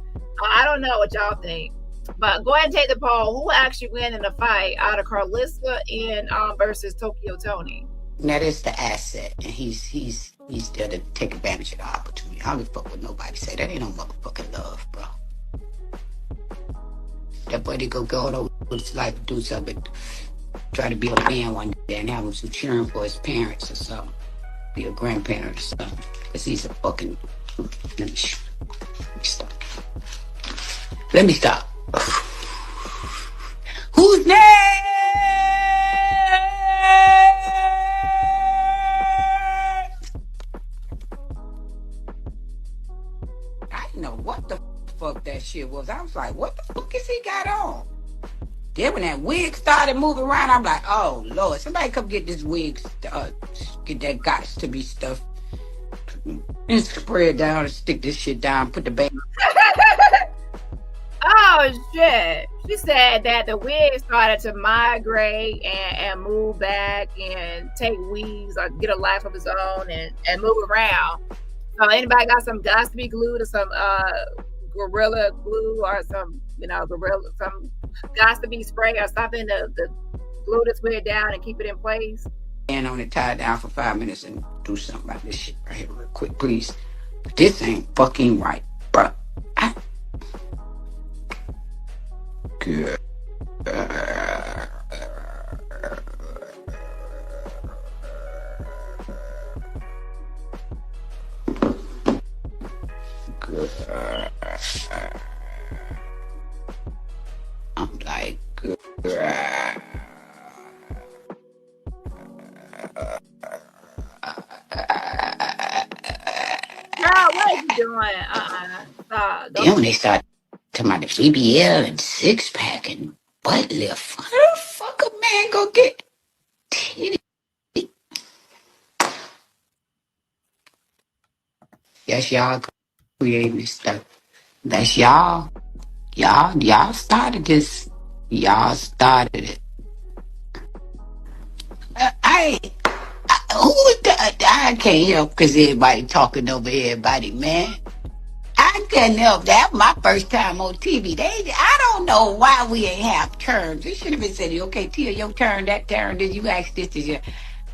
I don't know what y'all think. But go ahead and take the poll. Who actually win in the fight out of Carlissa and versus Tokyo Tony? That is the asset, and he's there to take advantage of the opportunity. I don't give a fuck what nobody say. That ain't no motherfucking love, bro. That boy, they go over with his life and do something, try to be a man one day and have him some cheering for his parents or something, be a grandparent or something, because he's a fucking. Let me stop. Let me stop. Who's next? I didn't know what the fuck that shit was. I was like, what the fuck is he got on? Then when that wig started moving around, I'm like, oh Lord, somebody come get this wig, get that gots to be stuff, and spray it down and stick this shit down, put the band. Oh shit. She said that the wig started to migrate and move back and take weaves or get a life of its own and move around. So anybody got some got to be glued or some gorilla glue or some, you know, some got to be spray or something to glue this wig down and keep it in place? And on it, tie it down for 5 minutes and do something about this shit right here real quick, please. This ain't fucking right, bro. Good. I'm like, good. Girl, what are you doing? Then when they start talking about the BBL and six pack and butt lift, how the fuck a man go get? Yes, y'all creating this stuff. That's y'all. Y'all started this. Y'all started it. I can't help because everybody talking over everybody, man. I couldn't help that. My first time on TV. I don't know why we ain't have terms. They should have been saying, okay, Tia, your turn, that turn, did you ask this, this, that.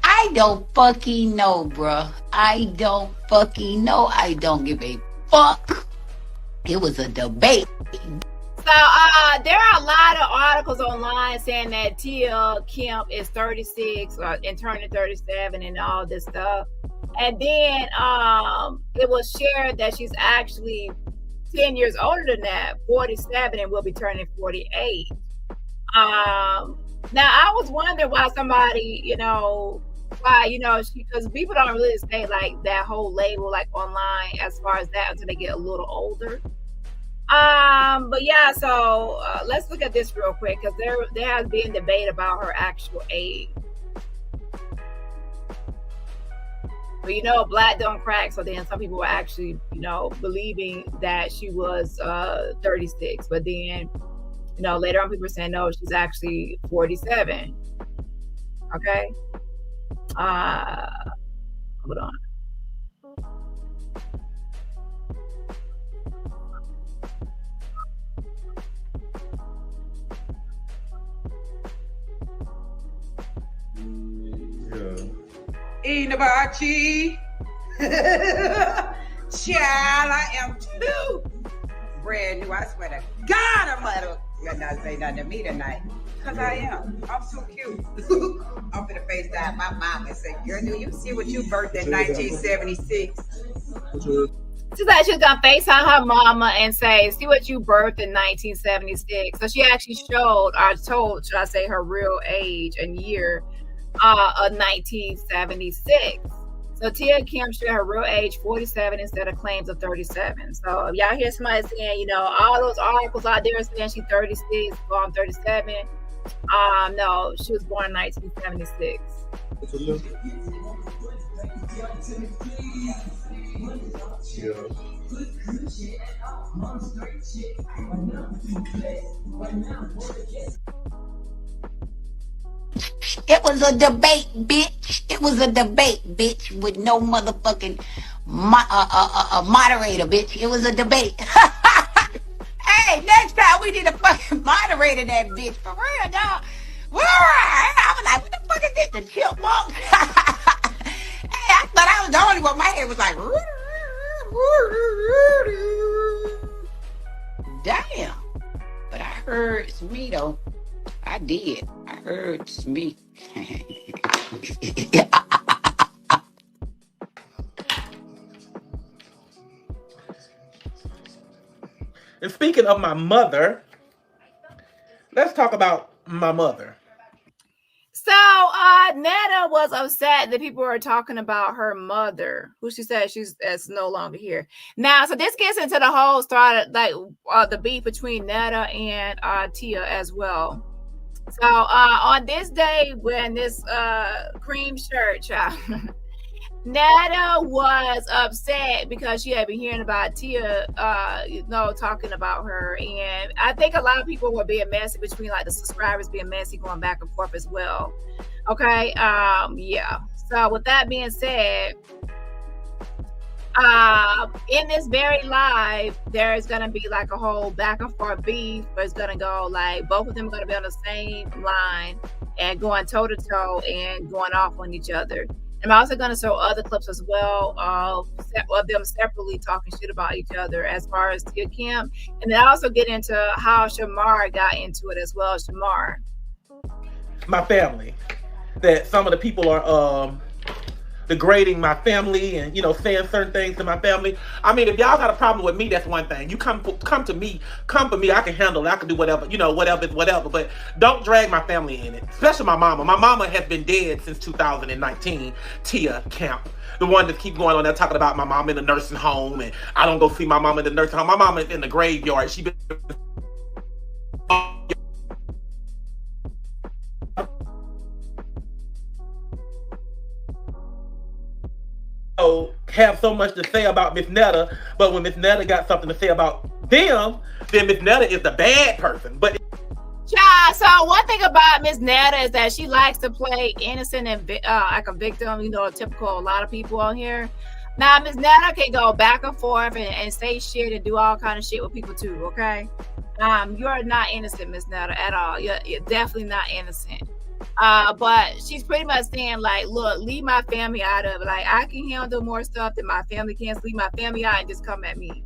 I don't fucking know, bruh. I don't fucking know. I don't give a fuck. It was a debate. So there are a lot of articles online saying that Tia Kemp is 36 and turning 37 and all this stuff. And then it was shared that she's actually 10 years older than that, 47, and will be turning 48. Now I was wondering why somebody, because people don't really say like that whole label like online as far as that until they get a little older. But yeah, so let's look at this real quick because there has been debate about her actual age. But black don't crack, so then some people were actually, believing that she was 36, but then later on people were saying no, she's actually 47. Okay. Hold on. Eating about cheese. Child, I am too brand new. I swear to God, I'm not say nothing to me tonight. Because I am. I'm so cute. I'm gonna FaceTime my mom and say, girl, do you see what you birthed in 1976? She said she was gonna FaceTime her mama and say, see what you birthed in 1976. So she actually showed, or told, should I say, her real age and year of 1976. So Tia Kemp shared her real age 47 instead of claims of 37. So if y'all hear somebody saying, all those articles out there saying she's 36, well, I'm 37. No, she was born in 1976. It was a debate, bitch. It was a debate, bitch, with no motherfucking moderator, bitch. It was a debate. Hey, next time we need a fucking moderator, that bitch. For real, dog. I was like, what the fuck is this? The chipmunk? Hey, I thought I was the only one. My head was like, damn. But I heard it's me, though. I did. I heard it's me. And speaking of my mother, let's talk about my mother. So Netta was upset that people were talking about her mother, who she said is no longer here. Now, so this gets into the whole started like the beef between Netta and Tia as well. So on this day when this cream shirt Netta was upset because she had been hearing about Tia talking about her, and I think a lot of people were being messy between like the subscribers being messy going back and forth as well. Okay, yeah. So with that being said, in this very live, there's gonna be like a whole back and forth beef where it's gonna go like both of them are gonna be on the same line and going toe to toe and going off on each other. I'm also going to show other clips as well of them separately talking shit about each other as far as Tia Kemp. And then also get into how Shamar got into it as well. Shamar. My family. That some of the people are degrading my family and, saying certain things to my family. I mean, if y'all got a problem with me, that's one thing. You come to me, come for me, I can handle it. I can do whatever, whatever. But don't drag my family in it, especially my mama. My mama has been dead since 2019, Tia Kemp. The one that keep going on there talking about my mom in the nursing home and I don't go see my mama in the nursing home. My mama is in the graveyard. She been know, have so much to say about Miss Netta, but when Miss Netta got something to say about them, then Miss Netta is the bad person. But yeah, so one thing about Miss Netta is that she likes to play innocent and like a victim, you know, typical a lot of people on here. Now, Miss Netta can go back and forth and say shit and do all kind of shit with people too, okay? You're not innocent, Miss Netta, at all. You're definitely not innocent. But she's pretty much saying, like, look, leave my family out of it. Like, I can handle more stuff than my family can. So leave my family out and just come at me.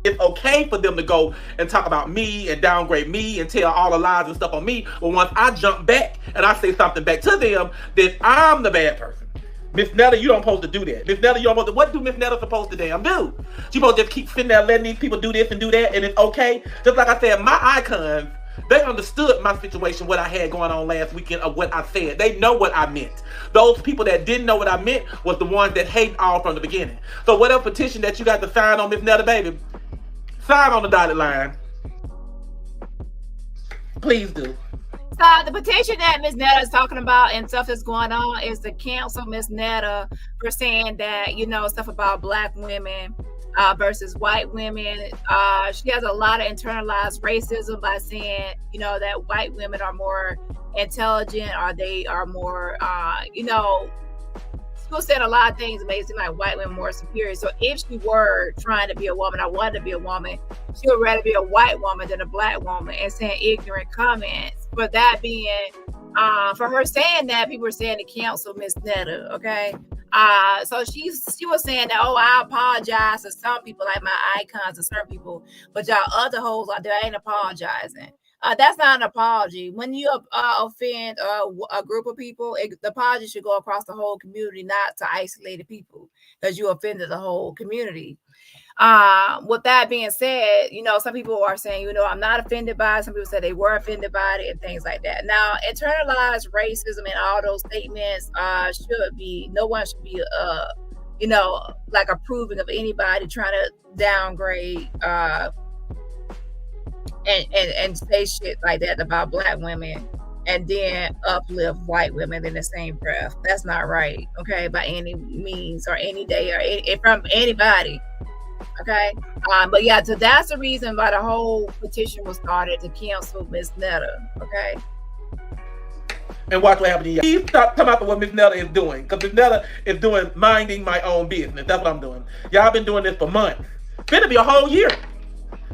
it's okay for them to go and talk about me and downgrade me and tell all the lies and stuff on me. But once I jump back and I say something back to them, then I'm the bad person. Miss Netta, you don't supposed to do that. Miss Netta, you don't supposed to, what do Miss Netta supposed to damn do? She supposed to just keep sitting there letting these people do this and do that and it's okay? Just like I said, my icons, they understood my situation, what I had going on last weekend, of what I said. They know what I meant. Those people that didn't know what I meant was the ones that hate all from the beginning. So whatever petition that you got to sign on, Miss Netta, baby, sign on the dotted line. Please do. So the petition that Miss Netta is talking about and stuff that's going on is to cancel Miss Netta for saying that, you know, stuff about black women versus white women. She has a lot of internalized racism by saying, you know, that white women are more intelligent or they are more, you know, people saying a lot of things that make it seem like white women more superior. So if she were trying to be a woman, I wanted to be a woman, she would rather be a white woman than a black woman, and saying ignorant comments. For that being, for her saying that, people were saying to cancel Miss Netta, okay? So she was saying that, oh, I apologize to some people, like my icons, to certain people, but y'all other hoes out there ain't apologizing. That's not an apology. When you offend a group of people, the apology should go across the whole community, not to isolated people, because you offended the whole community. With that being said, you know, some people are saying, you know, I'm not offended by it. Some people say they were offended by it and things like that. Now, internalized racism and all those statements should be, no one should be, you know, like approving of anybody trying to downgrade and say shit like that about black women and then uplift white women in the same breath. That's not right, okay, by any means or any day or from anybody, okay? But yeah, so that's the reason why the whole petition was started, to cancel Miss Netta, okay? And watch what happens. Please stop talking about what Miss Netta is doing, because Miss Netta is doing minding my own business. That's what I'm doing. Y'all been doing this for months. It's gonna be a whole year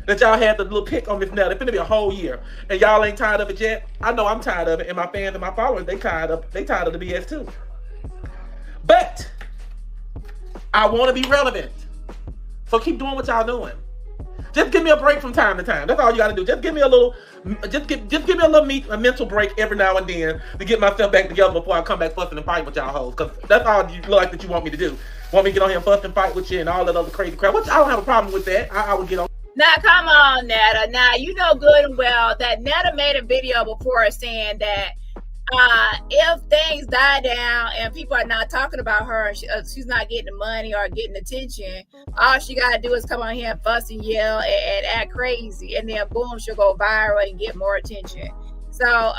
that y'all had the little pick on Miss Netta. It's gonna be a whole year, and y'all ain't tired of it yet. I know I'm tired of it, and my fans and my followers, they tired of the BS too. But I want to be relevant, so keep doing what y'all doing. Just give me a break from time to time. That's all you got to do. Just give me a little, just give me a little a mental break every now and then to get myself back together before I come back fussing and fight with y'all hoes. Because that's all you look like that you want me to do. Want me to get on here and fuss and fight with you and all that other crazy crap. Which I don't have a problem with that. I would get on. Now, come on, Netta. Now, you know good and well that Netta made a video before saying that if things die down and people are not talking about her and she's not getting the money or getting attention, all she got to do is come on here and fuss and yell and act crazy. And then, boom, she'll go viral and get more attention. So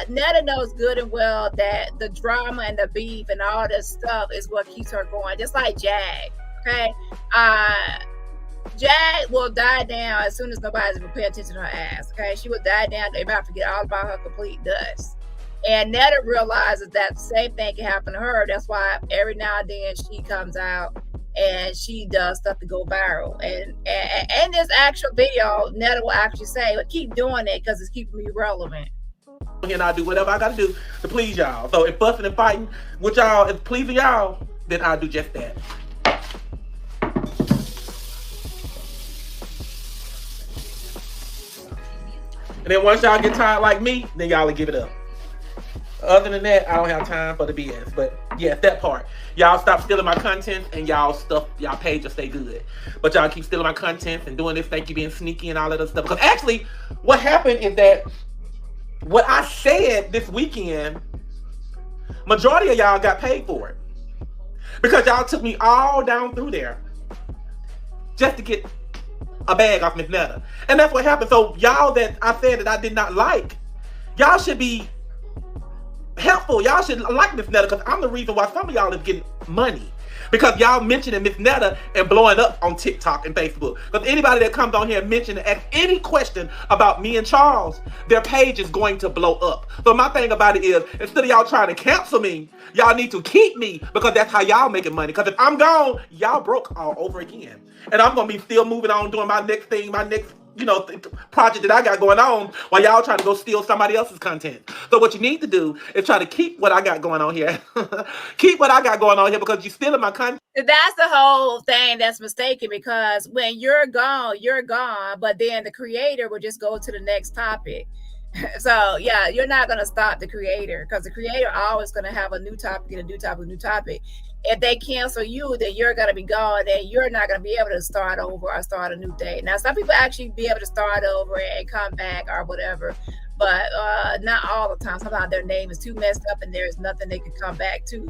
Netta knows good and well that the drama and the beef and all this stuff is what keeps her going. Just like Jag, okay? Jag will die down as soon as nobody's even paying attention to her ass, okay? She will die down. Everybody forget all about her complete dust. And Netta realizes that the same thing can happen to her. That's why every now and then she comes out and she does stuff to go viral. And in this actual video, Netta will actually say, well, keep doing it because it's keeping me relevant. And I do whatever I got to do to please y'all. So if fussing and fighting with y'all is pleasing y'all, then I'll do just that. And then once y'all get tired like me, then y'all will give it up. Other than that, I don't have time for the BS. But yes, that part. Y'all stop stealing my content and y'all page will stay good. But y'all keep stealing my content and doing this, thank you, being sneaky and all that other stuff. Because actually, what happened is that what I said this weekend, majority of y'all got paid for it. Because y'all took me all down through there just to get a bag off Miss Netta. And that's what happened. So y'all that I said that I did not like, y'all should be helpful. Y'all should like Miss Netta because I'm the reason why some of y'all is getting money. Because y'all mentioning Miss Netta and blowing up on TikTok and Facebook. Because anybody that comes on here and mention and ask any question about me and Charles, their page is going to blow up. So my thing about it is, instead of y'all trying to cancel me, y'all need to keep me, because that's how y'all making money. Because if I'm gone, y'all broke all over again. And I'm going to be still moving on, doing my next thing, my next project that I got going on, while y'all trying to go steal somebody else's content. So what you need to do is try to keep what I got going on here. Keep what I got going on here, because you're stealing my content. That's the whole thing that's mistaken, because when you're gone, but then the creator will just go to the next topic. So yeah, you're not going to stop the creator, because the creator always going to have a new topic and a new topic, a new topic. If they cancel you, then you're going to be gone, then you're not going to be able to start over or start a new day. Now, some people actually be able to start over and come back or whatever, but not all the time. Sometimes their name is too messed up and there's nothing they can come back to.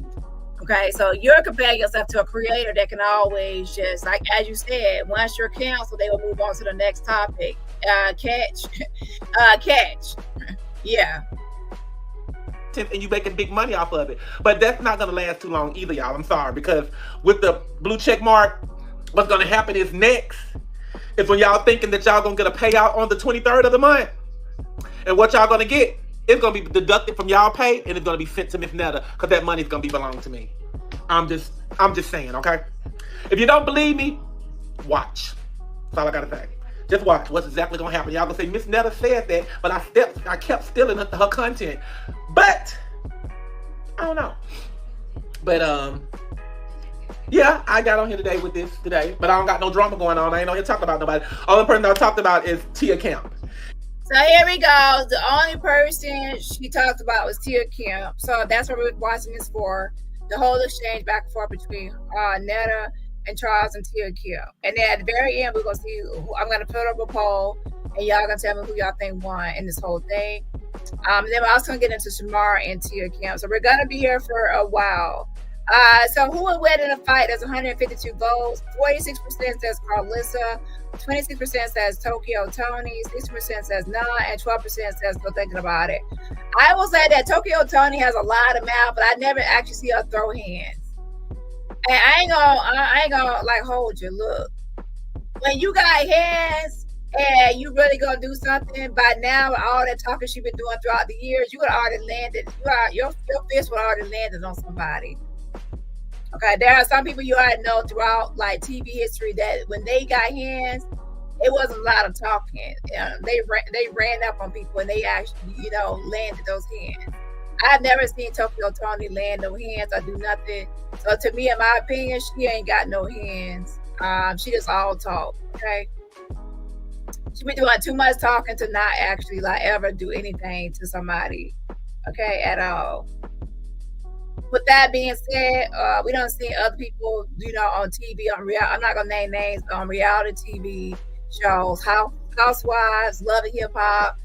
Okay, so you're comparing yourself to a creator that can always just, like, as you said, once you're canceled, they will move on to the next topic. Catch. Yeah. And you making big money off of it. But that's not going to last too long either, y'all. I'm sorry, because with the blue check mark, what's going to happen is next is when y'all thinking that y'all going to get a payout on the 23rd of the month. And what y'all going to get, it's going to be deducted from y'all pay, and it's going to be sent to Miss Netta, because that money's going to be belong to me. I'm just saying, okay? If you don't believe me, watch. That's all I got to say. Just watch what's exactly going to happen. Y'all going to say, Miss Netta said that, but I kept stealing her content. But, I don't know. But, yeah, I got on here today with this today, but I don't got no drama going on. I ain't on here talking about nobody. Only person I talked about is Tia Kemp. So here we go. The only person she talked about was Tia Kemp. So that's what we're watching this for. The whole exchange back and forth between Netta and Charles and Tia Kemp. And then at the very end, we're going to see who, I'm going to put up a poll, and y'all going to tell me who y'all think won in this whole thing. Then we're also going to get into Shamar and Tia Kemp. So we're going to be here for a while. So who will win in a fight? There's 152 votes. 46% says Carlissa, 26% says Tokyo Tony, 60% says nah, and 12% says still thinking about it. I will say that Tokyo Tony has a lot of mouth, but I never actually see her throw hands. And I ain't gonna like hold you. Look, when you got hands and you really gonna do something, by now all that talking she been doing throughout the years, you would already landed. Your fist would already landed on somebody. Okay, there are some people you already know throughout like TV history that when they got hands, it wasn't a lot of talking. They ran up on people and they actually, landed those hands. I've never seen Tokyo Tony land no hands or do nothing. So to me, in my opinion, she ain't got no hands. She just all talk. Okay, she been doing too much talking to not actually like ever do anything to somebody. Okay, at all. With that being said, we don't see other people, on TV, I'm not gonna name names, on reality TV shows, Housewives, Love and Hip Hop,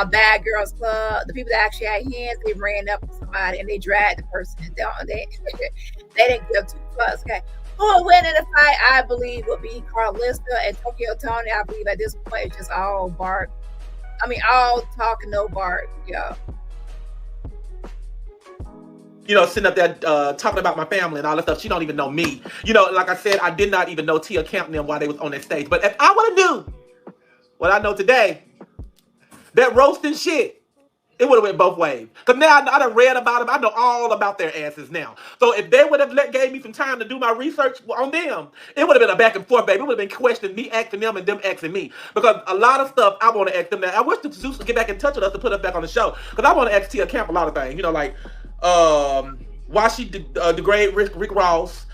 Bad Girls Club. The people that actually had hands, they ran up to somebody and they dragged the person. They didn't give two fucks. Okay, who will win in the fight? I believe would be Carlissa and Tokyo Tony. I believe at this point it's just all bark. I mean, all talk and no bark. Yeah. Sitting up there talking about my family and all that stuff. She don't even know me. Like I said, I did not even know Tia Kemp and them while they was on that stage. But if I would have knew what I know today, that roasting shit, it would have went both ways. Because now I done read about them. I know all about their asses now. So if they would have gave me some time to do my research on them, it would have been a back and forth, baby. It would have been questioning me asking them and them asking me. Because a lot of stuff I want to ask them now. I wish the Zeus would get back in touch with us to put us back on the show. Because I want to ask Tia Kemp a lot of things. Why she degrade Rick Ross,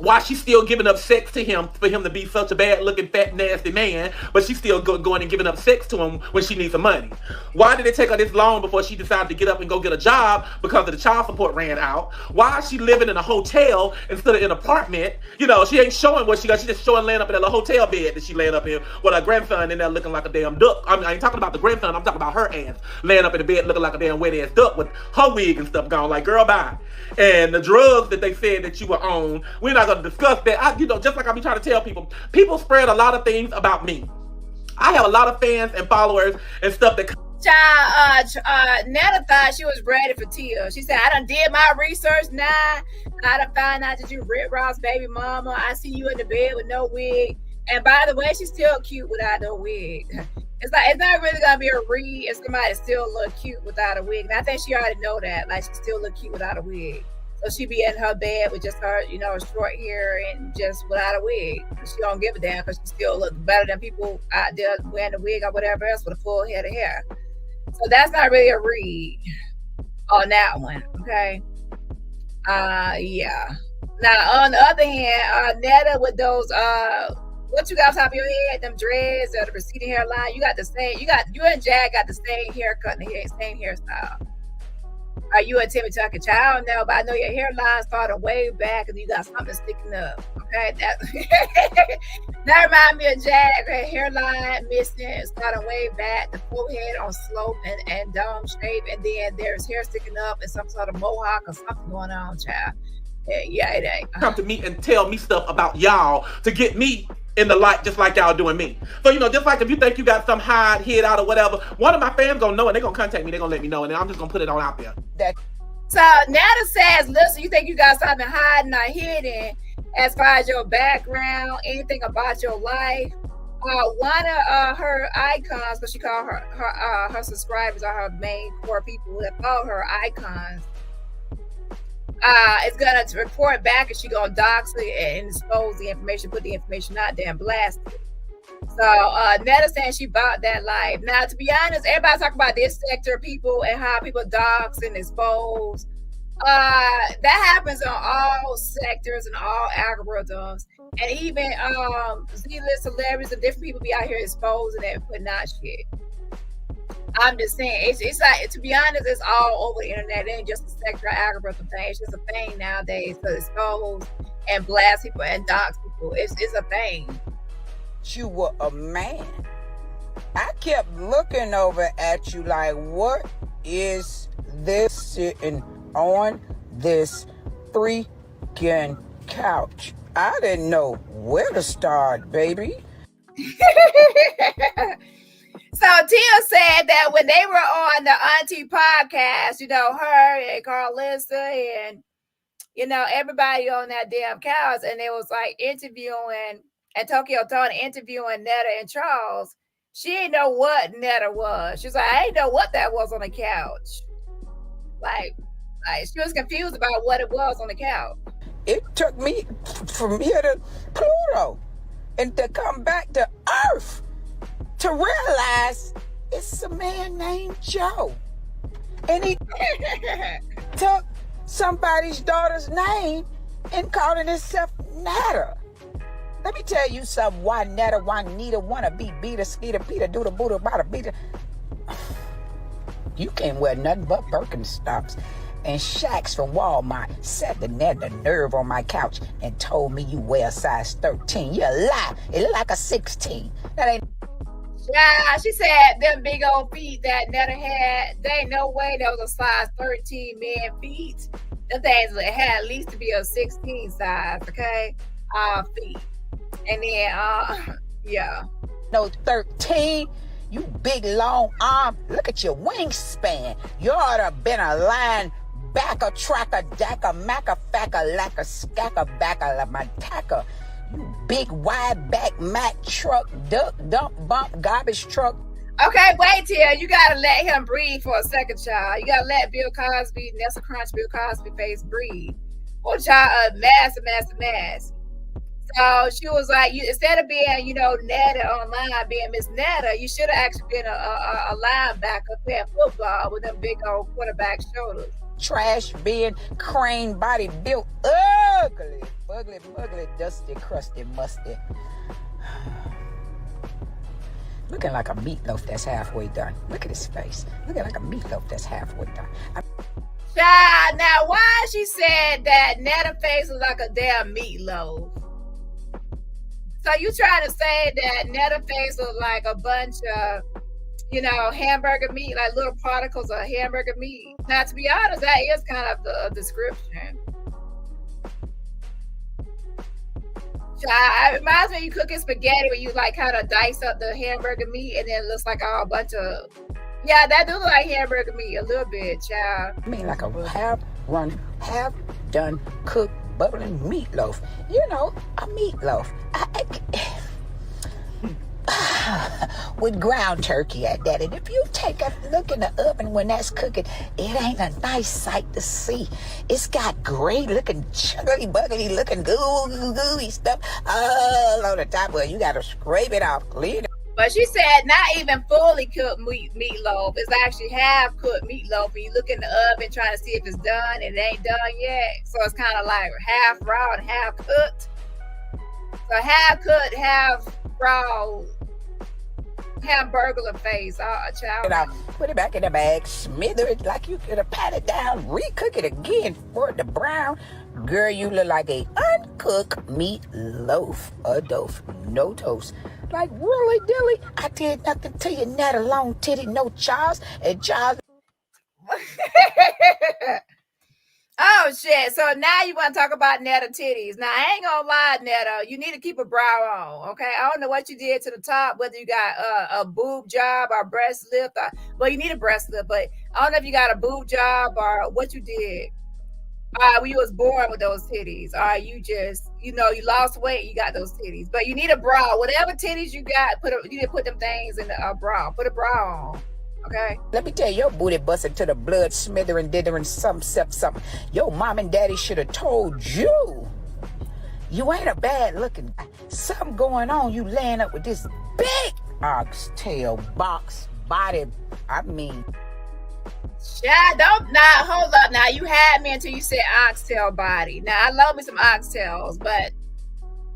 why she's still giving up sex to him for him to be such a bad looking fat nasty man, but she's still going and giving up sex to him when she needs some money. Why did it take her this long before she decided to get up and go get a job because of the child support ran out? Why is she living in a hotel instead of an apartment? She ain't showing what she got. She's just showing laying up in a little hotel bed that she laying up in with her grandson in there looking like a damn duck. I ain't talking about the grandson. I'm talking about her ass laying up in the bed looking like a damn wet ass duck with her wig and stuff gone. Like, girl, bye. And the drugs that they said that you were on, we're not going to discuss that. Just like I be trying to tell people, people spread a lot of things about me. I have a lot of fans and followers and stuff that Netta thought she was ready for Tia. She said, I done did my research now. I done found out that you Rick Ross' baby mama. I see you in the bed with no wig. And by the way, she's still cute without no wig. It's not really gonna be a read if somebody still look cute without a wig. And I think she already know that. Like, she still look cute without a wig. So she be in her bed with just her, short hair and just without a wig. She don't give a damn because she still look better than people out there wearing a wig or whatever else with a full head of hair. So that's not really a read on that one, okay? Yeah. Now, on the other hand, Netta with those, what you got on top of your head, them dreads or the receding hairline, you and Jag got the same haircut and the same hairstyle. Are you a Timmy Tucker child? No, but I know your hairline started way back and you got something sticking up. Okay, that reminds me of Jag. Her hairline missing, starting way back, the forehead on slope and dome shape, and then there's hair sticking up and some sort of mohawk or something going on, child. Yeah, it ain't. Come to me and tell me stuff about y'all to get me in the light, just like y'all doing me. So, just like if you think you got some hide, hid out or whatever, one of my fans gonna know and they're gonna contact me, they're gonna let me know, and then I'm just gonna put it on out there. So Netta says, listen, you think you got something hiding or hidden as far as your background, anything about your life. One of her icons, because she called her subscribers are her main core people that follow her icons, is gonna report back and she gonna dox it and expose the information, put the information out there and blast it. So Netta saying she bought that life. Now, to be honest, everybody talk about this sector of people and how people dox and expose. That happens on all sectors and all algorithms, and even Z-list celebrities and different people be out here exposing and putting out shit. I'm just saying, it's like, to be honest, it's all over the internet. It ain't just a sector algorithm thing. It's just a thing nowadays to expose and blast people and dox people. It's a thing. You were a man. I kept looking over at you like, what is this sitting on this freaking couch? I didn't know where to start, baby. So Tia said that when they were on the Auntie podcast, her and Carlissa and, everybody on that damn couch, and they was like interviewing, and Tokyo Tony interviewing Netta and Charles, she didn't know what Netta was. She was like, I didn't know what that was on the couch. Like she was confused about what it was on the couch. It took me from here to Pluto and to come back to Earth to realize it's a man named Joe. And he took somebody's daughter's name and called himself Netta. Let me tell you something. Why Netta, why Nita, wanna be Beta, Skeeter, Peter, do the Buddha, about a Beta. You can't wear nothing but Birkenstocks and Shacks from Walmart. Set the nerve on my couch and told me you wear a size 13. You a lie. It look like a 16. That ain't. Yeah, she said them big old feet that Netta had, there ain't no way that was a size 13 man feet. Them things had at least to be a 16 size, okay? Feet. And then, yeah. No, 13. You big long arm. Look at your wingspan. You ought to have been a linebacker, tracker, dacker, macker, facker, lacker, skacker, backer, mataka. You big wide back Mack truck, duck, dump, bump, garbage truck. Okay, wait till you gotta let him breathe for a second, child. You gotta let Bill Cosby, Nessa Crunch, Bill Cosby face breathe. Well, child, mess. So she was like, instead of being, Netta online, being Miss Netta, you should have actually been a linebacker playing football with them big old quarterback shoulders. Trash bin, crane body built, ugly, ugly, dusty, crusty, musty. Looking like a meatloaf that's halfway done. Look at his face. Looking like a meatloaf that's halfway done. Child, now why she said that Netta face was like a damn meatloaf? So you trying to say that Netta face was like a bunch of, hamburger meat, like little particles of hamburger meat? Now, to be honest, that is kind of the description. It reminds me of you cooking spaghetti where you like kind of dice up the hamburger meat and then it looks like a bunch of Yeah, that do look like hamburger meat a little bit, child. I mean, like a half-run, half-done, cooked, bubbling meatloaf. You know, a meatloaf. With ground turkey at that. And if you take a look in the oven when that's cooking, it ain't a nice sight to see. It's got great looking, chuggly, buggly looking, gooey stuff all on the top of it. You gotta scrape it off, clean it. But she said not even fully cooked meatloaf. It's actually half cooked meatloaf. And you look in the oven trying to see if it's done, and it ain't done yet. So it's kind of like half raw and half cooked. So half cooked, half raw, hamburger face. Child. Put it back in the bag, smother it like you could have pat it down, recook it again for the brown. Girl, you look like a uncooked meatloaf. A dof, no toast. Like, really, dilly? I did nothing to you, Netta, long titty, no Charles, and Charles. Oh, shit. So now you want to talk about Netta titties. Now, I ain't gonna lie, Netta. You need to keep a brow on, okay? I don't know what you did to the top, whether you got a boob job or breast lift. Well, you need a breast lift, but I don't know if you got a boob job or what you did. When you was born with those titties, you just, you lost weight, you got those titties. But you need a bra. Whatever titties you got, you need to put them things in a bra. Put a bra on, okay? Let me tell you, your booty busted to the blood, smithering, dithering, something. Your mom and daddy should have told you. You ain't a bad looking guy. Something going on. You laying up with this big oxtail box body. I mean... Yeah, hold up now. You had me until you said oxtail body. Now, I love me some oxtails, but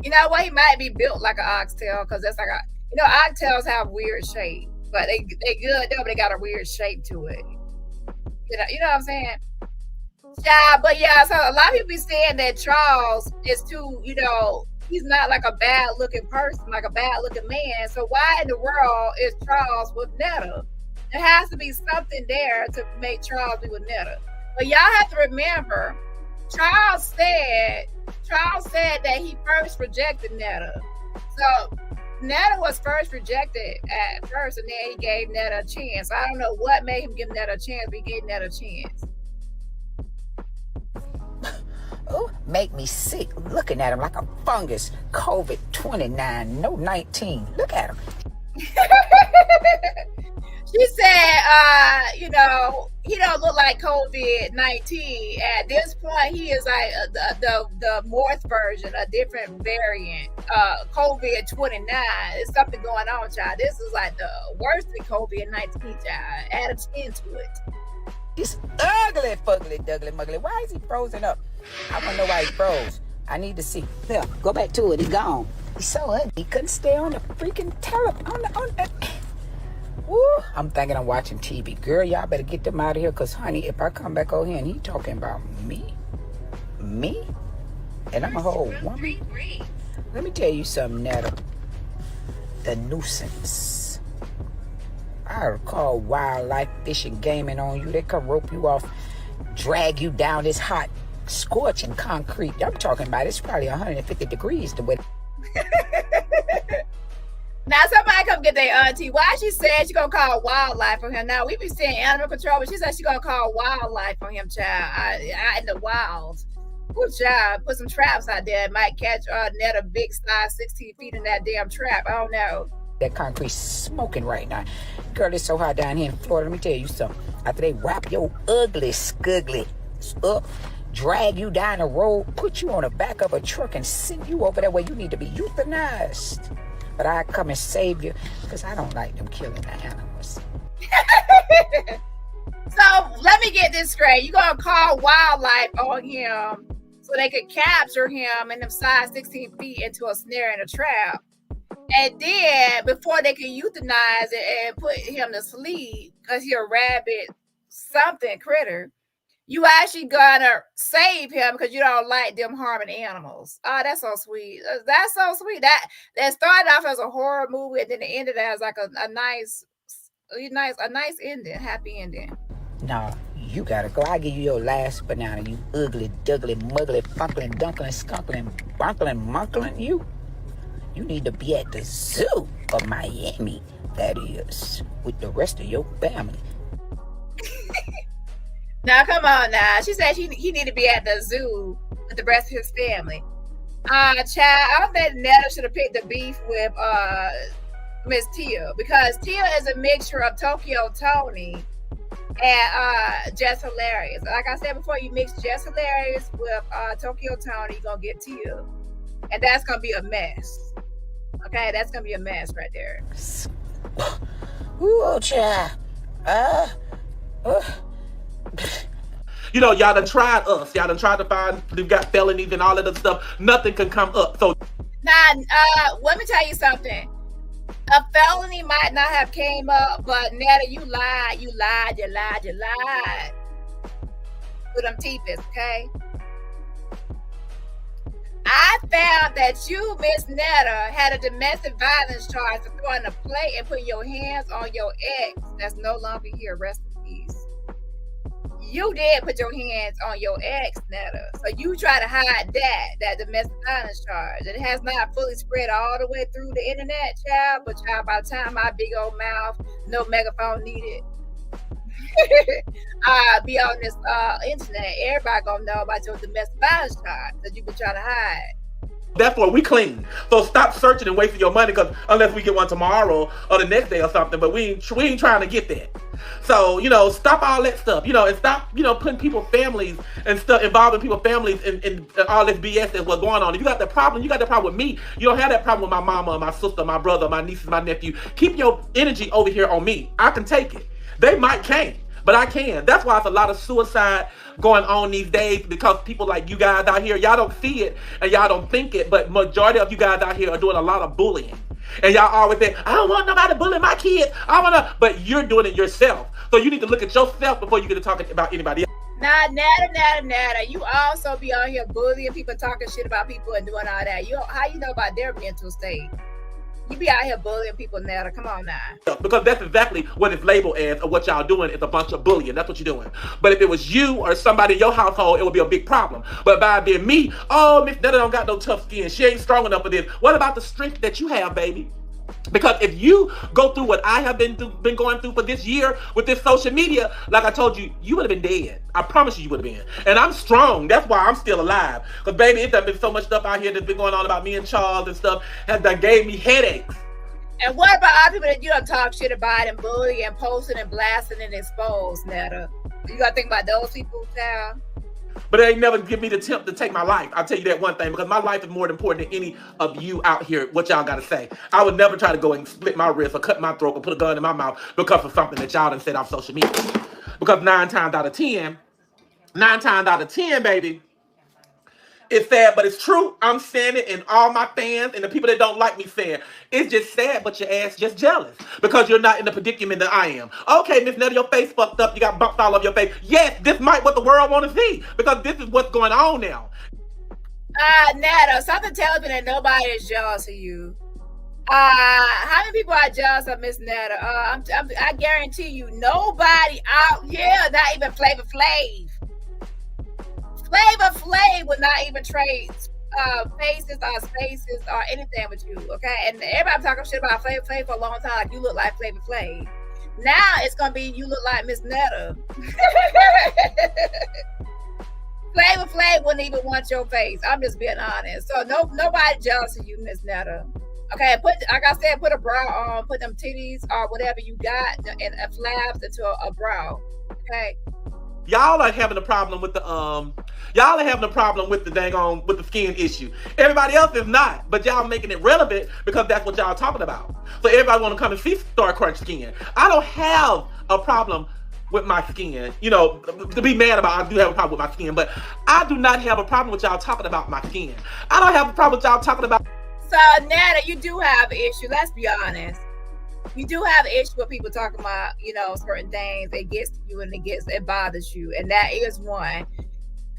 you know what? He might be built like an oxtail because that's like oxtails have weird shape, but they good though, but they got a weird shape to it. You know what I'm saying? Yeah, but yeah, so a lot of people be saying that Charles is too, he's not like a bad looking person, like a bad looking man. So why in the world is Charles with Netta? There has to be something there to make Charles be with Netta. But y'all have to remember, Charles said that he first rejected Netta. So Netta was first rejected at first, and then he gave Netta a chance. I don't know what made him give Netta a chance, but he gave Netta a chance. Oh, make me sick looking at him like a fungus. COVID 29, no 19. Look at him. She said, he don't look like COVID-19. At this point, he is like the Morse version, a different variant. COVID-29. There's something going on, child. This is like the worst than COVID-19, child. Add a 10 to it. He's ugly, fugly, dougly, muggly. Why is he frozen up? I want to know why he froze. I need to see. There, go back to it. He's gone. He's so ugly. He couldn't stay on the freaking telephone. Woo, I'm thinking I'm watching TV. Girl, y'all better get them out of here, because, honey, if I come back over here and he talking about me, and I'm a whole woman, let me tell you something, Netta. The nuisance. I call wildlife fishing gaming on you. They come rope you off, drag you down this hot, scorching concrete. I'm talking about it's probably 150 degrees the way. Now somebody come get their auntie. Why she said she gonna call wildlife on him? Now we be saying animal control, but she said she gonna call wildlife on him, child. Out in the wild. Good job. Put some traps out there. Might catch Netta big size 16 feet in that damn trap. I don't know. That concrete smoking right now. Girl, it's so hot down here in Florida. Let me tell you something. After they wrap your ugly scuggly up, drag you down the road, put you on the back of a truck and send you over there where you need to be euthanized. But I come and save you because I don't like them killing the animals. So let me get this straight. You're going to call wildlife on him so they could capture him in them size 16 feet into a snare and a trap. And then before they can euthanize it and put him to sleep because he's a rabbit something critter, you actually gonna save him because you don't like them harming animals. Oh, that's so sweet. That's so sweet. That started off as a horror movie and then it ended as like a nice ending, happy ending. No, you gotta go. I'll give you your last banana, you ugly, duggly, muggly, funkling, dunkling, skunkling, bunkling, munkling, you. You need to be at the zoo of Miami, that is, with the rest of your family. Now, come on now. She said he need to be at the zoo with the rest of his family. Child, I don't think Netta should have picked the beef with Miss Tia, because Tia is a mixture of Tokyo Tony and Just Hilarious. Like I said before, you mix Just Hilarious with Tokyo Tony, you're gonna get Tia, and that's gonna be a mess. Okay, that's gonna be a mess right there. Ooh, child. You know, y'all done tried us. Y'all done tried to find, we've got felonies and all that other stuff. Nothing can come up. So now, let me tell you something. A felony might not have came up, but Netta, you lied. With them teethers, okay? I found that you, Miss Netta, had a domestic violence charge for throwing a plate and putting your hands on your ex that's no longer here. Rest in peace. You did put your hands on your ex, Netta. So you try to hide that domestic violence charge. It has not fully spread all the way through the internet, child. But child, by the time my big old mouth, no megaphone needed, be on this internet, everybody gonna know about your domestic violence charge that you been trying to hide. therefore, we clean. So stop searching and wasting your money, because unless we get one tomorrow or the next day or something, but we ain't trying to get that. So, you know, stop all that stuff, you know, and stop, you know, putting people's families and stuff, involving people's families in all this BS that's what's going on. If you got that problem, you got that problem with me. You don't have that problem with my mama, my sister, my brother, my nieces, my nephew. Keep your energy over here on me. I can take it. They can't, but I can. That's why it's a lot of suicide going on these days, because people like you guys out here, y'all don't see it and y'all don't think it, but majority of you guys out here are doing a lot of bullying. And y'all always say, I don't want nobody bullying my kids. But you're doing it yourself. So you need to look at yourself before you get to talking about anybody else. Nah, Netta. You also be out here bullying people, talking shit about people and doing all that. How you know about their mental state? You be out here bullying people, Netta. Come on now. Because that's exactly what it's labeled as, or what y'all doing is a bunch of bullying. That's what you're doing. But if it was you or somebody in your household, it would be a big problem. But by being me, oh, Miss Netta don't got no tough skin. She ain't strong enough for this. What about the strength that you have, baby? Because if you go through what I have been going through for this year with this social media, like I told you, you would have been dead. I promise you would have been. And I'm strong. That's why I'm still alive. Because, baby, it's done been so much stuff out here that's been going on about me and Charles and stuff that gave me headaches. And what about all people that you don't talk shit about and bully and posting and blasting and expose, Netta? You got to think about those people, child. But they ain't never give me the tip to take my life. I'll tell you that one thing, because my life is more important than any of you out here, what y'all got to say. I would never try to go and split my wrist or cut my throat or put a gun in my mouth because of something that y'all done said off social media. Because 9 times out of 10, baby, it's sad, but it's true. I'm saying it, and all my fans and the people that don't like me saying it's just sad, but your ass just jealous because you're not in the predicament that I am. Okay, Miss Netta, your face fucked up. You got bumps all over your face. Yes, this might what the world want to see, because this is what's going on now. Netta, something tells me that nobody is jealous of you. How many people are jealous of Miss Netta? I guarantee you, nobody out here, not even Flavor Flav. Flavor Flav would not even trade faces or spaces or anything with you, okay? And everybody talking shit about Flavor Flav for a long time, like you look like Flavor Flav. Now it's gonna be you look like Miss Netta. Flavor Flav wouldn't even want your face. I'm just being honest. So nobody jealous of you, Miss Netta. Okay, like I said, put a bra on, put them titties or whatever you got and flaps into a bra. Okay. Y'all are having a problem with the dang on with the skin issue. Everybody else is not, but y'all making it relevant because that's what y'all talking about. So everybody want to come and see Star Crunch skin. I don't have a problem with my skin. You know, to be mad about, I do have a problem with my skin, but I do not have a problem with y'all talking about my skin. I don't have a problem with y'all talking about. So Netta, you do have an issue. Let's be honest. You do have an issue with people talking about, you know, certain things. It gets to you and it bothers you. And that is one.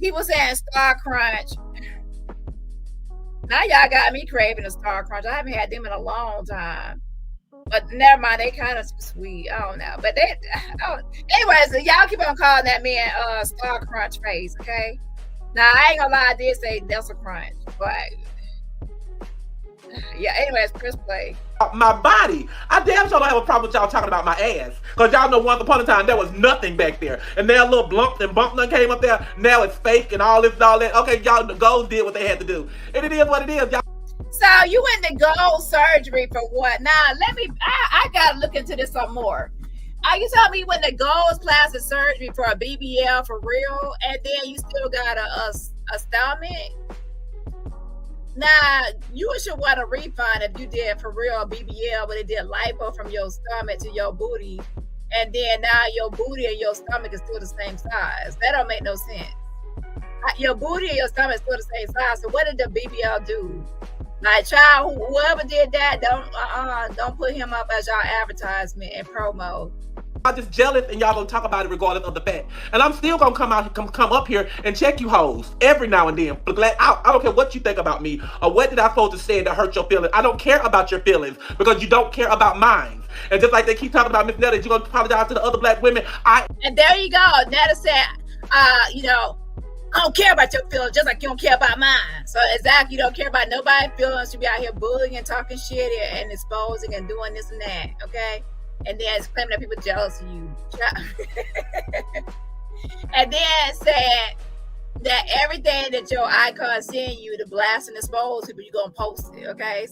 People saying Star Crunch. Now y'all got me craving a Star Crunch. I haven't had them in a long time. But never mind, they kind of sweet. I don't know. But anyways, y'all keep on calling that man Star Crunch face, okay? Now I ain't gonna lie, I did say Delta Crunch, but Yeah, anyways, press play. My body. I damn sure don't have a problem with y'all talking about my ass. Because y'all know once upon a time there was nothing back there. And now a little lump and bump done came up there. Now it's fake and all this and all that. Okay, y'all, the goals did what they had to do. And it is what it is, y'all. So you went to gold surgery for what? Now, I got to look into this some more. Are you telling me you went to gold plastic surgery for a BBL for real? And then you still got a stomach? Now, you should want a refund if you did for real BBL, but it did lipo from your stomach to your booty. And then now your booty and your stomach is still the same size. That don't make no sense. Your booty and your stomach is still the same size. So what did the BBL do? Like, child, whoever did that, don't put him up as y'all advertisement and promo. I'm just jealous and y'all gonna talk about it regardless of the fact. And I'm still gonna come up here and check you hoes every now and then. But I don't care what you think about me or what did I supposed to say that hurt your feelings. I don't care about your feelings because you don't care about mine. And just like they keep talking about Miss Netta, you're gonna apologize to the other black women. And there you go. Netta said, I don't care about your feelings, just like you don't care about mine. So exactly, you don't care about nobody's feelings. You be out here bullying and talking shit and exposing and doing this and that, okay? And then it's claiming that people jealous of you. And then said that everything that your icon send you to blast and expose people, you're gonna post it, okay?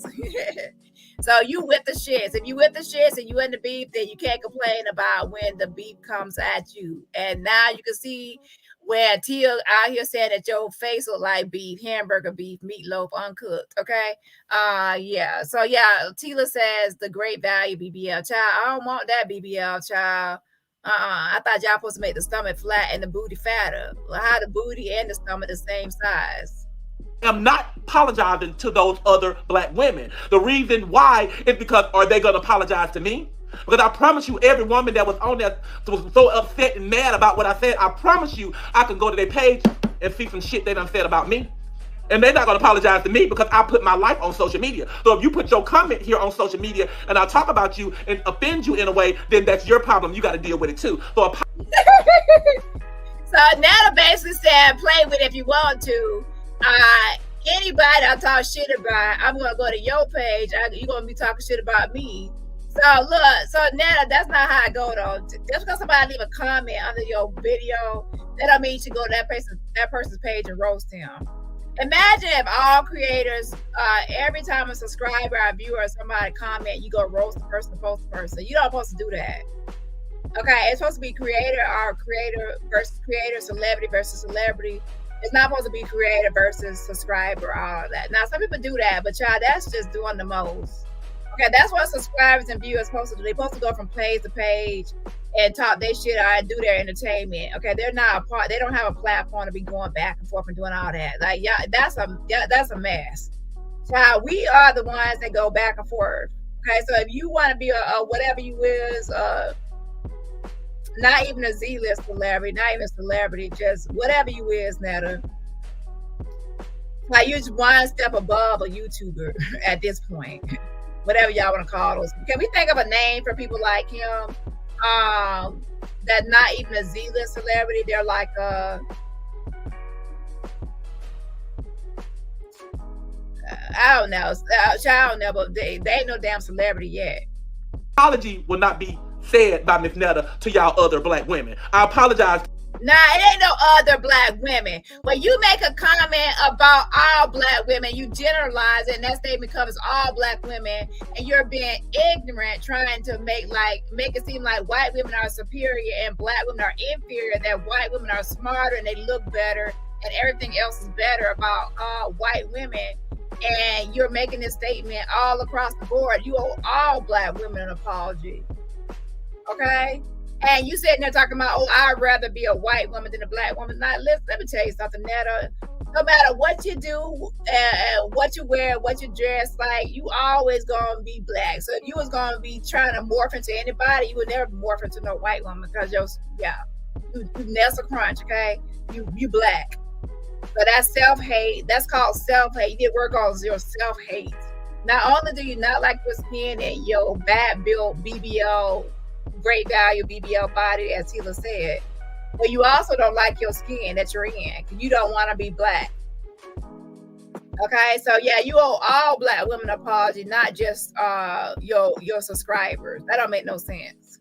So you with the shits. If you with the shits and you in the beef, then you can't complain about when the beef comes at you. And now you can see where Tia out here saying that your face look like beef, hamburger beef, meatloaf, uncooked. Okay. Yeah. So yeah, Tila says the great value BBL. Child, I don't want that BBL, child. I thought y'all supposed to make the stomach flat and the booty fatter. How the booty and the stomach the same size? I'm not apologizing to those other black women. The reason why is because are they gonna apologize to me? Because I promise you, every woman that was on there was so upset and mad about what I said, I promise you, I can go to their page and see some shit they done said about me. And they're not going to apologize to me because I put my life on social media. So if you put your comment here on social media and I talk about you and offend you in a way, then that's your problem. You got to deal with it too. So Netta basically said, play with it if you want to. Anybody I talk shit about, I'm going to go to your page. You're going to be talking shit about me. So look, Netta, that's not how I go though. Just because somebody leave a comment under your video, that don't mean you should go to that person's page and roast him. Imagine if all creators, every time a subscriber, a viewer, or somebody comment, you go roast the person, post the person. You don't supposed to do that. Okay, it's supposed to be creator versus creator, celebrity versus celebrity. It's not supposed to be creator versus subscriber, all of that. Now, some people do that, but child, that's just doing the most. Okay, that's what subscribers and viewers supposed to do. They're supposed to go from page to page and talk their shit out and do their entertainment. Okay, they're not a part. They don't have a platform to be going back and forth and doing all that. Like, yeah, that's a mess. So we are the ones that go back and forth. Okay, so if you want to be a whatever you is, not even a Z-list celebrity, not even a celebrity, just whatever you is, Netta. Like you're just one step above a YouTuber at this point. Whatever y'all want to call those. Can we think of a name for people like him? That's not even a Z-list celebrity. They're like I don't know. I don't know, but they ain't no damn celebrity yet. Apology will not be said by Miss Netta to y'all other black women. I apologize. Nah, it ain't no other black women. When you make a comment about all black women, you generalize it, and that statement covers all black women, and you're being ignorant, trying to make it seem like white women are superior and black women are inferior, that white women are smarter and they look better, and everything else is better about white women. And you're making this statement all across the board. You owe all black women an apology. Okay? And you sitting there talking about, I'd rather be a white woman than a black woman. Now, let me tell you something, Netta. No matter what you do, what you wear, what you dress like, you always gonna be black. So if you was gonna be trying to morph into anybody, you would never morph into no white woman because you nestle crunch, okay? You black. So that's self-hate. That's called self-hate. You need to work on your self-hate. Not only do you not like your skin and your bad built BBL, great value BBL body, as Tila said, but you also don't like your skin that you're in because you don't want to be black. Okay, so yeah, you owe all black women an apology, not just your subscribers. That don't make no sense.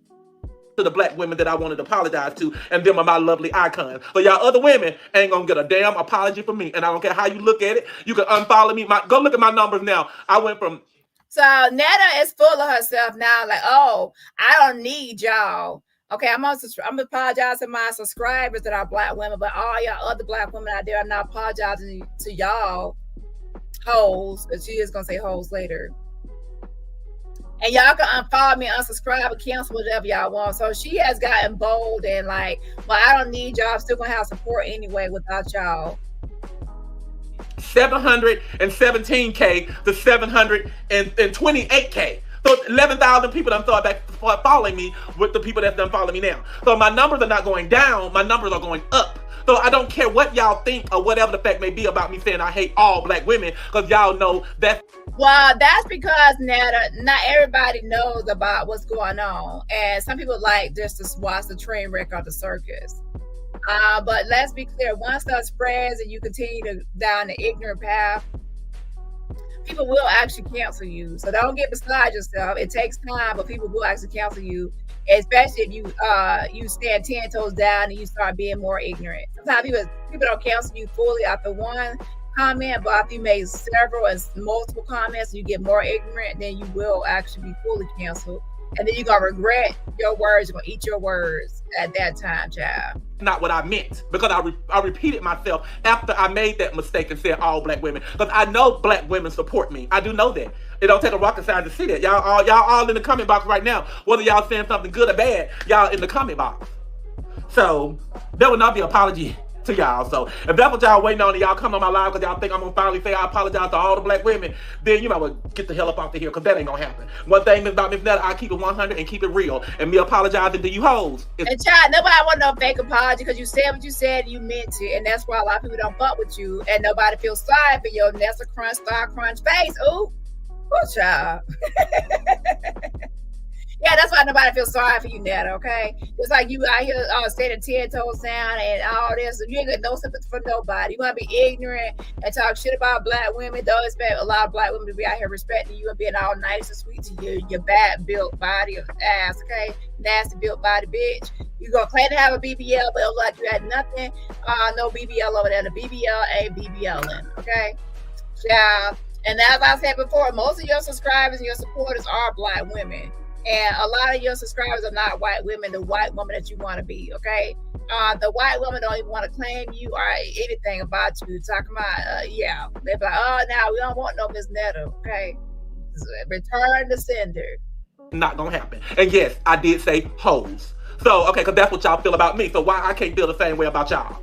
To the black women that I wanted to apologize to, and them are my lovely icons. So y'all other women ain't gonna get a damn apology from me, and I don't care how you look at it. You can unfollow me. Go look at my numbers now. I went from. So Netta is full of herself now, like, oh, I don't need y'all. Okay, I'm gonna apologize to my subscribers that are black women, but all y'all other black women out there, I'm not apologizing to y'all hoes, but she is gonna say hoes later. And y'all can unfollow me, unsubscribe, or cancel whatever y'all want. So she has gotten bold and like, well, I don't need y'all. I'm still gonna have support anyway without y'all. 717K to 728K. So 11,000 people done started back following me with the people that's done following me now. So my numbers are not going down, my numbers are going up. So I don't care what y'all think or whatever the fact may be about me saying I hate all black women, because y'all know that. Well, that's because Netta, not everybody knows about what's going on. And some people like just to watch the train wreck of the circus. But let's be clear, once that spreads and you continue to down the ignorant path, people will actually cancel you. So don't get beside yourself. It takes time, but people will actually cancel you, especially if you stand 10 toes down and you start being more ignorant. Sometimes people don't cancel you fully after one comment, but if you make several and multiple comments and you get more ignorant, then you will actually be fully canceled. And then you're going to regret your words. You're going to eat your words at that time, child. Not what I meant, because I repeated myself after I made that mistake and said all black women, because I know black women support me. I do know that. It don't take a rocket science to see that. Y'all all in the comment box right now. Whether y'all saying something good or bad, y'all in the comment box. So there will not be an apology to y'all. So if that's what y'all waiting on and y'all come on my live because y'all think I'm gonna finally say I apologize to all the black women, then you might well get the hell up off the here, because that ain't gonna happen. One thing about Miss Netta, I keep it 100 and keep it real. And me apologizing to you hoes. And child, nobody want no fake apology, because you said what you said, you meant it, and that's why a lot of people don't fuck with you, and nobody feels sorry for your Nessa crunch, star crunch face. Ooh, child. Yeah, that's why nobody feels sorry for you, Netta, okay? It's like you out here standing 10 toes down and all this. You ain't got no sympathy for nobody. You want to be ignorant and talk shit about black women. Don't expect a lot of black women to be out here respecting you and being all nice and sweet to you. Your bad built body of ass, okay? Nasty built body bitch. You gonna claim to have a BBL, but it look like you had nothing. No BBL over there. The BBL ain't BBLing, okay? Yeah. And as I said before, most of your subscribers and your supporters are black women. And a lot of your subscribers are not white women, the white woman that you want to be, okay? The white women don't even want to claim you or anything about you. Talking about, yeah. They're like, oh, now we don't want no Miss Netta, okay? Return the sender. Not gonna happen. And yes, I did say hoes. So, okay, because that's what y'all feel about me. So why I can't feel the same way about y'all?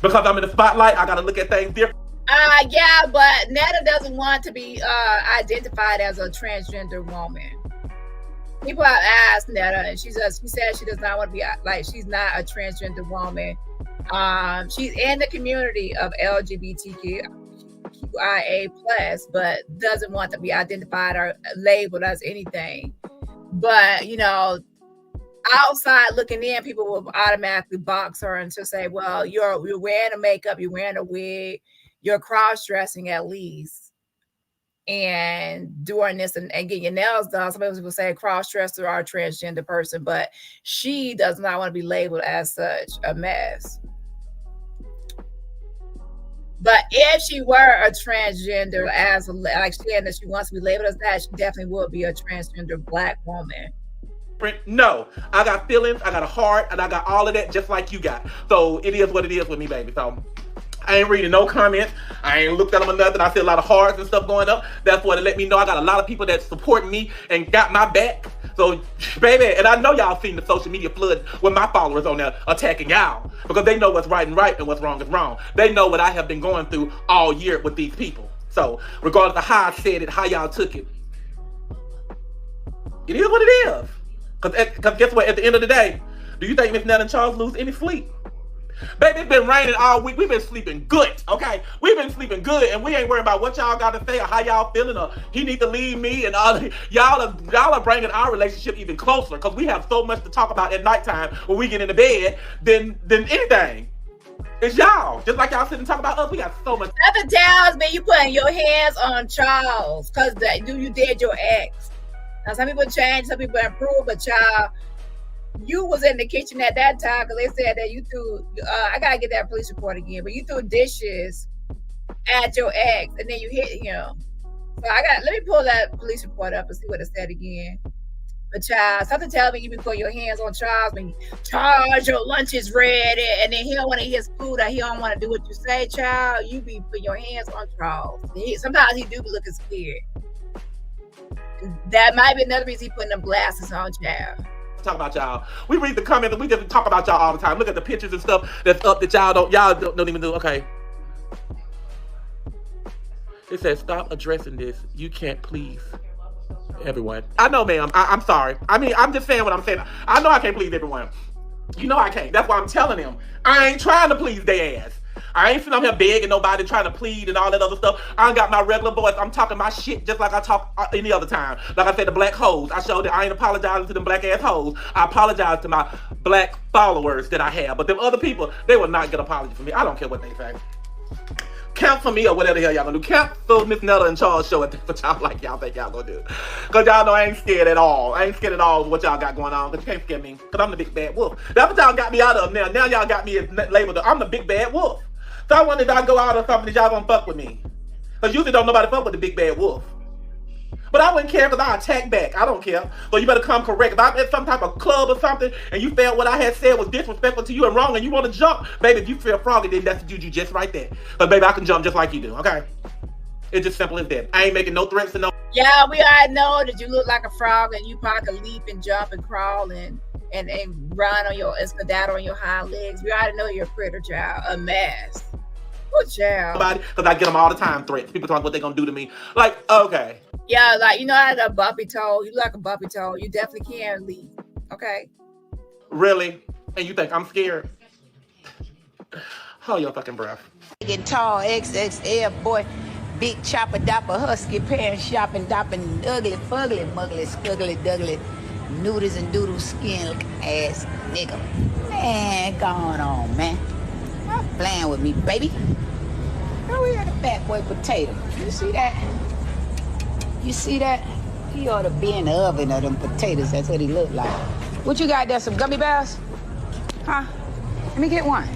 Because I'm in the spotlight, I gotta look at things different. Yeah, but Netta doesn't want to be identified as a transgender woman. People have asked Netta, and she said she does not want to be like, she's not a transgender woman. She's in the community of LGBTQIA+, but doesn't want to be identified or labeled as anything. But you know, outside looking in, people will automatically box her and to say, well, you're wearing a makeup, you're wearing a wig, you're cross-dressing at least, and doing this and getting your nails done. Some people say cross-dresser or a transgender person, but she does not want to be labeled as such a mess. But if she were a transgender, as like saying that she wants to be labeled as that, she definitely would be a transgender black woman. No, I got feelings, I got a heart, and I got all of that just like you got. So it is what it is with me, baby. So I ain't reading no comments. I ain't looked at them or nothing. I see a lot of hearts and stuff going up. That's what it let me know. I got a lot of people that support me and got my back. So, baby, and I know y'all seen the social media flood with my followers on there attacking y'all, because they know what's right and what's wrong is wrong. They know what I have been going through all year with these people. So, regardless of how I said it, how y'all took it, it is what it is. Because guess what? At the end of the day, do you think Miss Netta and Charles lose any sleep? Baby, it's been raining all week. We've been sleeping good, okay? We've been sleeping good, and we ain't worried about what y'all got to say or how y'all feeling or he need to leave me and all. Y'all are bringing our relationship even closer, because we have so much to talk about at nighttime when we get into bed than anything. It's y'all. Just like y'all sit and talk about us, we got so much. Nothing tells me you putting your hands on Charles because you did your ex. Now some people change, some people improve, but child, you was in the kitchen at that time because they said that you threw. I gotta get that police report again, but you threw dishes at your ex and then you hit him. So let me pull that police report up and see what it said again. But child, something tells me you be putting your hands on Charles when Charles, your lunch is ready, and then he don't want to eat his food or he don't want to do what you say, child. You be putting your hands on Charles. Sometimes he do be looking scared. That might be another reason he putting them glasses on, child. Talk about y'all. We read the comments and we just talk about y'all all the time. Look at the pictures and stuff that's up that y'all don't even do. Okay. It says stop addressing this. You can't please everyone. I know, ma'am. I'm sorry. I mean, I'm just saying what I'm saying. I know I can't please everyone. You know I can't. That's why I'm telling them. I ain't trying to please their ass. I ain't sitting up here begging nobody, trying to plead and all that other stuff. I ain't got my regular voice. I'm talking my shit just like I talk any other time. Like I said, the black hoes. I showed that I ain't apologizing to them black ass hoes. I apologize to my black followers that I have. But them other people, they will not get an apology from me. I don't care what they say. Count for me or whatever the hell y'all gonna do. Count for Miss Netta and Charles show it for y'all like y'all think y'all gonna do. Cause y'all know I ain't scared at all. I ain't scared at all of what y'all got going on. Cause you can't scare me. Cause I'm the big bad wolf. That's what y'all got me out of now. Now y'all got me labeled. I'm the big bad wolf. So I wonder if I go out or something that y'all gonna fuck with me. Cause usually don't nobody fuck with the big bad wolf. But I wouldn't care because I attack back. I don't care. So you better come correct. If I'm at some type of club or something and you felt what I had said was disrespectful to you and wrong and you want to jump, baby, if you feel froggy, then that's the juju just right there. But baby, I can jump just like you do, okay? It's just simple as that. I ain't making no threats to no. Yeah, we already know that you look like a frog and you probably can leap and jump and crawl and run on your skedaddle on your hind legs. We already know you're a critter, child. A mess. Good child. Because I get them all the time, threats. People talk what they're going to do to me. Like, okay. Yeah, like, you know, I had a bumpy toe. You look like a bumpy toe. You definitely can leave. Okay? Really? And you think I'm scared? Hold your fucking breath. Getting tall, XXL, boy. Big chopper, dapper, husky, pants, shopping, dopping, ugly, fugly, muggly, scuggly, dougly, noodles and doodle skin ass nigga. Man, going on, man. Stop playing with me, baby. Oh, we got a fat boy potato. You see that? You see that? He ought to be in the oven of them potatoes. That's what he look like. What you got there? Some gummy bears? Huh? Let me get one.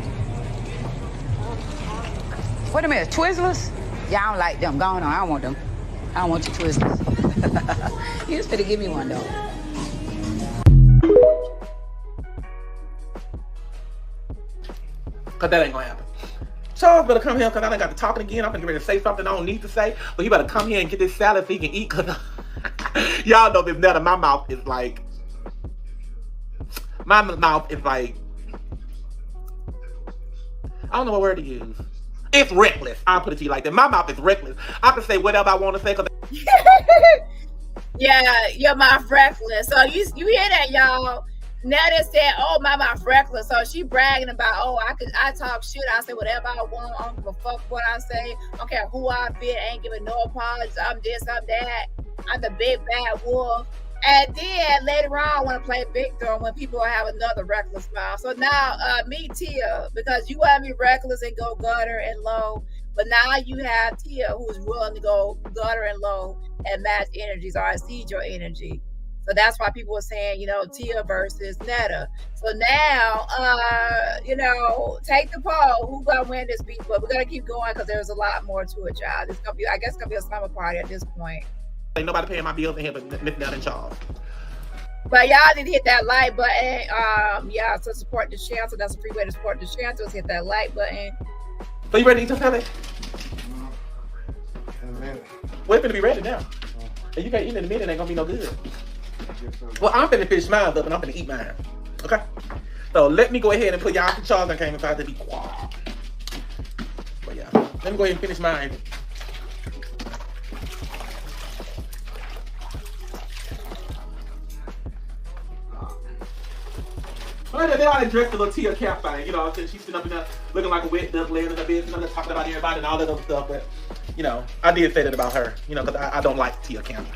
Wait a minute, Twizzlers? Yeah, I don't like them. Go on, I don't want them. I don't want your Twizzlers. You just better give me one, though. Because that ain't going to happen. Charles better come here because I done got to talking again. I'm going to get ready to say something I don't need to say. But you better come here and get this salad so you can eat. Because y'all know this Netta, my mouth is like... My mouth is like... I don't know what word to use. It's reckless. I'll put it to you like that. My mouth is reckless. I can say whatever I want to say. Cause yeah, your mouth reckless. So you hear that, y'all? Netta said, "Oh, my mouth reckless." So she bragging about, "Oh, I talk shit. I say whatever I want. I don't give a fuck what I say. I don't care who I fit. I ain't giving no apologies. I'm this, I'm that. I'm the big bad wolf." And then later on, I want to play victim when people have another reckless mouth. So now, me, Tia, because you want to be reckless and go gutter and low, but now you have Tia who's willing to go gutter and low and match energies or exceed your energy. So that's why people are saying, you know, Tia versus Netta. So now, you know, take the poll. Who's gonna win this beat? But we're gonna keep going because there's a lot more to it, y'all. It's gonna be, I guess, it's gonna be a slumber party at this point. Ain't nobody paying my bills in here but Miss Netta and Charles. But y'all need to hit that like button. Yeah, to support the channel. So that's a free way to support the channel. Is hit that like button. So you ready to eat your salad? In a minute. We're finna be ready now. And you can't eat in a minute, it ain't gonna be no good. Well, I'm finna finish mine up and I'm finna eat mine. Okay? So let me go ahead and put y'all some Charles and came inside to be quiet. But yeah, let me go ahead and finish mine. But they already dressed a little Tia Kemp thing, you know what I'm saying? She's sitting up in there looking like a wet duck laying in her bed, talking about everybody and all that other stuff. But, you know, I did say that about her, you know, because I don't like Tia Kemp.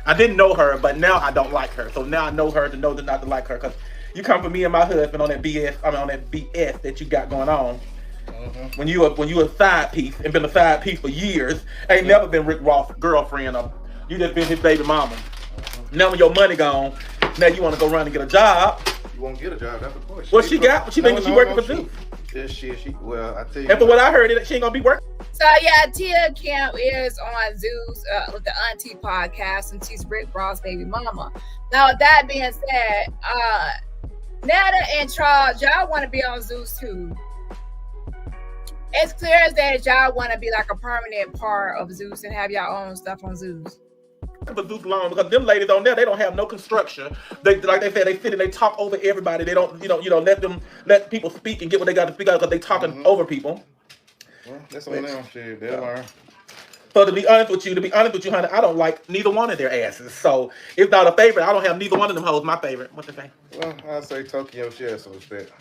I didn't know her, but now I don't like her. So now I know her to know not to like her because You come for me and my husband on that BS. I mean, on that BS that you got going on. When you a side piece and been a side piece for years, ain't never been Rick Ross' girlfriend. Or you just been his baby mama. Now when your money gone, now you want to go run and get a job. You won't get a job. That's the point. Well, she got. She thinking she working for Zeus. This shit. Well, I tell you. And for what I heard, she ain't gonna be working. So yeah, Tia Kemp is on Zeus with the Auntie podcast, and she's Rick Ross' baby mama. Now with that being said, Netta and Charles, y'all want to be on Zeus too. It's clear as that y'all want to be like a permanent part of Zeus and have y'all own stuff on Zeus. For Zeus alone, because them ladies on there, they don't have no construction. They, like they said, they sit and they talk over everybody. They don't, let people speak and get what they got to speak out because they talking over people. Well, that's on them. Shit, they'll learn. So to be honest with you, honey, I don't like neither one of their asses. So it's not a favorite. I don't have neither one of them hoes my favorite. What you think? Well, I'd say Tokyo share some respect.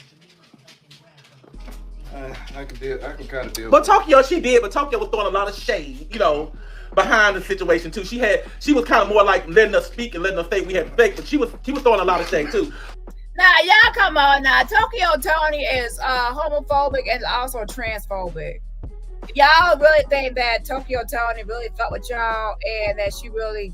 I can kind of deal. But Tokyo, she did. But Tokyo was throwing a lot of shade, behind the situation too. She was kind of more like letting us speak and letting us say we had to fake. But she was throwing a lot of shade too. Now, y'all come on now. Tokyo Tony is homophobic and also transphobic. Y'all really think that Tokyo Tony really fuck with y'all and that she really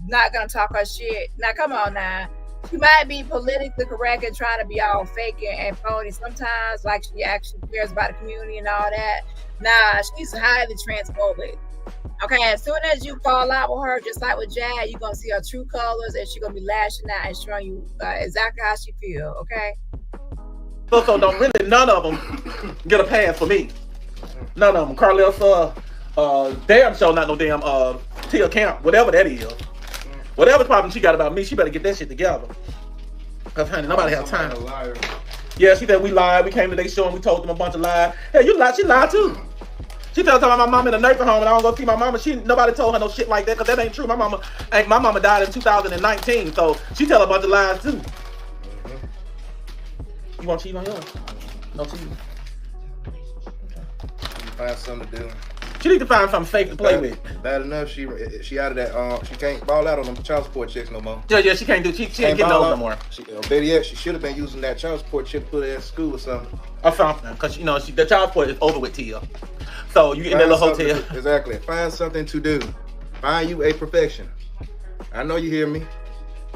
not gonna talk her shit? Now, come on now. She might be politically correct and trying to be all fake and phony sometimes, like she actually cares about the community and all that. Nah, she's highly transphobic. Okay, as soon as you fall out with her, just like with Jad, you're gonna see her true colors and she's gonna be lashing out and showing you exactly how she feel, okay? So don't really, none of them get a pass for me. None of them. Carlos, damn show, not no damn Tia Kemp, whatever that is. Whatever problem she got about me, she better get that shit together. Cause honey, nobody has time. Yeah, she said we lied. We came to their show and we told them a bunch of lies. Hey, you lied. She lied too. She tells my mom in a nursing home and I don't go see my mama. Nobody told her no shit like that because that ain't true. My mama died in 2019, so she tell a bunch of lies too. You want to cheat on yours? No cheating. Find something to do. She need to find something safe to play with. Bad enough, she out of that. She can't ball out on them child support checks no more. Yeah, she can't do. She ain't getting those no more. Better yet, she should have been using that child support check to put her at school or something. Or something, because the child support is over with Tia. So you get in that little hotel. Exactly. Find something to do. Find you a profession. I know you hear me.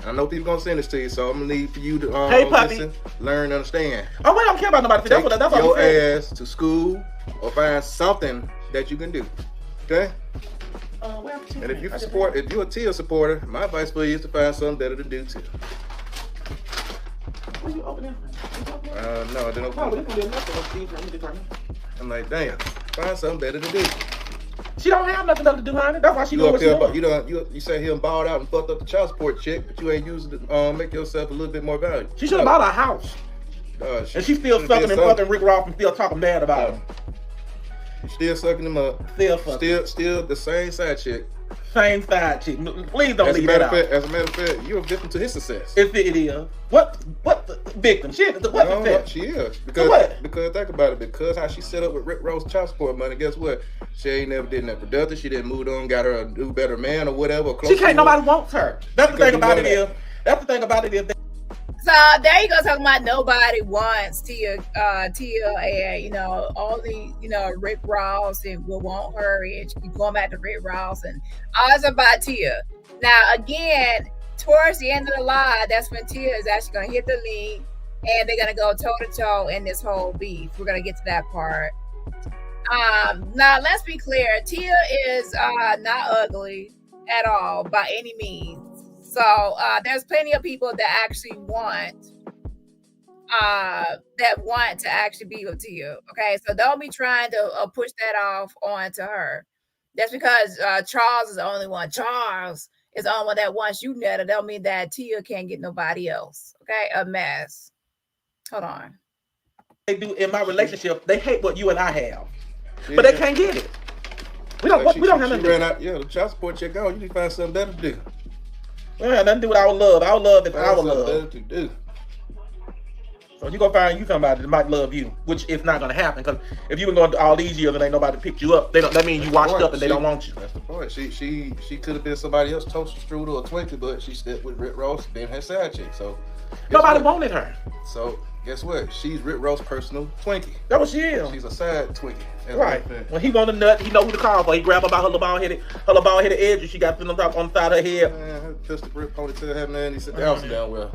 I know people gonna send this to you, so I'm gonna need for you to listen, learn, understand. Oh, we don't care about nobody. That's what your ass to school or find something that you can do. Okay? And if you're a Tia supporter, my advice for you is to find something better to do too. What are you opening? No, I didn't open it. I'm like, damn, find something better to do. She don't have nothing better to do, honey. That's why she doing what she doing. You say he balled out and fucked up the child support check, but you ain't using it to make yourself a little bit more valuable. She should have bought a house. And she's still sucking and fucking Rick Ross and still talking bad about him. Still sucking him up. Still fucking. Still the same side chick. Same side chick. Please don't leave that out. As a matter of fact, you're a victim to his success. It is. What the victim? She is. Because think about it. Because how she set up with Rick Ross child support money, guess what? She ain't never did nothing productive. She didn't move on, got her a new better man or whatever. She can't. Nobody wants her. That's the thing about it is. So there you go, talking about nobody wants Tia, and only Rick Ross and will want her, and she keep going back to Rick Ross and all it's about Tia. Now again, towards the end of the line, that's when Tia is actually gonna hit the lead, and they're gonna go toe to toe in this whole beef. We're gonna get to that part. Now let's be clear, Tia is not ugly at all by any means. So there's plenty of people that actually want to actually be with Tia. Okay, so don't be trying to push that off onto her. That's because Charles is the only one. Charles is the only one that wants you, Netta. Don't mean that Tia can't get nobody else. Okay, a mess. Hold on. They do in my relationship. They hate what you and I have, but they can't get it. We don't have nothing. The child support check out. You need to find something better to do. We don't have nothing to do with our love. Our love is our love. To do. So you go find you somebody that might love you, which is not gonna happen. Because if you've been going all these years and ain't nobody picked you up, that means you washed up and they don't want you. That's the point. She could have been somebody else, toaster strudel or Twinkie, but she stepped with Rick Ross being her side chick. So nobody wanted her. So guess what? She's Rick Ross' personal Twinkie. That's what she is. She's a side Twinkie. Right. When he want a nut, he know who to call for. He grab her by her little bald headed edge, and she got on top on the side of her head. Man, her pistol grip ponytail had man. He said the house down well.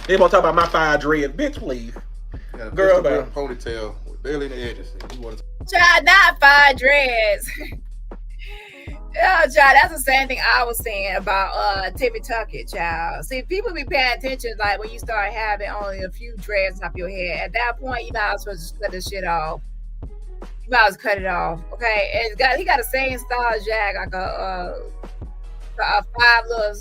They want to talk about my fire dread, bitch, please. Got a Girl, pistol grip ponytail with barely in the edges. Child, not fire dreads. Yeah, child, that's the same thing I was saying about Timmy Tuckett, child. See, people be paying attention like when you start having only a few dreads on top of your head. At that point, you might as well just cut this shit off. You might as well cut it off, okay? And he got the same style as Jag, like a 5 little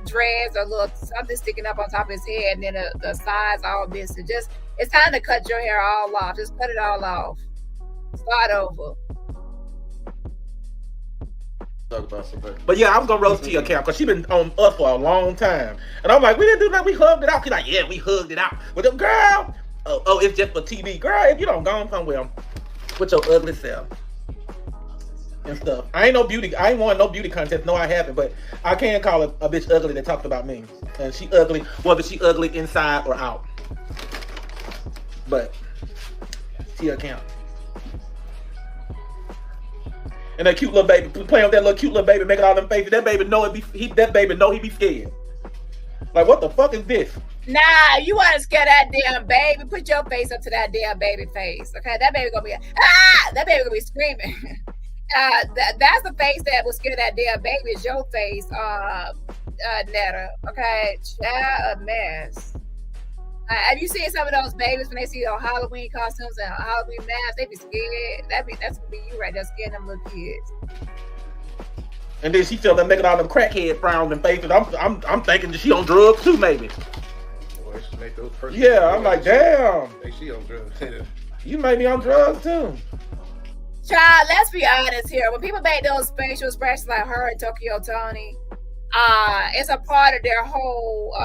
dreads or little something sticking up on top of his head, and then the sides all missing. Just it's time to cut your hair all off. Just cut it all off. Start over. But yeah, I was gonna roast Tia Kemp because she been on us for a long time, and I'm like, we didn't do that. We hugged it out. She's like, yeah, we hugged it out. But the girl, oh, it's just for TV, girl. If you don't go on somewhere with your ugly self and stuff, I ain't won no beauty contest. No, I haven't. But I can call a bitch ugly that talks about me, and she ugly whether she ugly inside or out. But Tia Kemp. And that cute little baby, playing with that little cute little baby, making all them faces. That baby know he be scared. Like, what the fuck is this? Nah, you want to scare that damn baby? Put your face up to that damn baby face, okay? That baby gonna be that baby gonna be screaming. That's the face that will scare that damn baby. Is your face, Netta? Okay, child, a mess. Have you seen some of those babies when they see those Halloween costumes and Halloween masks? They be scared. That's gonna be you right there, scaring them little kids. And then she feel them making all them crackhead frowns and faces. I'm thinking that she on drugs too, maybe. Boy, she make those yeah, I'm like, damn. Hey, she on drugs. You may be on drugs too. Child, let's be honest here. When people make those facial expressions like her and Tokyo Tony, it's a part of their whole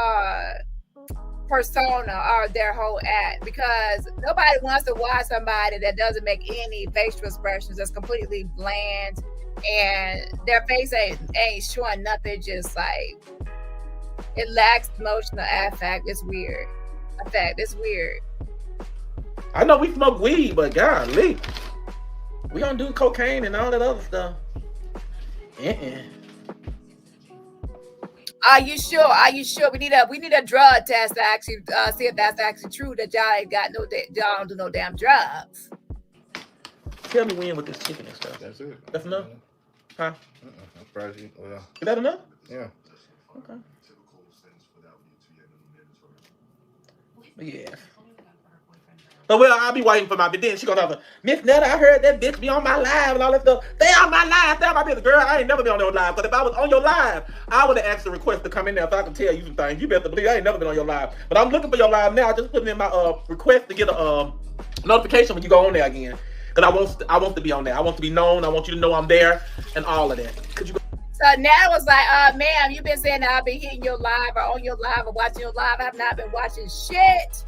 persona or their whole act, because nobody wants to watch somebody that doesn't make any facial expressions, that's completely bland, and their face ain't showing nothing, just like it lacks emotional affect. It's weird. It's weird. I know we smoke weed, but golly, we don't do cocaine and all that other stuff. Are you sure? We need a drug test to actually see if that's actually true, that y'all ain't got y'all don't do no damn drugs. Tell me when with this chicken and stuff. That's it. That's enough? Huh? I'm surprised you. Well, is that enough? Yeah. Okay. Yeah. So well, I'll be waiting for my, but then she gonna have Miss Netta, I heard that bitch be on my live and all that stuff. Stay on my live, stay on my business. Girl, I ain't never been on your live. Because if I was on your live, I would have asked a request to come in there so I can tell you some things. You better believe I ain't never been on your live. But I'm looking for your live now. I just putting in my request to get a notification when you go on there again. Because I want to be on there. I want to be known. I want you to know I'm there and all of that. Could you go? So Netta was like, ma'am, you've been saying that I've been hitting your live or on your live or watching your live. I have not been watching shit.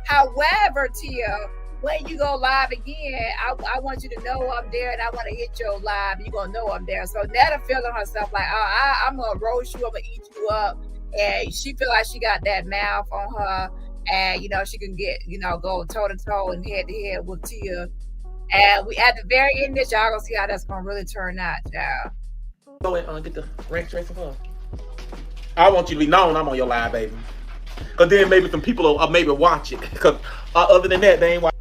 However, Tia, when you go live again, I want you to know I'm there, and I want to hit your live. You're going to know I'm there. So Netta feeling herself like, I'm going to roast you, I'm going to eat you up. And she feel like she got that mouth on her. And, she can get, go toe-to-toe and head-to-head with Tia. And we at the very end of this, y'all going to see how that's going to really turn out, y'all. Go and get the rank trace of her. I want you to be known I'm on your live, baby. Because then maybe some people will maybe watch it. Because other than that, they ain't watching.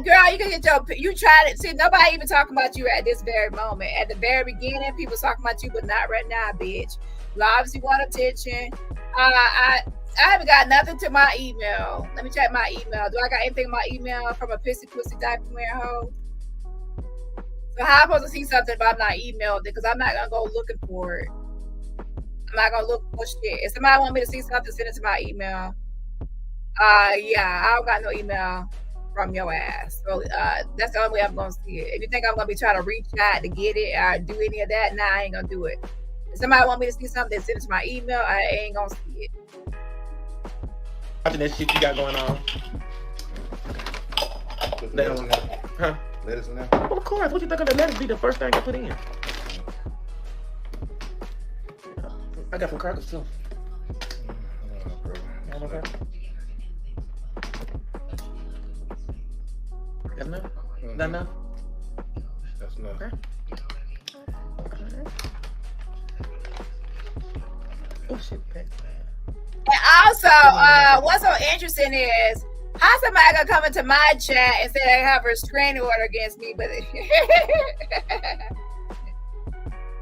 Girl, you can get you tried it. See, nobody even talking about you at this very moment. At the very beginning, people talking about you, but not right now, bitch. You obviously want attention. I haven't got nothing to my email. Let me check my email. Do I got anything in my email from a pussy diaper wearing hoe? So how am I supposed to see something if I'm not emailed it? Because I'm not gonna go looking for it. I'm not gonna look for shit. If somebody want me to see something, send it to my email. Yeah, I don't got no email from your ass. So that's the only way I'm gonna see it. If you think I'm gonna be trying to reach out to get it or do any of that, nah, I ain't gonna do it. If somebody want me to see something, send it to my email. I ain't gonna see it. Watching that shit you got going on. That one. Huh? Lettuce in there? Well, of course. What you think of the lettuce be the first thing I put in? I got some crackers too. Okay. That's enough? Is that enough? That's enough. Okay. Oh shit, man. And also, what's so interesting is how somebody gonna come into my chat and say they have a restraining order against me, but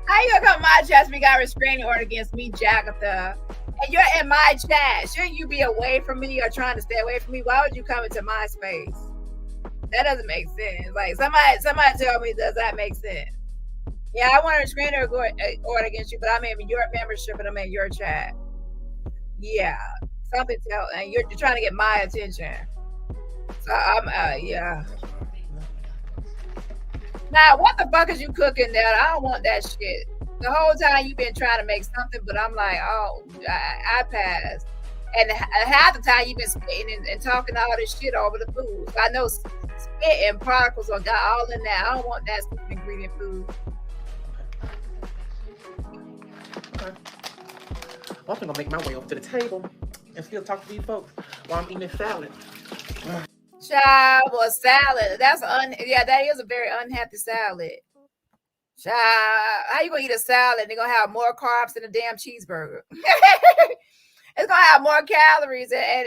how you gonna come to my chat and we got a restraining order against me, Jagatha? And you're in my chat. Shouldn't you be away from me or trying to stay away from me? Why would you come into my space? That doesn't make sense. Like somebody tell me, does that make sense? Yeah, I want a restraining order against you, but I'm in your membership and I'm in your chat. Yeah, something tell, and you're trying to get my attention. So I'm, yeah. Now, what the fuck is you cooking there? I don't want that shit. The whole time you've been trying to make something, but I'm like, oh, I passed. And half the time you've been spitting and talking all this shit over the food. So I know spit and particles are got all in there. I don't want that super ingredient food. Okay. Well, I'm gonna make my way up to the table and still talk to these folks while I'm eating this salad. Child, well, salad. That is a very unhappy salad. Child, how you gonna eat a salad and they're gonna have more carbs than a damn cheeseburger? It's gonna have more calories and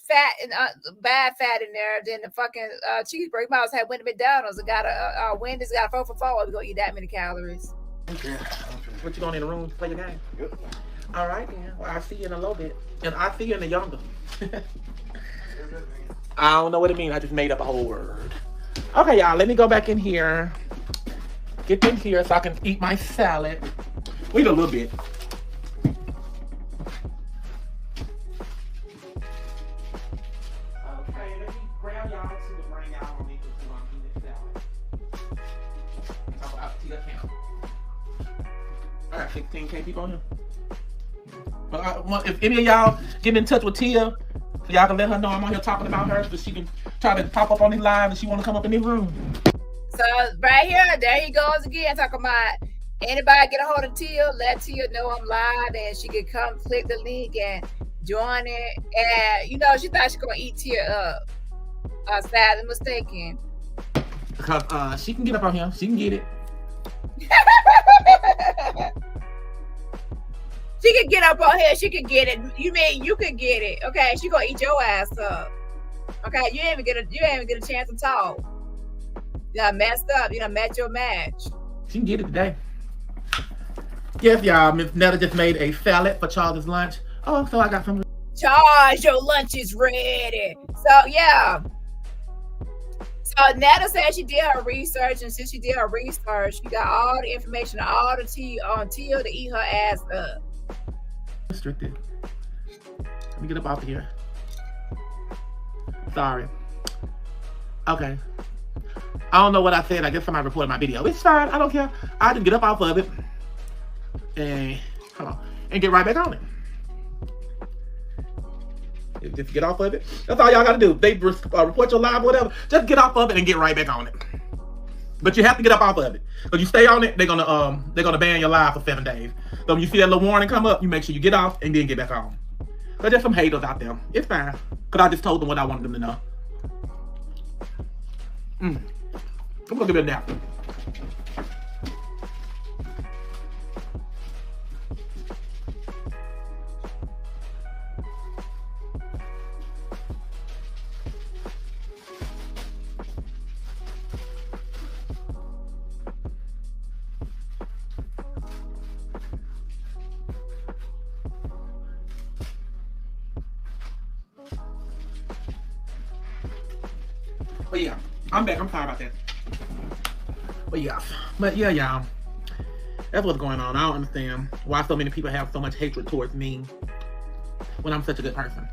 fat and bad fat in there than the fucking cheeseburger. You might as well have went to McDonald's and got a Wendy's, got a 4 for 4. We're gonna eat that many calories. Okay. What you going in the room to play your game? Yep. All right, then. Well, I'll see you in a little bit. And I'll see you in the younger. I don't know what it means. I just made up a whole word. Okay, y'all. Let me go back in here. Get in here so I can eat my salad. Wait a little bit. Okay, let me grab y'all to bring y'all on me because I'm eating this salad. Talk about the account. I got 16K people on here. If any of y'all get in touch with Tia, so y'all can let her know I'm on here talking about her, so she can try to pop up on this live and she want to come up in this room. So right here, there he goes again, talking about anybody get a hold of Tia, let Tia know I'm live and she can come click the link and join it. And you know, she thought she was gonna eat Tia up. Sadly mistaken. Because she can get up on here, she can get it. She can get up on here. She can get it. You mean you can get it? Okay, she gonna eat your ass up. Okay, you ain't even get a chance to talk. You done messed up. You done met your match. She can get it today. Yes, y'all. Miss Netta just made a salad for Charles's lunch. Oh, so I got some. Charles, your lunch is ready. So yeah. So Netta said she did her research, and since she did her research, she got all the information, all the tea on Tia to eat her ass up. Restricted. Let me get up off of here. Sorry. Okay. I don't know what I said. I guess somebody reported my video. It's fine. I don't care. I just get up off of it and hold on and get right back on it. Just get off of it. That's all y'all gotta do. They report your live, whatever. Just get off of it and get right back on it. But you have to get up off of it. Because you stay on it, they're gonna ban your live for 7 days. So when you see that little warning come up, you make sure you get off and then get back on. But there's some haters out there. It's fine. Because I just told them what I wanted them to know. I'm gonna give it a nap. But yeah, I'm back. I'm sorry about that. But yeah, y'all. That's what's going on. I don't understand why so many people have so much hatred towards me when I'm such a good person.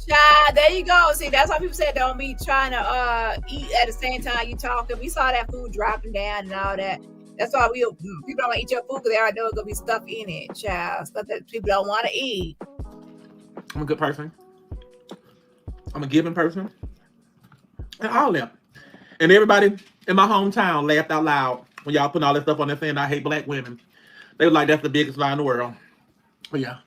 Child, there you go. See, that's why people say don't be trying to eat at the same time you talking. We saw that food dropping down and all that. That's why people don't want to eat your food because they already know it's gonna be stuff in it, child. Stuff that people don't want to eat. I'm a good person. I'm a giving person. And all that. And everybody in my hometown laughed out loud when y'all putting all this stuff on there saying I hate black women. They were like, that's the biggest lie in the world. But yeah.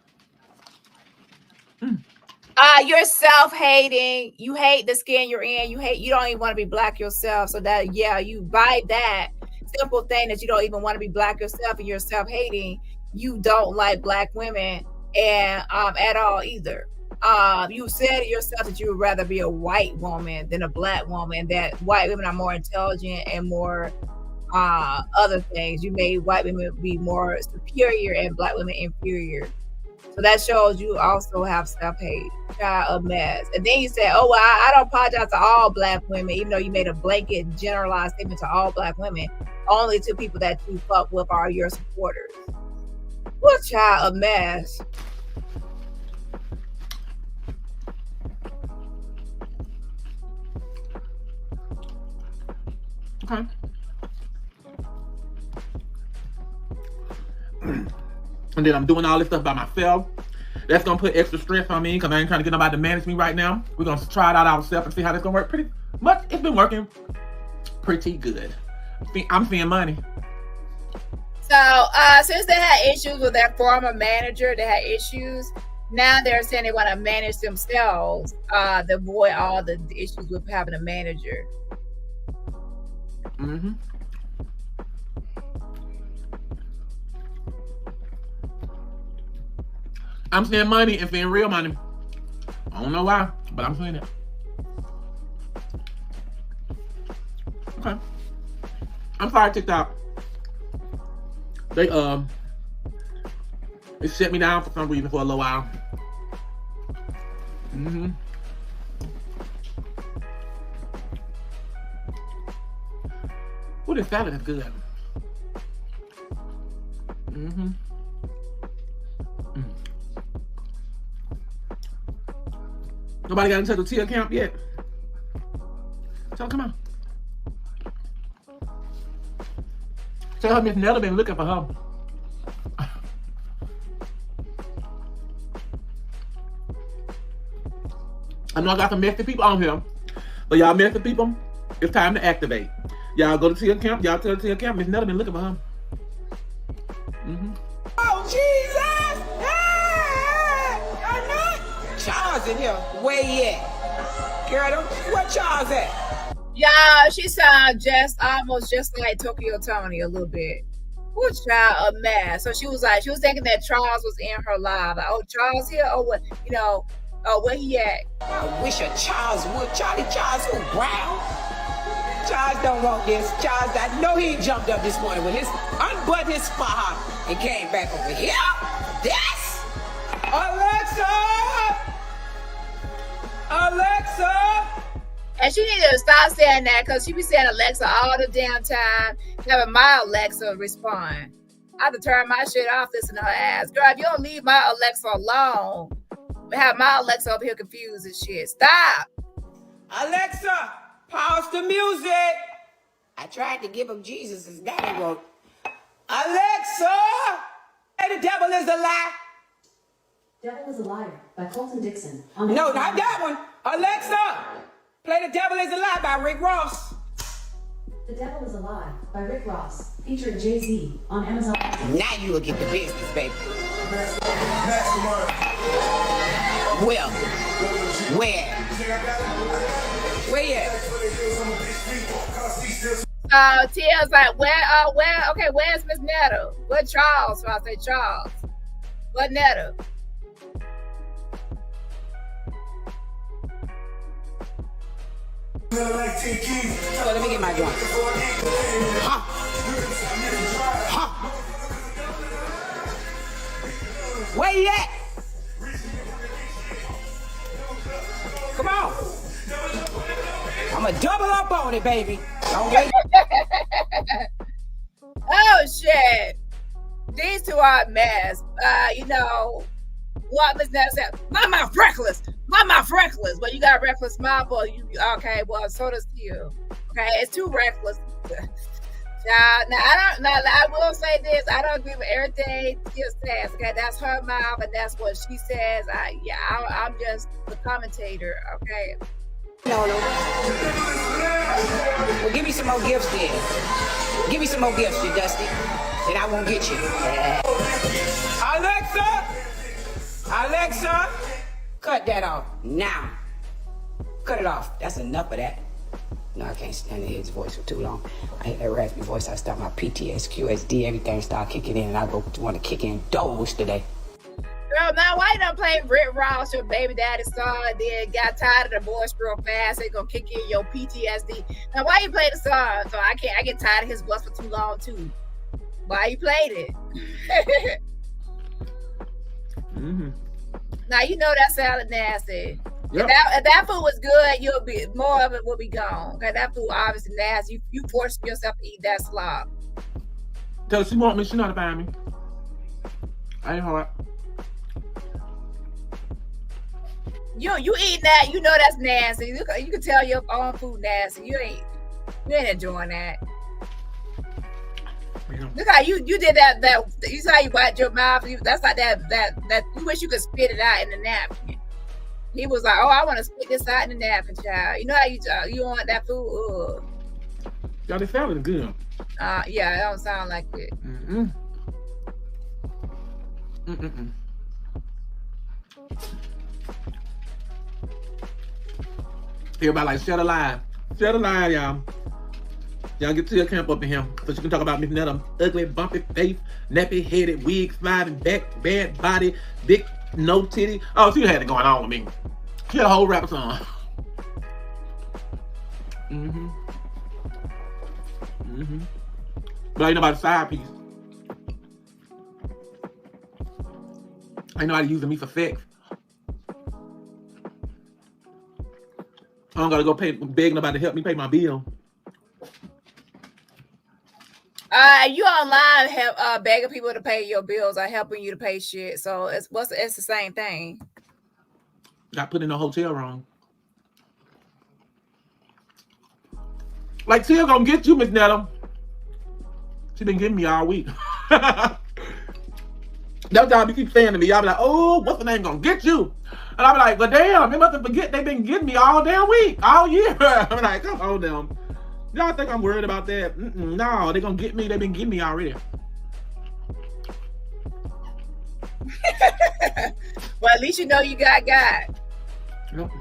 You're self-hating. You hate the skin you're in. You don't even want to be black yourself. So that, yeah, you buy that simple thing that you don't even want to be black yourself and you're self-hating. You don't like black women and at all either. You said yourself that you would rather be a white woman than a black woman, that white women are more intelligent and more other things. You made white women be more superior and black women inferior. So that shows you also have self-hate. A mess. And then you say, oh, well, I don't apologize to all black women, even though you made a blanket generalized statement to all black women. Only to people that you fuck with are your supporters. What child, a mess. Okay. And then I'm doing all this stuff by myself. That's gonna put extra stress on me because I ain't trying to get nobody to manage me right now. We're gonna try it out ourselves and see how this gonna work. Pretty much, it's been working pretty good. I'm seeing money. So since they had issues with their former manager, they had issues. Now they're saying they want to manage themselves to avoid all the issues with having a manager. Mm-hmm. I'm seeing money and seeing real money. I don't know why, but I'm seeing it. Okay. I'm sorry, TikTok. They shut me down for some reason for a little while. Mm-hmm. Ooh, this salad is good. Mm-hmm. Nobody got into the Tia Kemp yet? So come on. Tell her Miss Netta been looking for her. I know I got some messy people on here, but y'all messy people, it's time to activate. Y'all go to Tia Kemp. Y'all tell Tia Kemp Miss Netta been looking for her. Mm-hmm. Oh, Jesus! Charles in here. Where he at? Girl, where Charles at? Yeah, she sounds almost just like Tokyo Tony a little bit. What child, a mess. So she was thinking that Charles was in her live. Like, oh, Charles here? Oh, what, where he at? I wish a Charles would. Charles who, Brown? Charles don't want this. Charles, I know he jumped up this morning with unbuttoned his spot and came back over here. This? Alexa! And she need to stop saying that because she be saying Alexa all the damn time. Having my Alexa respond. I have to turn my shit off listening to her ass. Girl, if you don't leave my Alexa alone, have my Alexa up here confused and shit. Stop. Alexa, pause the music. I tried to give him Jesus as Dani wrote. Alexa, the devil is a lie. Devil is a Liar by Colton Dixon. No, not that one. Alexa, play The Devil is a Lie by Rick Ross. The Devil is a Lie by Rick Ross, featuring Jay-Z on Amazon. Now you will get the business, baby. Well, where at? Tia's like, where's Miss Netta? Where Charles? So I say Charles. What Netta? So let me get my joint. Where you at? Come on. I'm gonna double up on it, baby. Don't wait. Oh shit. These two are a mess. What Miss Netta said, my mouth reckless. Well, you got a reckless mouth, or you okay, well, so does you. Okay, it's too reckless Child, now I will say this. I don't agree with everything Tia says. Okay, that's her mouth and that's what she says. I'm just the commentator. Okay. No. Well, give me some more gifts then. Give me some more gifts, you Dusty. Then I won't get you. Alexa, cut that off now. Cut it off. That's enough of that. No, I can't stand to hear his voice for too long. I hear that raspy voice. I start my PTS, QSD, everything start kicking in, and I go want to kick in Doge today. Girl, now why you done play Rick Ross, your baby daddy song, and then got tired of the voice real fast? They gonna kick in your PTSD. Now why you play the song? So I get tired of his voice for too long too. Why you played it? Now you know that sounded nasty. Yep. If that food was good, you'll be more of it will be gone. Okay, that food obviously nasty. You forced yourself to eat that slop. Tell her she want me, she know how to find me. I ain't hard. You eating that, you know that's nasty. You can tell your own food nasty. You ain't enjoying that. Yeah. Look how you did that you saw you wiped your mouth. That's like that you wish you could spit it out in the napkin. He was like, oh, I want to spit this out in the napkin, child. You know how you want that food? Ugh. Y'all, they sounded good. Yeah, it don't sound like it. Everybody like, shut a line, y'all. Y'all get to your Kemp up in here so you can talk about Miss Netta, ugly, bumpy face, nappy-headed, wig, sliding back, bad body, big no titty. Oh, she had it going on with me. She had a whole rap song. But ain't nobody side piece. Ain't nobody using me for sex. I don't gotta go beg nobody to help me pay my bill. You online begging people to pay your bills or helping you to pay shit. So it's the same thing. Got put in a hotel room. Like Tia gonna get you, Miss Netta. She been getting me all week. That's how you keep saying to me. Y'all be like, oh, what's the name gonna get you? And I be like, well, damn, they must have forget they been getting me all damn week, all year. I'm like, come on, them. Y'all think I'm worried about that? No, they gonna get me. They been getting me already. Well, at least you know you got God. Yep.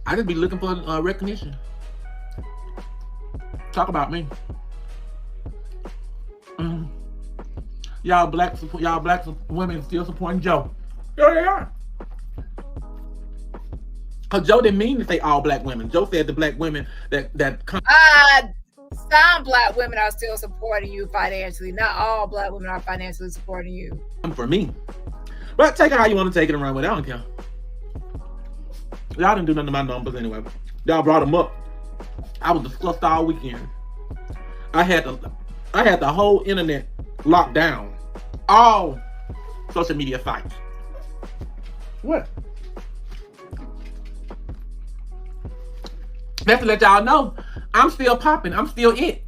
I just be looking for recognition. Talk about me. Y'all black women still supporting Joe. Here they are. Cause Joe didn't mean to say all black women. Joe said the black women that come. Some black women are still supporting you financially. Not all black women are financially supporting you. For me. But take it how you want to take it and run with it. I don't care. Y'all didn't do nothing to my numbers anyway. Y'all brought them up. I was discussed all weekend. I had the whole internet locked down. All social media sites. What? That's to let y'all know I'm still popping. I'm still it.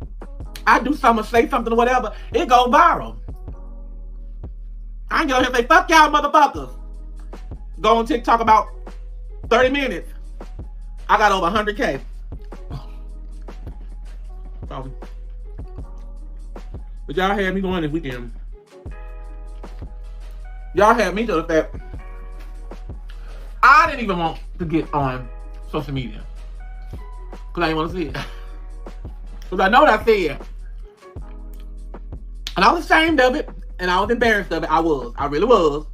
I do something, say something or whatever, it go viral. I ain't gonna say fuck y'all motherfuckers. Go on TikTok about 30 minutes. I got over 100K. But y'all had me going this weekend. Y'all had me to the fact I didn't even want to get on social media. Because I didn't want to see it. Because I know what I said. And I was ashamed of it. And I was embarrassed of it. I really was.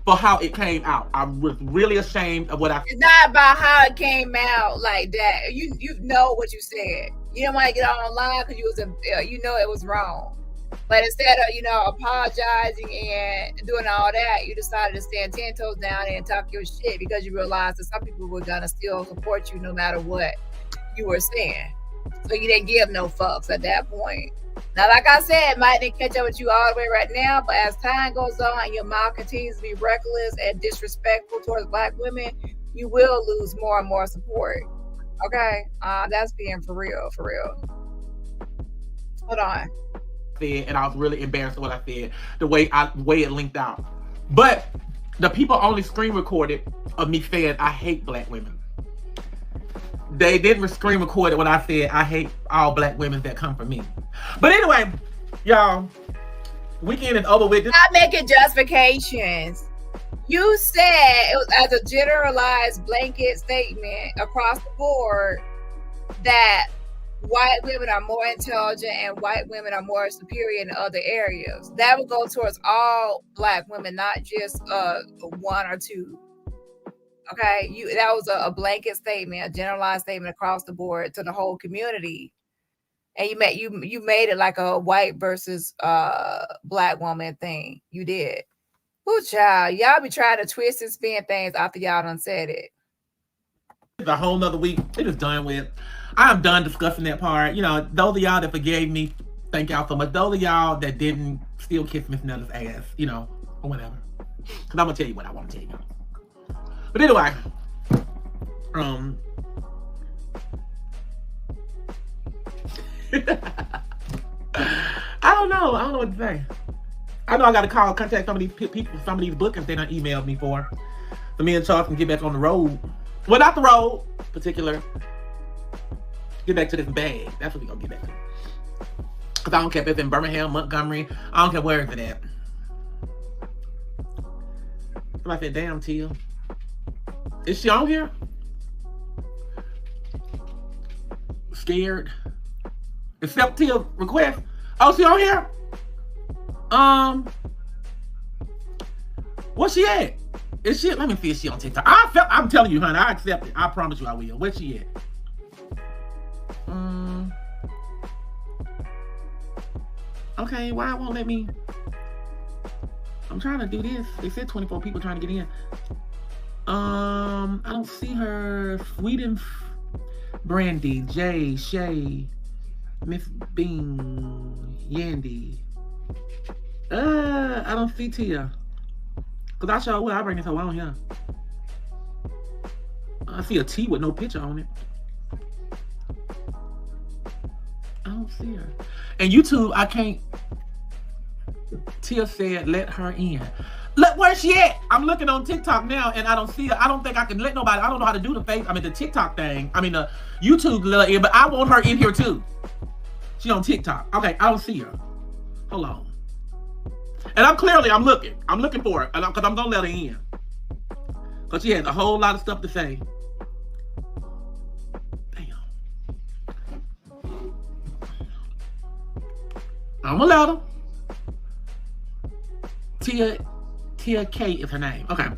For how it came out. I was really ashamed of what I... It's not about how it came out like that. You know what you said. You didn't want to get online because you know it was wrong. But instead of, apologizing and doing all that, you decided to stand 10 toes down and talk your shit because you realized that some people were going to still support you no matter what you were saying. So you didn't give no fucks at that point. Now, like I said, might didn't catch up with you all the way right now, but as time goes on and your mouth continues to be reckless and disrespectful towards black women, you will lose more and more support. Okay, that's being for real, for real. Hold on. And I was really embarrassed of what I said, the way it linked out. But the people only screen recorded of me saying I hate black women. They didn't screen record it when I said I hate all black women that come from me. But anyway, y'all, weekend is over with. Not making justifications. You said it was as a generalized blanket statement across the board that white women are more intelligent and white women are more superior in other areas. That would go towards all black women, not just one or two. Okay, that was a blanket statement, a generalized statement across the board to the whole community. And you made it like a white versus black woman thing. You did. Oh, child, y'all be trying to twist and spin things after y'all done said it. The whole nother week, it is done with. I'm done discussing that part. You know, those of y'all that forgave me, thank y'all so much. Those of y'all that didn't still kiss Miss Netta's ass, you know, or whatever. Because I'm going to tell you what I want to tell you. But anyway, I don't know what to say. I know I got to contact some of these people, some of these bookings they done emailed me for me and Charles can get back on the road. Well, not the road, particular. Get back to this bag. That's what we gonna get back to. Cause I don't care if it's in Birmingham, Montgomery. I don't care where it's at. Somebody said, "Damn, Tia, is she on here? Scared? Accept Tia request? Oh, she on here? Where's she at? Is she? Let me see if she on TikTok. I'm telling you, honey, I accept it. I promise you I will. Where's she at? Okay, why it won't let me? I'm trying to do this. They said 24 people trying to get in. I don't see her. Sweden, Brandy, Jay, Shay, Miss Bean, Yandy. I don't see Tia. Cause I sure will. I bring this hoe on here. I see a T with no picture on it. I don't see her. And YouTube, I can't. Tia said, let her in. Look, where's she at? I'm looking on TikTok now and I don't see her. I don't think I can let nobody. I don't know how to do the TikTok thing. The YouTube let her in, but I want her in here too. She on TikTok. Okay, I don't see her. Hold on. And I'm looking. I'm looking for her because I'm gonna let her in. Because she has a whole lot of stuff to say. Damn. I'm gonna let her. Tia K is her name. Okay.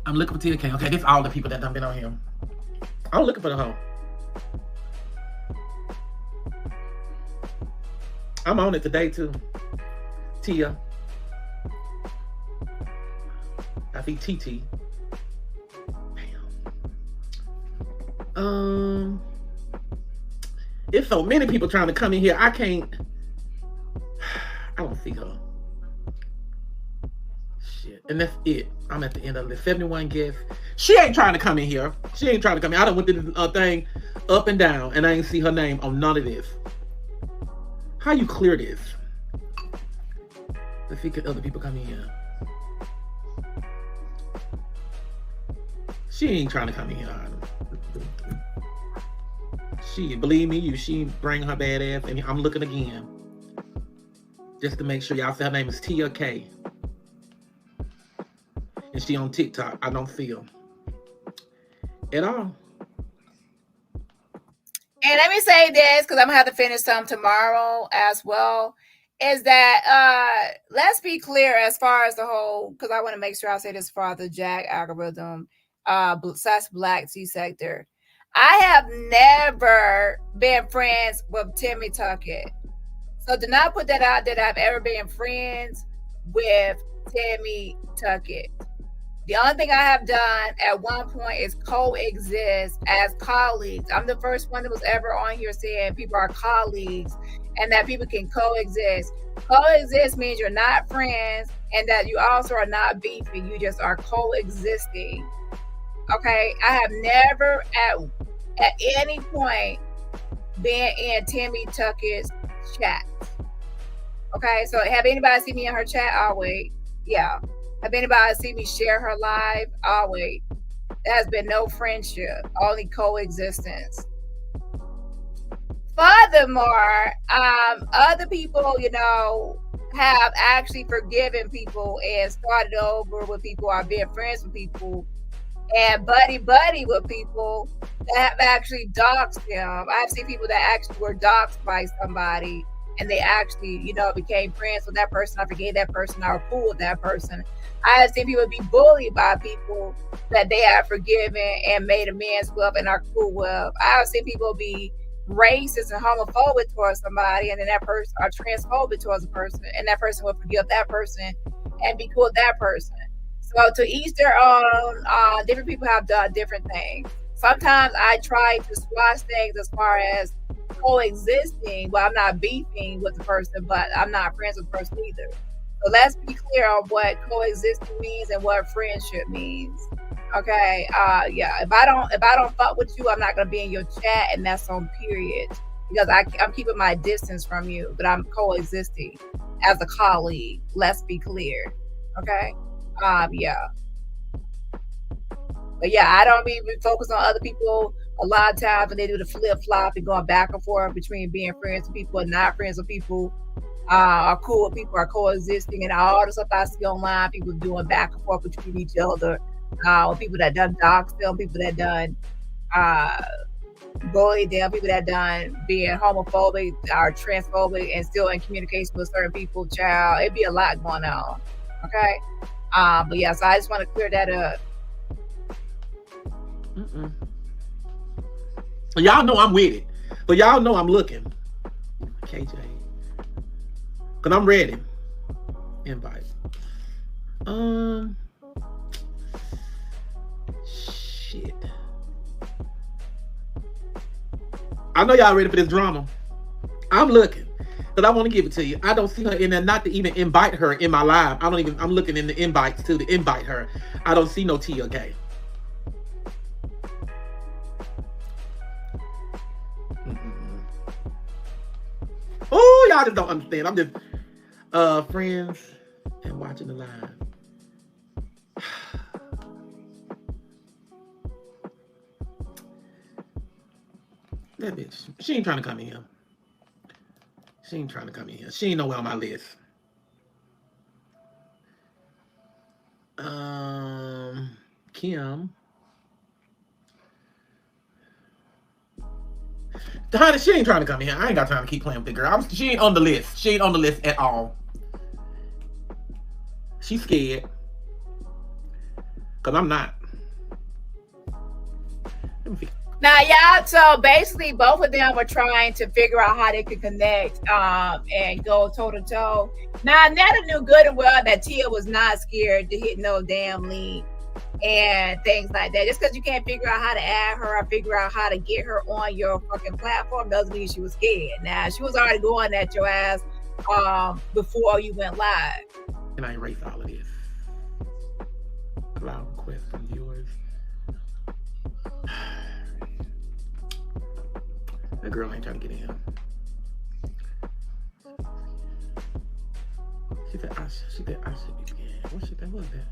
I'm looking for Tia K. Okay, this is all the people that done been on here. I'm looking for the hoe. I'm on it today too. Tia. I see TT. Damn. It's so many people trying to come in here. I don't see her. Shit. And that's it. I'm at the end of the 71 guests. She ain't trying to come in here. She ain't trying to come in. I done went through the thing up and down and I ain't see her name on none of this. How you clear this? Let's see, could other people come in here? She ain't trying to come in here. She, believe me, she bring her bad ass, and I'm looking again. Just to make sure y'all say her name is Tia K. And she on TikTok. I don't feel at all. And let me say this, because I'm gonna have to finish some tomorrow as well, is that let's be clear as far as the whole, because I want to make sure I say this for the JAG algorithm / Black C sector. I have never been friends with Timmy Tuckett. So do not put that out that I've ever been friends with Timmy Tuckett. The only thing I have done at one point is coexist as colleagues. I'm the first one that was ever on here saying people are colleagues and that people can coexist. Coexist means you're not friends and that you also are not beefing. You just are coexisting. Okay? I have never at at any point been in Timmy Tucker's chat. Okay, so have anybody seen me in her chat? I'll wait. Yeah. Have anybody seen me share her live? I'll wait. There has been no friendship, only coexistence. Furthermore, other people, you know, have actually forgiven people and started over with people, or been friends with people, and buddy with people that have actually doxed them. I've seen people that actually were doxed by somebody, and they actually, you know, became friends with that person. I forgave that person. I was cool with that person. I have seen people be bullied by people that they have forgiven and made amends with and are cool with. I have seen people be racist and homophobic towards somebody, and then that person, or transphobic towards a person, and that person will forgive that person and be cool with that person. So to each their own. Different people have done different things. Sometimes I try to squash things as far as coexisting. Well, I'm not beefing with the person, but I'm not friends with the person either. So let's be clear on what coexisting means and what friendship means. Okay. Yeah. If I don't fuck with you, I'm not gonna be in your chat, and that's on period. Because I'm keeping my distance from you, but I'm coexisting as a colleague. Let's be clear. Okay. Yeah. But yeah, I don't even focus on other people a lot of times when they do the flip flop and going back and forth between being friends with people and not friends with people. Are cool with people, are coexisting, and all the stuff I see online, people doing back and forth between each other. People that done dox them, people that done bully them, people that done being homophobic or transphobic and still in communication with certain people. Child, it'd be a lot going on. Okay. But yeah, so I just want to clear that up. Y'all know I'm with it, but y'all know I'm looking. KJ, cause I'm ready. Invite. Shit. I know y'all ready for this drama. I'm looking, cause I want to give it to you. I don't see her in there, not to even invite her in my live. I'm looking in the invites to invite her. I don't see no TLK. Oh, y'all just don't understand. I'm just friends and watching the live. That bitch, she ain't trying to come in here. She ain't trying to come in here. She ain't nowhere on my list. Kim. Honey, she ain't trying to come in here. I ain't got time to keep playing with the girl. She ain't on the list. She ain't on the list at all. She's scared. Because I'm not. Let me figure. Now, y'all, so basically both of them were trying to figure out how they could connect and go toe to toe. Now, Netta knew good and well that Tia was not scared to hit no damn lead and things like that. Just because you can't figure out how to add her or figure out how to get her on your fucking platform doesn't mean she was scared. Now, she was already going at your ass before you went live. Can I erase all of this? Allow requests from viewers. That girl ain't trying to get in. She said I should be scared. What shit that was that?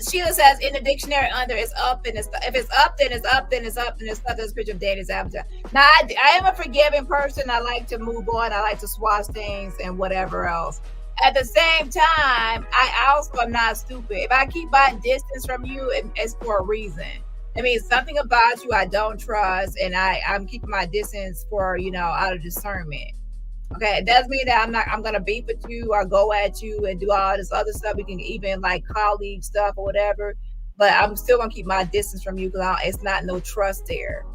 Sheila says in the dictionary under it's up and it's if it's up then it's up then it's up and it's not this picture of Dani's avatar. Now I am a forgiving person. I like to move on. I like to swatch things and whatever else. At the same time, I also am not stupid. If I keep my distance from you, it's for a reason. I mean, something about you I don't trust, and I'm keeping my distance for, out of discernment. Okay, it doesn't mean that I'm gonna beef with you or go at you and do all this other stuff. We can even like colleague stuff or whatever, but I'm still gonna keep my distance from you because it's not no trust there.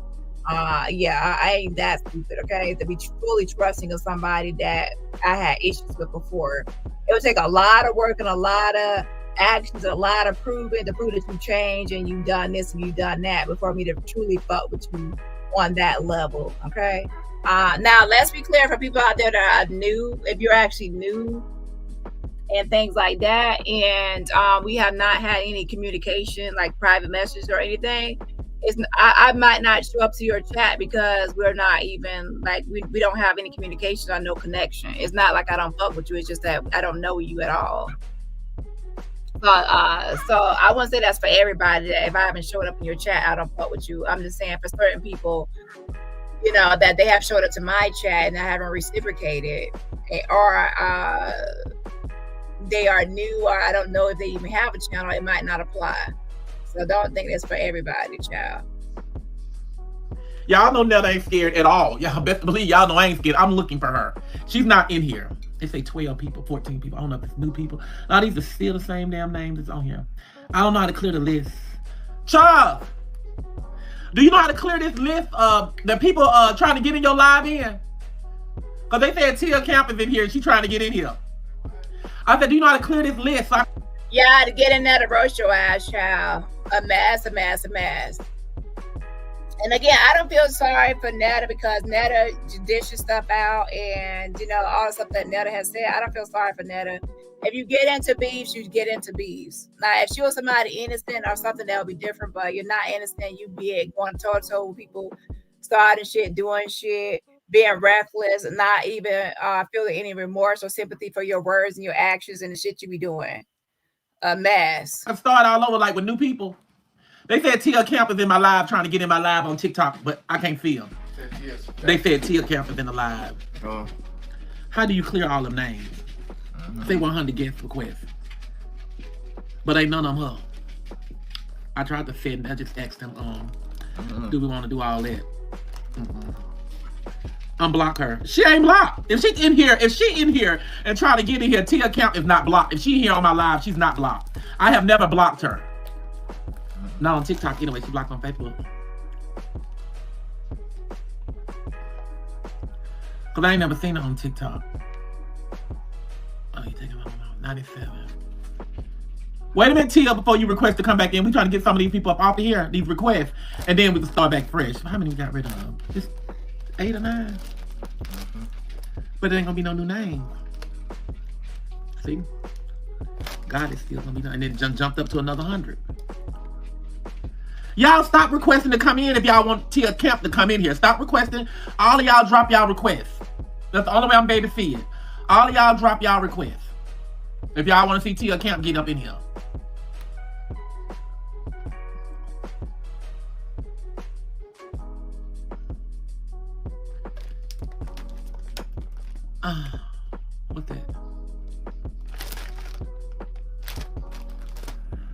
Yeah, I ain't that stupid. Okay, to be fully trusting of somebody that I had issues with before, it would take a lot of work and a lot of actions, a lot of proving to prove that you changed and you've done this and you've done that before me to truly fuck with you on that level. Okay. Now let's be clear for people out there that are new. If you're actually new and things like that, and we have not had any communication like private messages or anything, I might not show up to your chat because we're not even like we don't have any communication or no connection. It's not like I don't fuck with you. It's just that I don't know you at all. So I wouldn't say that's for everybody. That if I haven't showed up in your chat, I don't fuck with you. I'm just saying for certain people, you know, that they have showed up to my chat and I haven't reciprocated, or they are new, or I don't know if they even have a channel. It might not apply. So don't think that's for everybody, child. Y'all know Netta ain't scared at all. Y'all best believe y'all know I ain't scared. I'm looking for her. She's not in here. They say 12 people, 14 people. I don't know if it's new people. Now these are still the same damn names that's on here. I don't know how to clear the list. Charles, do you know how to clear this list of the people trying to get in your live in? Because they said Tia Kemp is in here and she's trying to get in here. I said, do you know how to clear this list? Yeah, to get in there to roast your ass, child. A mess. And again, I don't feel sorry for Netta because Netta dishes stuff out and, you know, all the stuff that Netta has said. I don't feel sorry for Netta. If you get into beefs, you get into beefs. Now, if she was somebody innocent or something, that would be different, but you're not innocent. You be going toe-to-toe with people, starting shit, doing shit, being reckless, not even feeling any remorse or sympathy for your words and your actions and the shit you be doing. A mess. I start all over like with new people. They said Tia Kemp is in my live trying to get in my live on TikTok, but I can't feel. They said Tia Kemp is in the live. How do you clear all them names? Say 100 guest requests. But ain't none of them her. I tried to send, I just asked them, do we want to do all that? Unblock her. She ain't blocked. If she in here and trying to get in here, Tia Kemp is not blocked. If she here on my live, she's not blocked. I have never blocked her. Not on TikTok anyway. She blocked on Facebook. Cause I ain't never seen her on TikTok. Oh, you taking 97. Wait a minute, Tia, before you request to come back in. We trying to get some of these people up off of here, these requests, and then we can start back fresh. How many we got rid of? Just 8 or 9. But there ain't gonna be no new names. See? God is still gonna be done. And then jumped up to another 100. Y'all stop requesting to come in if y'all want Tia Kemp to come in here. Stop requesting. All of y'all drop y'all requests. That's the only way I'm able to see it. All of y'all drop y'all requests. If y'all want to see Tia Kemp get up in here. What's that?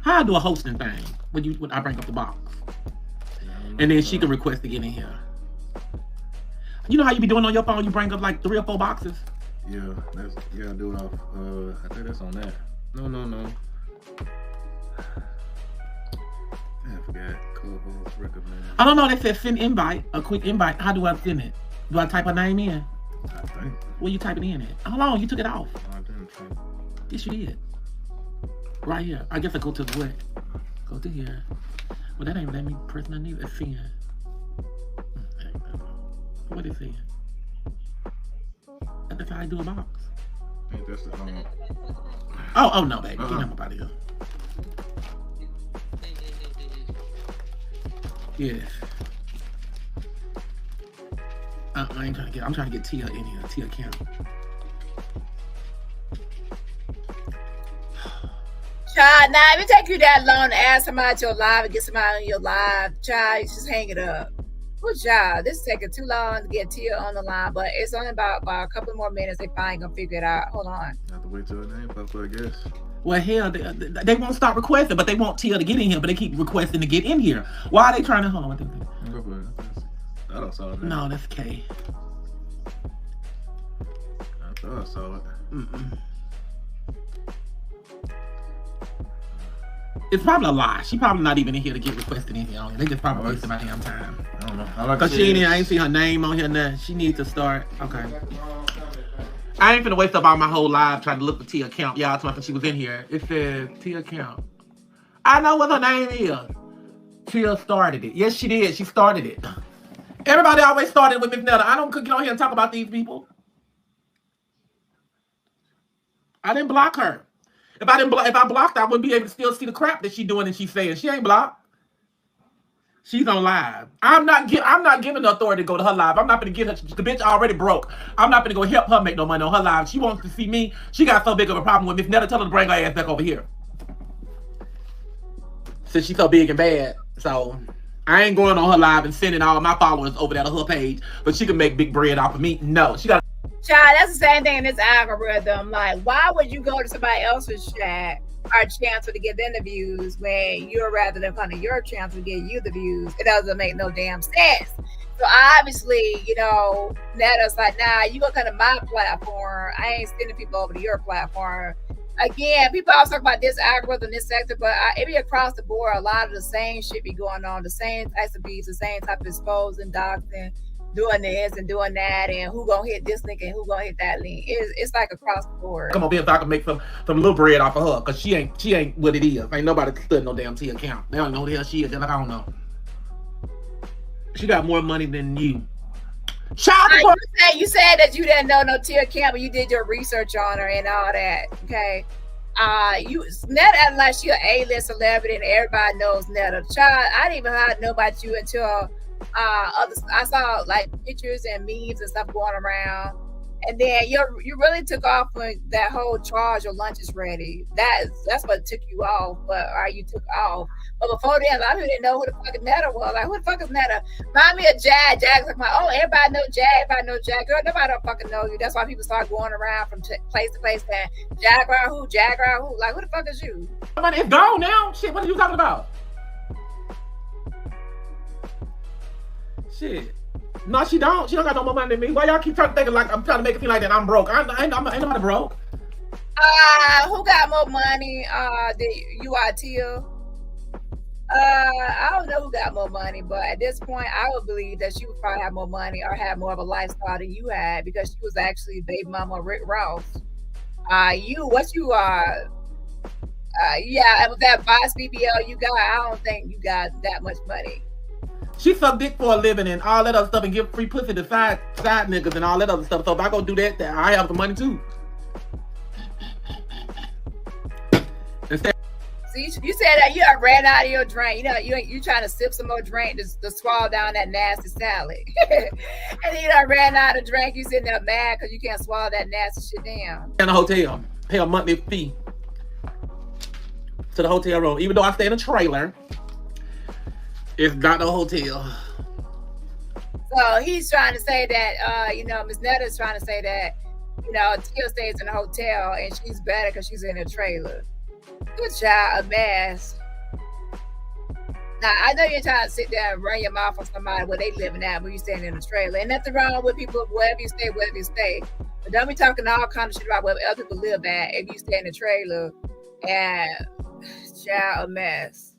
How I do a hosting thing when I bring up the box, and then she can request to get in here. You know how you be doing on your phone? You bring up like 3 or 4 boxes. Yeah, you gotta do it off. I think that's on that. No. I forgot. Clubhouse recommend. I don't know. They said send invite, a quick invite. How do I send it? Do I type her name in? I think. Where you typing in at? How long? You took it off. I didn't try. Yes, you did. Right here. I guess I go to the what? Go to here. Well, that ain't let me press nothing either. It's seeing. What is it? That's how I do a box. I think that's the Oh no, baby. Get him up out of here. Yes. I ain't trying to get. I'm trying to get Tia in here. Tia Kemp. Child, now if it take you that long to ask somebody to your live and get somebody on your live, child, you just hang it up. Good job. This is taking too long to get Tia on the line, but it's only about a couple more minutes. They finally gonna figure it out. Hold on. Have to wait till her name pops up, I guess. Well, hell, they won't stop requesting, but they want Tia to get in here, but they keep requesting to get in here. Why are they trying to hold on? What they Go for it. I don't saw it. No, that's K. I thought I saw it. It's probably a lie. She probably not even in here to get requested in here. They just probably wasting my damn time. I don't know. Because she ain't here. I ain't see her name on here now. She needs to start. Okay. I ain't finna waste up all my whole live trying to look for Tia Kemp. Y'all talking she was in here. It says Tia Kemp. I know what her name is. Tia started it. Yes, she did. She started it. Everybody always started with Miss Netta. I don't get on here and talk about these people. I didn't block her. If I blocked her, I wouldn't be able to still see the crap that she doing and she saying. She ain't blocked. She's on live. I'm not giving the authority to go to her live. I'm not gonna give her. The bitch already broke. I'm not gonna go help her make no money on her live. She wants to see me. She got so big of a problem with Miss Netta. Tell her to bring her ass back over here. Since she's so big and bad, so I ain't going on her live and sending all my followers over there to her page, but she can make big bread off of me. No, she got. Child, that's the same thing in this algorithm. Like, why would you go to somebody else's chat or chance to get them the views when you're rather than kind of your chance to get you the views? It doesn't make no damn sense. So obviously, you know, Netta's like, nah, you go come to my platform. I ain't sending people over to your platform. Again, people always talk about this algorithm, this sector, but it be across the board. A lot of the same shit be going on, the same types of beats, the same type of exposing, doxing, doing this and doing that, and who gonna hit this link and who gonna hit that link. It's like across the board. Come over here so I can make some little bread off of her, cause she ain't what it is. Ain't nobody stood no damn T account. They don't know who the hell she is. They're like, I don't know. She got more money than you. You said that you didn't know no Tia Kemp, but you did your research on her and all that. Okay. Netta acting like she an A-list celebrity and everybody knows Netta. Child, I didn't even know about you until I saw like pictures and memes and stuff going around. And then you really took off when that whole charge your lunch is ready. That's what took you off, you took off. But before then, a lot of people didn't know who the fuck Netta was. Like, who the fuck is Netta? Remind me of Jag. Jag's like, oh, everybody know Jag. Everybody know Jag. Girl, nobody don't fucking know you. That's why people start going around from place to place saying, Jaguar who? Jaguar who? Like, who the fuck is you? Money is gone now. Shit, what are you talking about? Shit. No, she don't. She don't got no more money than me. Why y'all keep trying to think like I'm trying to make it seem like that I'm broke? Ain't nobody broke. Who got more money? You are Tia. I don't know who got more money, but at this point, I would believe that she would probably have more money or have more of a lifestyle than you had because she was actually baby mama Rick Ross. With that boss BBL you got, I don't think you got that much money. She suck dick for a living and all that other stuff and give free pussy to side niggas and all that other stuff. So if I go do that, then I have the money too. See, you said that you have ran out of your drink. You know, you trying to sip some more drink to swallow down that nasty salad. And then you done ran out of drink. You sitting there mad because you can't swallow that nasty shit down. In a hotel, pay a monthly fee to the hotel room. Even though I stay in a trailer, it's not a hotel. So he's trying to say that, Miss Netta's trying to say that, Tia stays in a hotel and she's better because she's in a trailer. Good child, a mess. Now, I know you're trying to sit there and run your mouth on somebody where they living at when you standing in a trailer. Ain't nothing wrong with people, wherever you stay. But don't be talking all kind of shit about where other people live at if you stay in a trailer. And, child, a mess.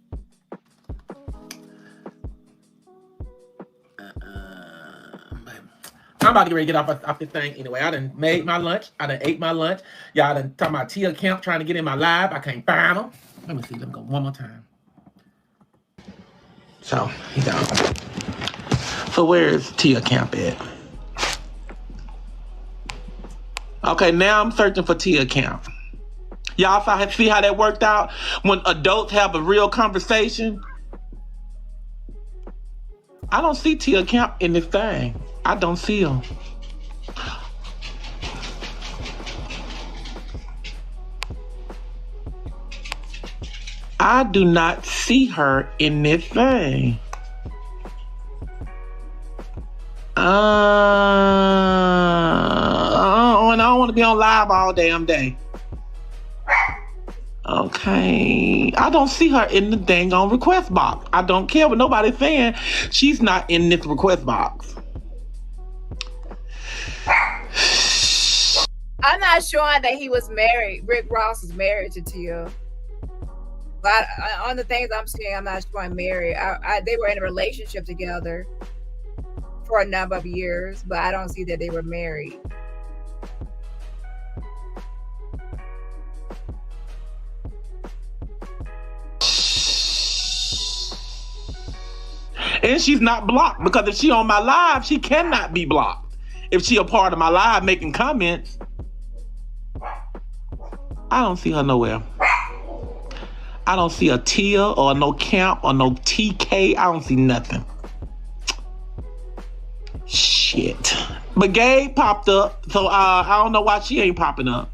I'm about to get ready to get off this thing anyway. I done made my lunch. I done ate my lunch. Y'all done talking about Tia Kemp trying to get in my live. I can't find them. Let me see. Let me go one more time. So, he gone. So where is Tia Kemp at? Okay, now I'm searching for Tia Kemp. Y'all see how that worked out? When adults have a real conversation. I don't see Tia Kemp in this thing. I don't see him. I do not see her in this thing. And I don't want to be on live all damn day. Okay. I don't see her in the dang on request box. I don't care what nobody's saying. She's not in this request box. I'm not sure that he was married. Rick Ross is married to Tia. But on the things I'm seeing, I'm not sure I'm married. They were in a relationship together for a number of years, but I don't see that they were married. And she's not blocked because if she on my live, she cannot be blocked. If she a part of my live making comments, I don't see her nowhere. I don't see a Tia or no Kemp or no TK. I don't see nothing. Shit. But Gabe popped up, so I don't know why she ain't popping up.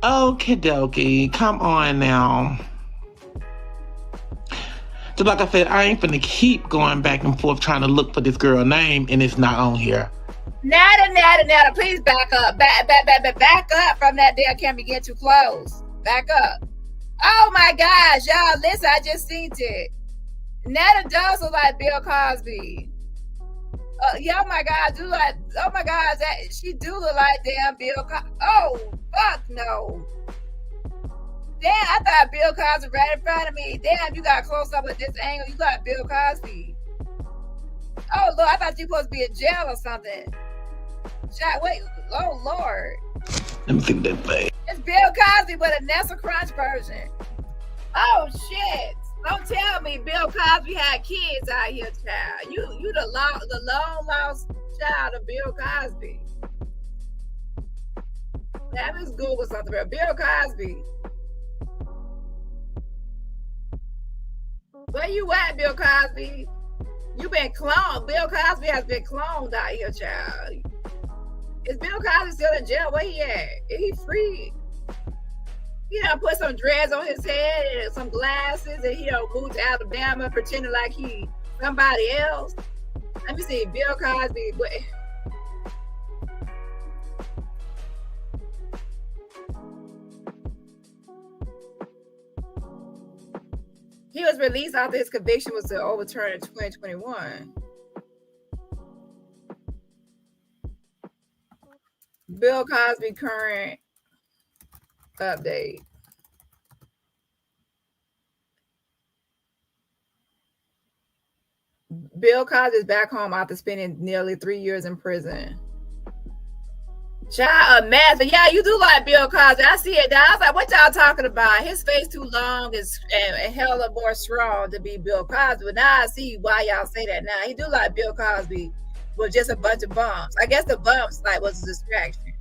Okie dokie, come on now. Just like I said, I ain't finna keep going back and forth trying to look for this girl name and it's not on here. Netta, please back up. Back up from that damn camera. You get too close. Back up. Oh my gosh, y'all, listen, I just seen it. Netta does look like Bill Cosby. Yeah, oh my God, she do look like damn Bill Cosby. Oh, fuck no. Damn, I thought Bill Cosby right in front of me. Damn, you got close up at this angle. You got Bill Cosby. Oh, Lord, I thought you were supposed to be in jail or something. Wait, oh, Lord. Let me see that thing. It's Bill Cosby, but a Nessa Crunch version. Oh, shit. Don't tell me Bill Cosby had kids out here, child. You the long lost child of Bill Cosby. Let me Google something about Bill Cosby. Where you at, Bill Cosby? You been cloned. Bill Cosby has been cloned out here, child. Is Bill Cosby still in jail? Where he at? Is he free? He done put some dreads on his head and some glasses, and he done moved to Alabama pretending like he somebody else. Let me see, Bill Cosby. He was released after his conviction was overturned in 2021. Bill Cosby current update. Bill Cosby is back home after spending nearly 3 years in prison. Child, a mess. But yeah, you do like Bill Cosby. I see it. I was like, what y'all talking about? His face too long and hella more strong to be Bill Cosby. But now I see why y'all say that now. He do like Bill Cosby with just a bunch of bumps. I guess the bumps like was a distraction.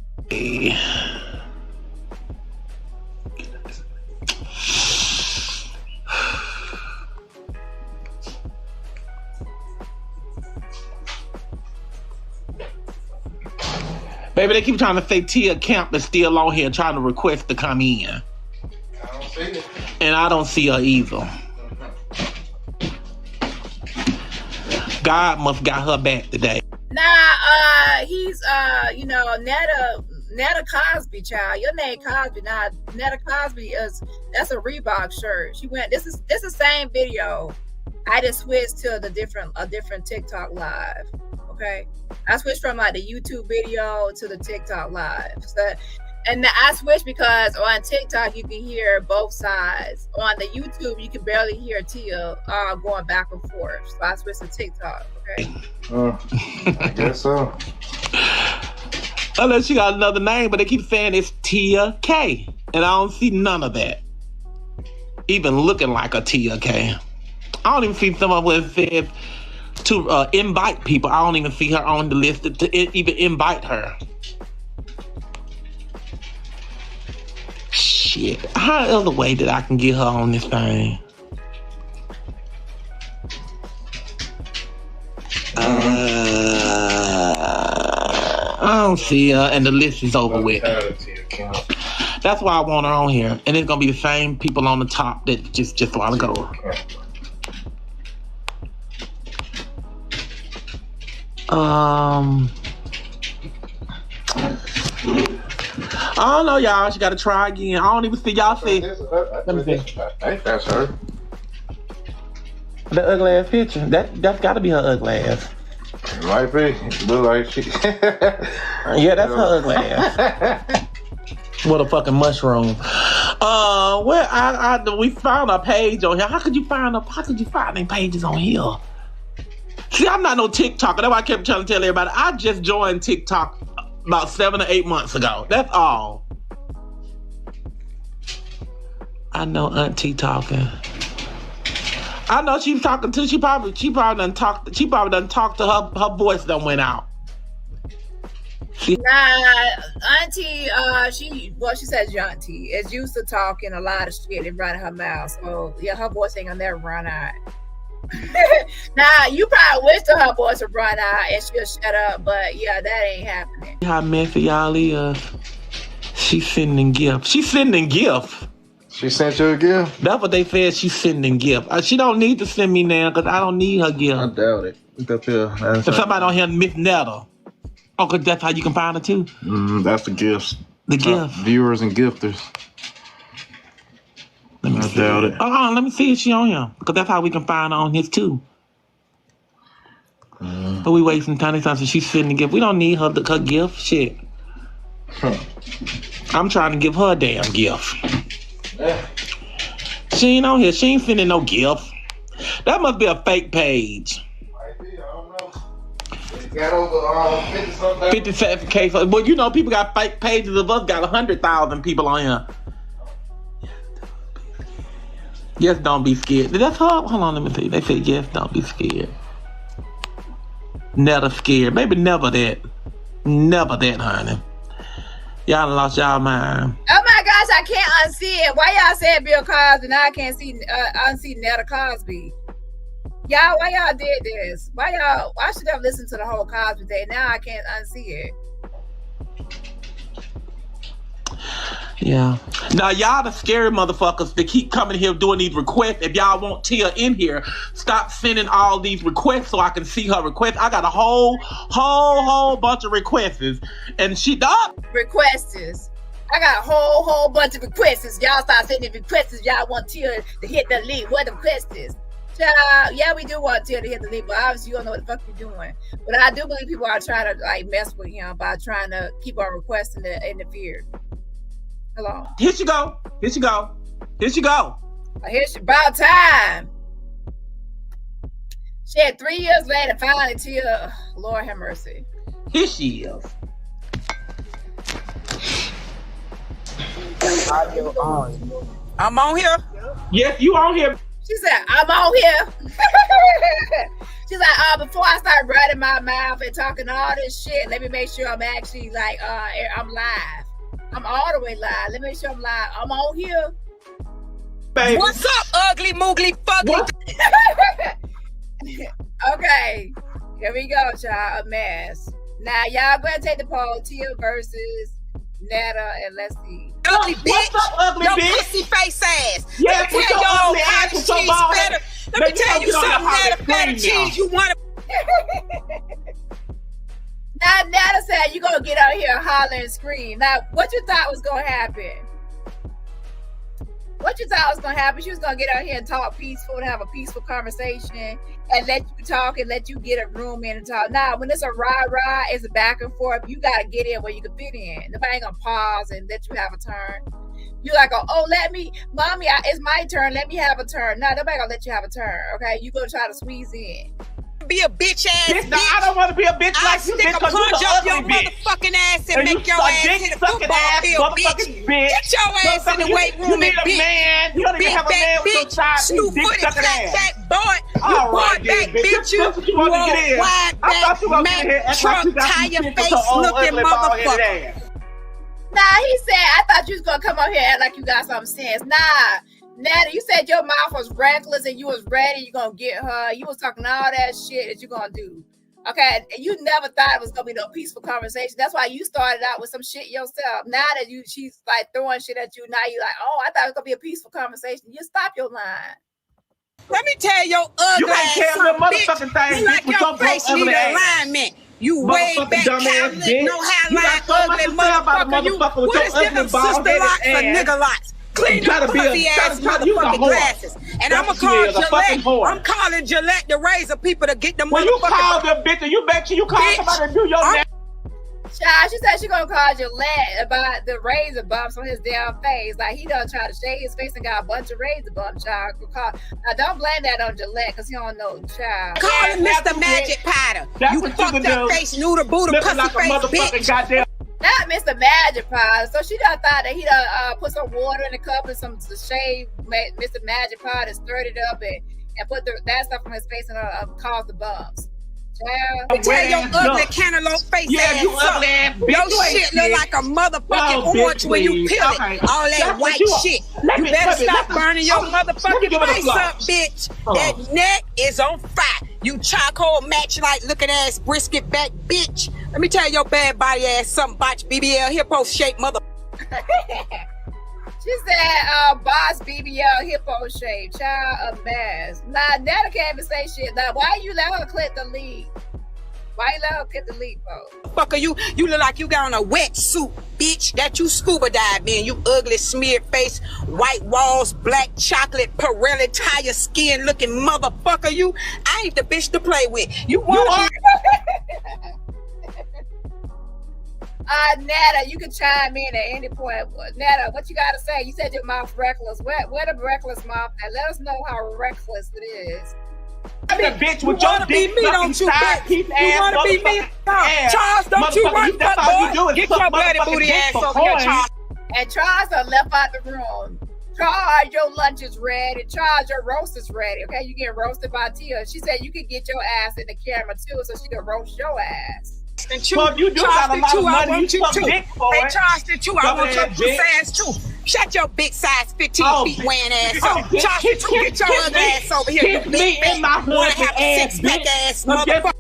Baby, they keep trying to say Tia Kemp is still on here trying to request to come in. I don't see it. And I don't see her either. God must got her back today. Nah, he's Netta Cosby, child. Your name Cosby. Nah, Netta Cosby that's a Reebok shirt. She went. This is the same video. I just switched to a different TikTok live. Okay, I switched from like the YouTube video to the TikTok live. And I switched because on TikTok you can hear both sides. On the YouTube you can barely hear Tia going back and forth. So I switched to TikTok. Okay. I guess so. Unless she got another name, but they keep saying it's Tia K, and I don't see none of that. Even looking like a Tia K. I don't even see someone with says to invite people. I don't even see her on the list to even invite her. Shit. How other way that I can get her on this thing? I don't see her, and the list is over with. That's why I want her on here, and it's gonna be the same people on the top that just a while ago. I don't know, y'all. She got to try again. I don't even see y'all see. Let me see. I think that's her. The ugly ass picture. That's got to be her ugly ass. It might be. It look like she. Yeah, that's her ugly ass. What a fucking mushroom. We found a page on here. How could you find them pages on here? See, I'm not no TikToker. That's why I kept trying to tell everybody. I just joined TikTok about 7 or 8 months ago. That's all. I know Auntie talking. I know she's talking too. She probably done talked to her voice done went out. Nah, Auntie, she says your auntie is used to talking a lot of shit and running her mouth. So yeah, her voice ain't gonna never run out. Nah, you probably wish to her voice would run out and she'll shut up, but yeah, that ain't happening. How messy y'all is. She's sending gifts. She sent you a gift? That's what they said. She's sending gifts. She don't need to send me now because I don't need her gift. I doubt it. If somebody on here, Miss Netta. Oh, because that's how you can find her too? That's the gifts. The gifts. Viewers and gifters. I doubt it. Let me see if she on here. Because that's how we can find her on his too. But we wasting time. So she's sending gift. We don't need her gift. Shit. I'm trying to give her a damn gift. She ain't on here. She ain't sending no gift. That must be a fake page. Got over 57K. Well, you know, people got fake pages of us. Got 100,000 people on here. Yes, don't be scared. That's her. Hold on, let me see. They said yes, don't be scared. Never scared. Maybe never that. Never that, honey. Y'all done lost y'all mind. Oh my gosh, I can't unsee it. Why y'all said Bill Cosby? Now I can't unsee Netta Cosby. Y'all, why y'all did this? I should have listened to the whole Cosby day. Now I can't unsee it. Yeah. Now y'all the scary motherfuckers that keep coming here doing these requests. If y'all want Tia in here, stop sending all these requests so I can see her requests. I got a whole bunch of requests. And she requests. I got a whole bunch of requests. Y'all start sending requests. Y'all want Tia to hit the link. What the request is? Yeah, we do want Tia to hit the link, but obviously you don't know what the fuck you're doing. But I do believe people are trying to like mess with him by trying to keep on requesting to interfere. Hello. Here she go. Here's about time. She had 3 years later, finally Tia. Lord have mercy. Here she is. I'm on here. Yes, you on here. She said, I'm on here. She's like, before I start running my mouth and talking all this shit, let me make sure I'm actually like, I'm live. I'm all the way live. Let me make sure I'm live. I'm on here. Baby. What's up, ugly, moogly, fugly? Okay. Here we go, child. A mess. Now, y'all go ahead and take the poll. Tia versus Netta, and let's see. Ugly bitch. What's up, ugly bitch? Pussy face ass. Yeah, Let me tell y'all cottage cheese better. Let me tell you something, Netta, better cheese. You want to... Now, Netta said you're going to get out here and holler and scream. Now, what you thought was going to happen? She was going to get out here and talk peaceful and have a peaceful conversation and let you talk and let you get a room in and talk. Now, when it's a rah-rah, it's a back and forth, you got to get in where you can fit in. Nobody ain't going to pause and let you have a turn. You like, mommy, it's my turn. Let me have a turn. No, nobody going to let you have a turn, okay? You going to try to squeeze in. Be a bitch ass bitch. No, I don't want to be a bitch like you, bitch. I'll stick a punch up your motherfucking ass and make your ass hit a football field, bitch. Get your ass in the weight room and bitch. You don't even have a man with your side. Snoop-footed, flat boy. You boy back, bitch. You old wide back, Mac truck, tire face looking motherfucker. Nah, he said, I thought you was going to come up here and act like you got some sense. Nah. Netta, you said your mouth was reckless and you was ready. You gonna get her. You was talking all that shit that you gonna do. Okay, and you never thought it was gonna be no peaceful conversation. That's why you started out with some shit yourself. Now that she's like throwing shit at you, now you like, oh, I thought it was gonna be a peaceful conversation. You stop your line. Let me tell your ugly ass something, bitch. You like your face need alignment. You way back, Catholic, no highlight, ugly motherfucker. You, what is them sister locks or nigga locks? Clean your pussy ass motherfucking glasses. And I'm gonna call Gillette. I'm calling Gillette the razor people to get the motherfucking... When you call them bitch and you bet you call somebody to do your name. Child, she said she gonna call Gillette about the razor bumps on his damn face. Like he done try to shave his face and got a bunch of razor bumps, child. Now don't blame that on Gillette because he don't know, child. Call him Mr. Magic Powder. You fucked up face, noodle, Buddha, pussy face, bitch. Not Mr. Magic Powder. So she done thought that he done put some water in the cup and some shave Mr. Magic Powder, stirred it up and put that stuff on his face and caused the bumps. Let me tell your ugly cantaloupe face ass you ugly ass bitch. Your shit look like a motherfucking orange when you peel it. All that white shit. You better stop burning your motherfucking face up, bitch. That neck is on fire. You charcoal match like looking ass brisket back, bitch. Let me tell your bad body ass something about your BBL hippo shaped mother. She said, boss BBL hippo shape, child of mess. Nah, Netta can't even say shit. Now, why you let her click the lead? Why you let her click the lead, bro? Fucker, you look like you got on a wetsuit, bitch. That you scuba dive in. You ugly smeared face, white walls, black chocolate, Pirelli tire skin looking motherfucker. You, I ain't the bitch to play with. You want Netta, you can chime in at any point. Netta, what you gotta say? You said your mouth reckless. Where the reckless mouth at? Let us know how reckless it is. I mean, bitch, with your dick sucking side piece ass. You wanna be me? Charles, don't you run, fuck boy. Get your bloody booty ass over here, Charles. And Charles done left out the room. Charles, your lunch is ready. Charles, your roast is ready. Okay, you get roasted by Tia. She said you could get your ass in the camera too, so she can roast your ass. Well, you do got a lot of money. You suck dick for it. Hey, Charles, too. I want your pussy ass too. Shut your big size 15 feet wearing ass up. Charles, get your ugly ass over here. Kiss me in my husband ass, bitch. Ass motherfucker.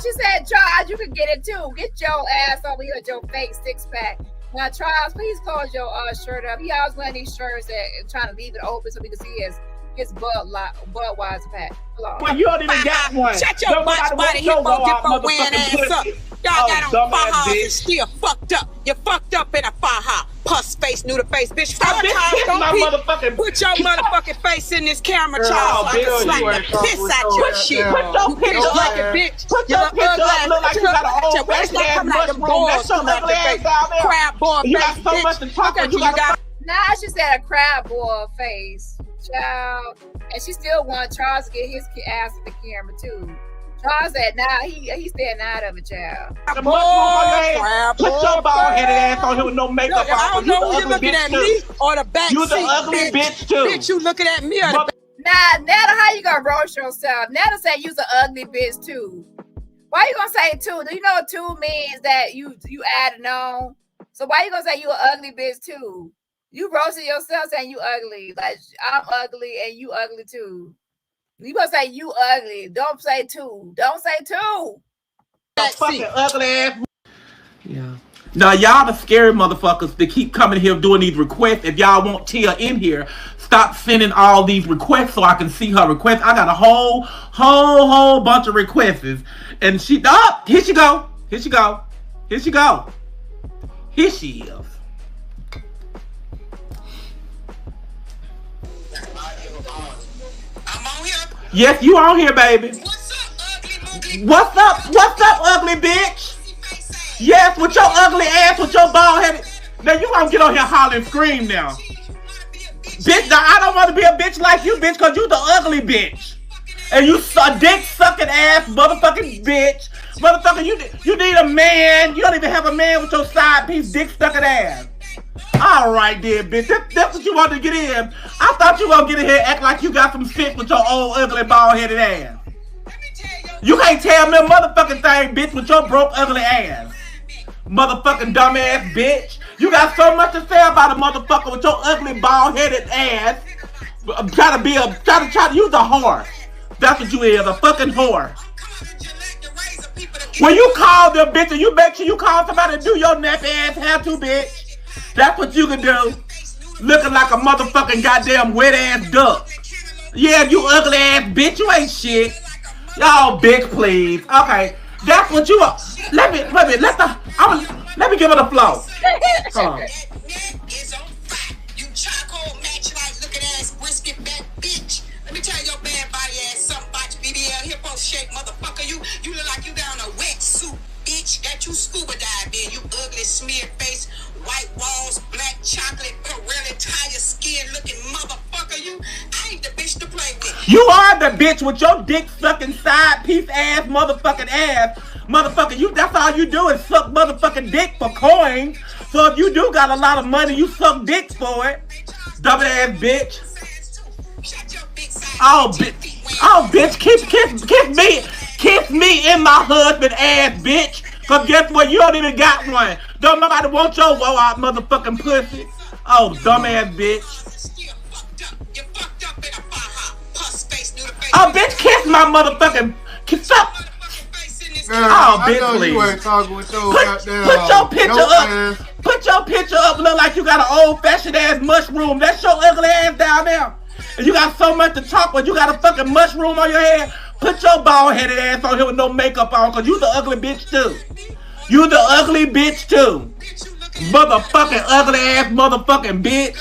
She said, Charles, you can get it too. Get your ass over here with your fake six pack. Now, Charles, please close your shirt up. He always wearing these shirts and trying to leave it open so we can see his Budweiser pack. Well, you don't even got one. Shut your body hippo dippo wearing ass up. Y'all got on fajas and still fucked up. You fucked up in a faja. Puss face, noodle face, bitch. Put your motherfucking face in this camera, Charles. I can slap the piss out your shit. Put your picture up, bitch. Put your picture up. Look like you got an old fat ass mushroom. That's your ugly ass down there. Crab boy face, you got so much to talk about. You got. Nah, she said a crab boy face, child, and she still wants Charles to get his ass in the camera too. Charles said, nah, he's staying out of it, child. The mushroom put your bald headed ass on here with no makeup on. I don't know who you looking at, me or the back You the ugly bitch too. Bitch, you looking at me or the Nah, Netta, how you gonna roast yourself? Netta said you's an ugly bitch too. Why you gonna say two? Do you know what two means that you added on? So why you gonna say you an ugly bitch too? You roasted yourself saying you ugly. Like, I'm ugly and you ugly too. You gonna say you ugly. Don't say two. Don't say two. Fucking ugly ass. Yeah. Now, y'all the scary motherfuckers that keep coming here doing these requests. If y'all want Tia in here, stop sending all these requests so I can see her requests. I got a whole bunch of requests. And she, here she go. Here she go. Here she go. Here she is. Yes, you on here, baby. What's up, ugly bitch? Yes, with your ugly ass, with your bald headed. Now you gonna get on here holler and scream now. Bitch, now I don't want to be a bitch like you, bitch, cause you the ugly bitch. And you a dick sucking ass motherfucking bitch. Motherfucker, you need a man. You don't even have a man with your side piece dick sucking ass. All right, then, bitch. That's what you wanted to get in. I thought you were going to get in here and act like you got some shit with your old, ugly, bald-headed ass. You can't tell me a motherfucking thing, bitch, with your broke, ugly ass. Motherfucking dumbass bitch. You got so much to say about a motherfucker with your ugly, bald-headed ass. Try to use a horse. That's what you is, a fucking horse. When you call them, bitch, and you make sure you call somebody to do your nappy ass hair too, bitch. That's what you can do. Looking like a motherfucking goddamn wet ass duck. Yeah, you ugly ass bitch. You ain't shit. Y'all bitch, please. Okay. That's what you are. Let me give it a flow. Hold on. You charcoal match like looking ass brisket back bitch. Let me tell your bad body ass something about your BBL hippo shape motherfucker. You look like you got on a wetsuit, bitch. That you scuba dive in. You ugly smeared face, white walls, black chocolate, Pirelli tire skin looking motherfucker. I ain't the bitch to play with. You are the bitch with your dick sucking side piece ass motherfucking ass. Motherfucker, that's all you do is suck motherfucking dick for coins. So if you do got a lot of money, you suck dick for it. Dumb ass bitch. Kiss me in my husband ass, bitch. Cause guess what? You don't even got one. Don't nobody want your out motherfucking pussy. Oh, dumbass bitch. Oh, bitch, kiss my motherfucking. Stop. Oh, bitch, please. You ain't talking with your put your picture up. Put your picture up. Look like you got an old-fashioned ass mushroom. That's your ugly ass down there. And you got so much to talk, but you got a fucking mushroom on your head. Put your bald-headed ass on here with no makeup on, cause you the ugly bitch too. You the ugly bitch too. Motherfucking ugly ass motherfucking bitch.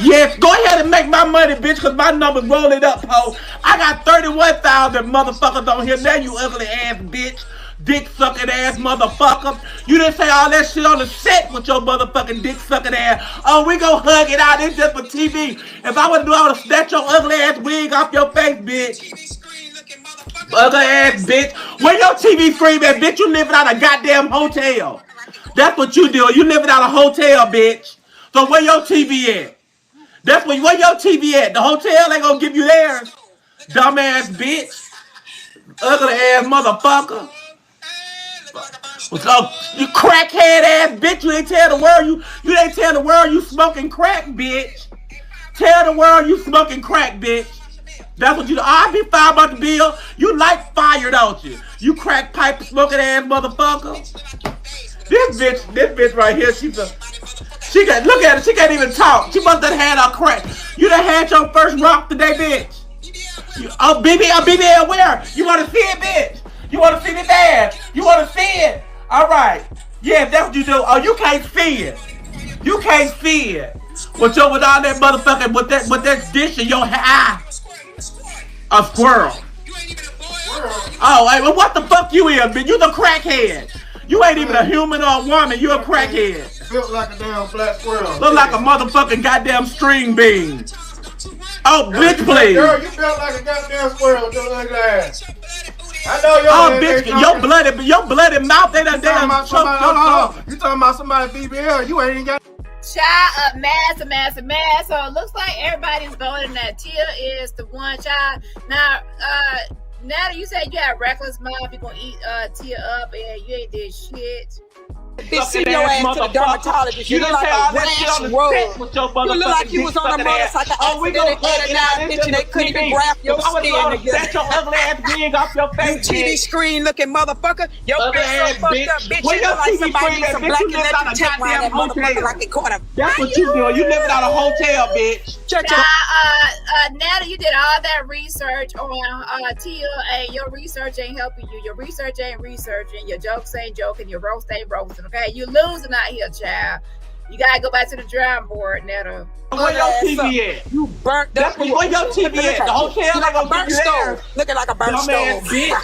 Yes, go ahead and make my money, bitch, cause my numbers rolling up, ho. I got 31,000 motherfuckers on here. Now you ugly ass bitch. Dick sucking ass motherfucker. You didn't say all that shit on the set with your motherfucking dick sucking ass. Oh, we gon' hug it out. It's just for TV. If I would do, I would snatch your ugly ass wig off your face, bitch. Ugly ass bitch. Where your TV screen at, bitch? You living out a goddamn hotel. That's what you do. You living out a hotel, bitch. So where your TV at? That's where your TV at. The hotel ain't gonna give you theirs. Dumbass bitch. Ugly ass motherfucker. So, you crackhead ass bitch. You ain't tell the world you ain't tell the world you smoking crack, bitch. Tell the world you smoking crack, bitch. That's what you do. I'll be fine about the bill. You like fire, don't you? You crack pipe smoking ass motherfucker. This bitch right here, she got, look at her, she can't even talk. She must have had her crack. You done had your first rock today, bitch. BBL where? You want to see it, bitch? You want to see this ass? You want to see it? All right. Yeah, that's what you do. Oh, you can't see it. You can't see it. With all that motherfucking, with that dish in your eye. A squirrel. Oh, hey, well, what the fuck you is, bitch? You the crackhead. You ain't even a human or a woman. You a crackhead. Built like a damn black squirrel. Look like a motherfucking goddamn string bean. Oh, bitch, please. Girl, you built like a goddamn squirrel with your ugly ass. I know your bloody mouth ain't a damn choke. You talking about somebody BBL? You ain't even got. Child, mass. So it looks like everybody's voting that Tia is the one. Child. Now, Netta, you said you had reckless mouth. You gonna eat Tia up, and you ain't did shit. Bitch, send your ass to the dermatologist. You look like a rash roll. You look like you was on a motorcycle accident and bitch, and they couldn't even grab your skin together. That's your ugly ass wig off your face. You TV screen looking motherfucker. Your bitch so fucked up, bitch. You look like somebody used some black and let you take around that motherfucker like a quarter. That's what you do. You living out a hotel, bitch. Netta, you did all that research on Tia, and your research ain't helping you. Your research ain't researching. Your jokes ain't joking. Your roast ain't roasting. Okay, you losing out here, child. You gotta go back to the drawing board, Netta. Where your TV at? You burnt up. Where your TV at? The hotel like a burnt stove. Looking like a burnt stove. Bitch.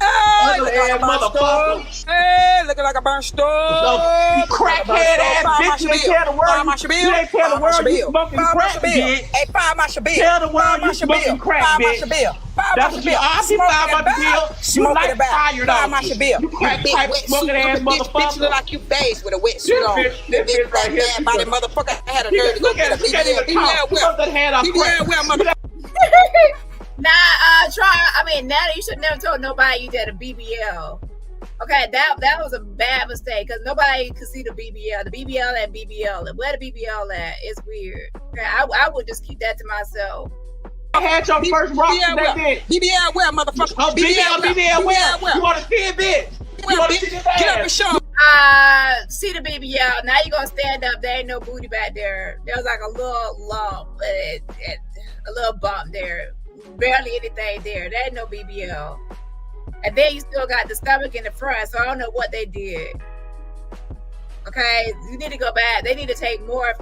Ugly ass motherfucker. Hey, looking like a burnt stove. You crackhead ass bitch. You ain't tell the world. You ain't tell the world you smoking crack, bitch. Hey, fire my shabil. Tell the world you smoking crack, bitch. That's what you are. I be fired by the bill. You like fire, though. You crack pipe smoking ass motherfucker. Bitch look like you bathed with a wetsuit on. This bitch right here. Body motherfucker had a nerve to go get a BBL wear. Netta, you should never told nobody you did a BBL. Okay, that was a bad mistake because nobody could see the BBL. The BBL and BBL. Where the BBL at? It's weird. Okay, I would just keep that to myself. I had your first rock today, bitch. BBL where, motherfucker? Oh, BBL where? You want to see it, bitch? You want to see this ass? Get up and show. See the BBL. Now you gonna stand up. There ain't no booty back there. There was like a little lump, a little bump there. Barely anything there. There ain't no BBL. And then you still got the stomach in the front, so I don't know what they did. Okay, you need to go back. They need to take more.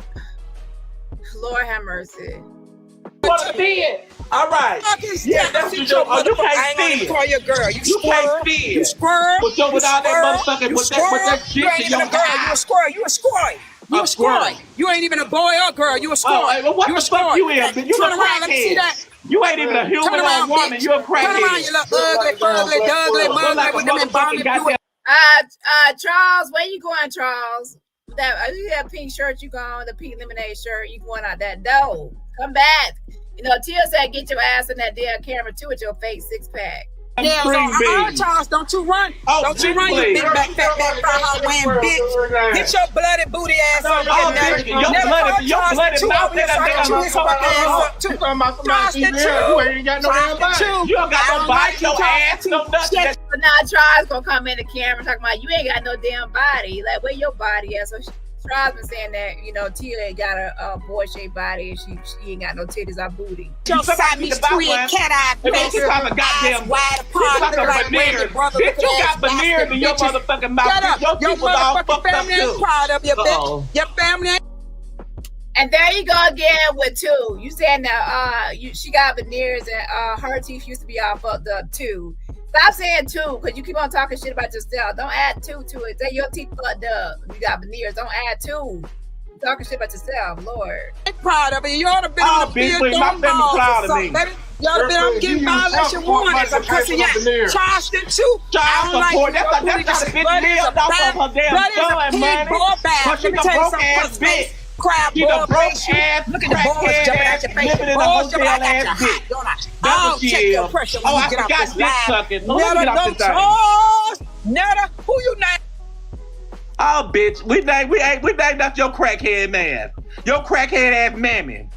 Lord have mercy. Want to see it? All right. Yeah, that's what you do. Oh, you can't see it. Call your girl. You can't see it. You squirrel. With all that motherfucking, with that shit in your eye. You a squirrel. You a squirrel. You a squirrel. You ain't even a boy or girl. You a squirrel. Oh, what the fuck you is? You turn around. Let me see that. You ain't even a human or a woman. You a crackhead. Turn around, you little ugly, fugly, dugly, mugly with them embalming fluid. Charles, where you going, Charles? That pink shirt you going, the pink lemonade shirt, you going out that door. Come back. You know, Tia said get your ass in that damn camera too with your fake 6-pack. Nails on. Charles, don't you run. Don't you run, you big back, fat back, fry wearing bitch. Get your bloody booty ass over here, Netta. Your bloody mouth that You talking about somebody you ain't got no damn body. you don't got no body, no ass, no nothing. But now Charles gonna come in the camera talking about you ain't got no damn body. Like where your body at? So Charles been saying that, you know, Tia ain't got a boy-shaped body and she ain't got no titties or booty. Your Siamese twin, cat-eye face, you talking goddamn wide apart, like veneers. Bitch, you got veneers in your motherfucking mouth. Your teeth was all fucked up too. Proud of your bitch. Your family ain't. And there you go again with two. You saying that she got veneers and her teeth used to be all fucked up too. Stop saying two, because you keep on talking shit about yourself. Don't add two to it. Say your teeth fucked up. You got veneers. Don't add two. You're talking shit about yourself, Lord. I'm proud of it. You ought to be on the field throwing balls or something, baby. You ought to be on getting violation warnings. I'm cussing you. Charleston too. Child support. That's not a bitch lived off of her damn son, man. Because she's a broke ass bitch. Crab she's a broke ass, look at the balls jumping out your face. Living in a hotel ass bitch. That's what she is. Oh, I forgot dick sucking. Netta, who you name? Oh, bitch, we named after your crackhead man. Your crackhead ass mammy.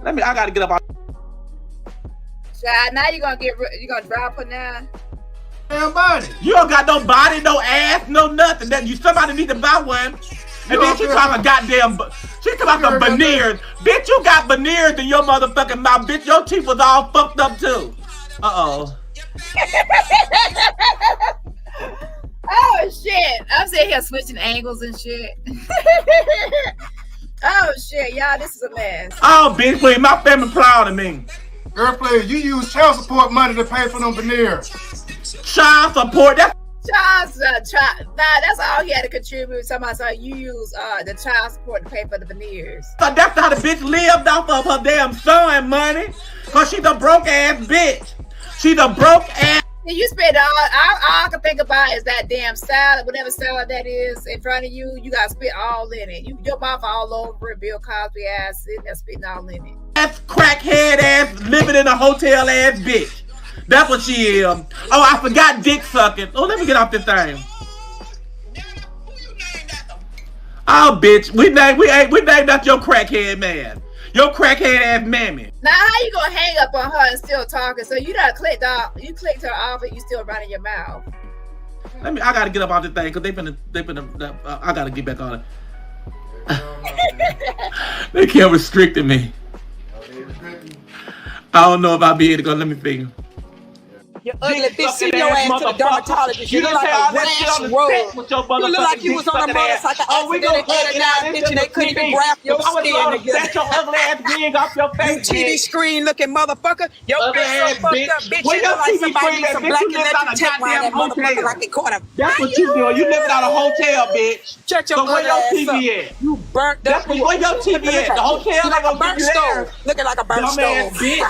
I gotta get up on. Child, now you gonna drop her now. Damn body. You don't got no body, no ass, no nothing. That somebody need to buy one. And then she talking goddamn, she talking about the veneers. Bitch, you got veneers in your motherfucking mouth. Bitch, your teeth was all fucked up too. Uh-oh. Oh, shit. I'm sitting here switching angles and shit. Oh, shit. Y'all, this is a mess. Oh, bitch, please. My family proud of me. Girl, please, you use child support money to pay for them veneers. Child support? Charles, that's all he had to contribute. Somebody said you use the child support to pay for the veneers. So that's how the bitch lived off of her damn son money. Cause she's a broke ass bitch. She's a broke ass. You spend all I can think about is that damn salad, whatever salad that is in front of you. You got to spit all in it. Your mouth all over it. Bill Cosby ass sitting there spitting all in it. That's crackhead ass living in a hotel ass bitch. That's what she is. Oh, I forgot dick sucking. Oh, let me get off this thing. Oh, bitch, we named after your crackhead man. Your crackhead ass mammy. Now, how you gonna hang up on her and still talking? So you done clicked off. You clicked her off, and you still running your mouth. I gotta get up off this thing because they finna. I gotta get back on it. They can't restrict me. I don't know if I'll be able to go. Let me figure. You ugly bitch, send your ass to the dermatologist. You look like a rash rug. You look like you was on a motorcycle accident and bitch, and they couldn't even graft your skin together. That's your ugly ass wig off your face. You TV screen looking motherfucker. Your face so fucked up, bitch. You look like somebody needs some black and let you take around that motherfucker like a corner. That's what you doing. You living out a hotel, bitch. Shut your ugly ass up. You burnt up. Where your TV at? The hotel like a burnt stove. Looking like a burnt stove. Bitch.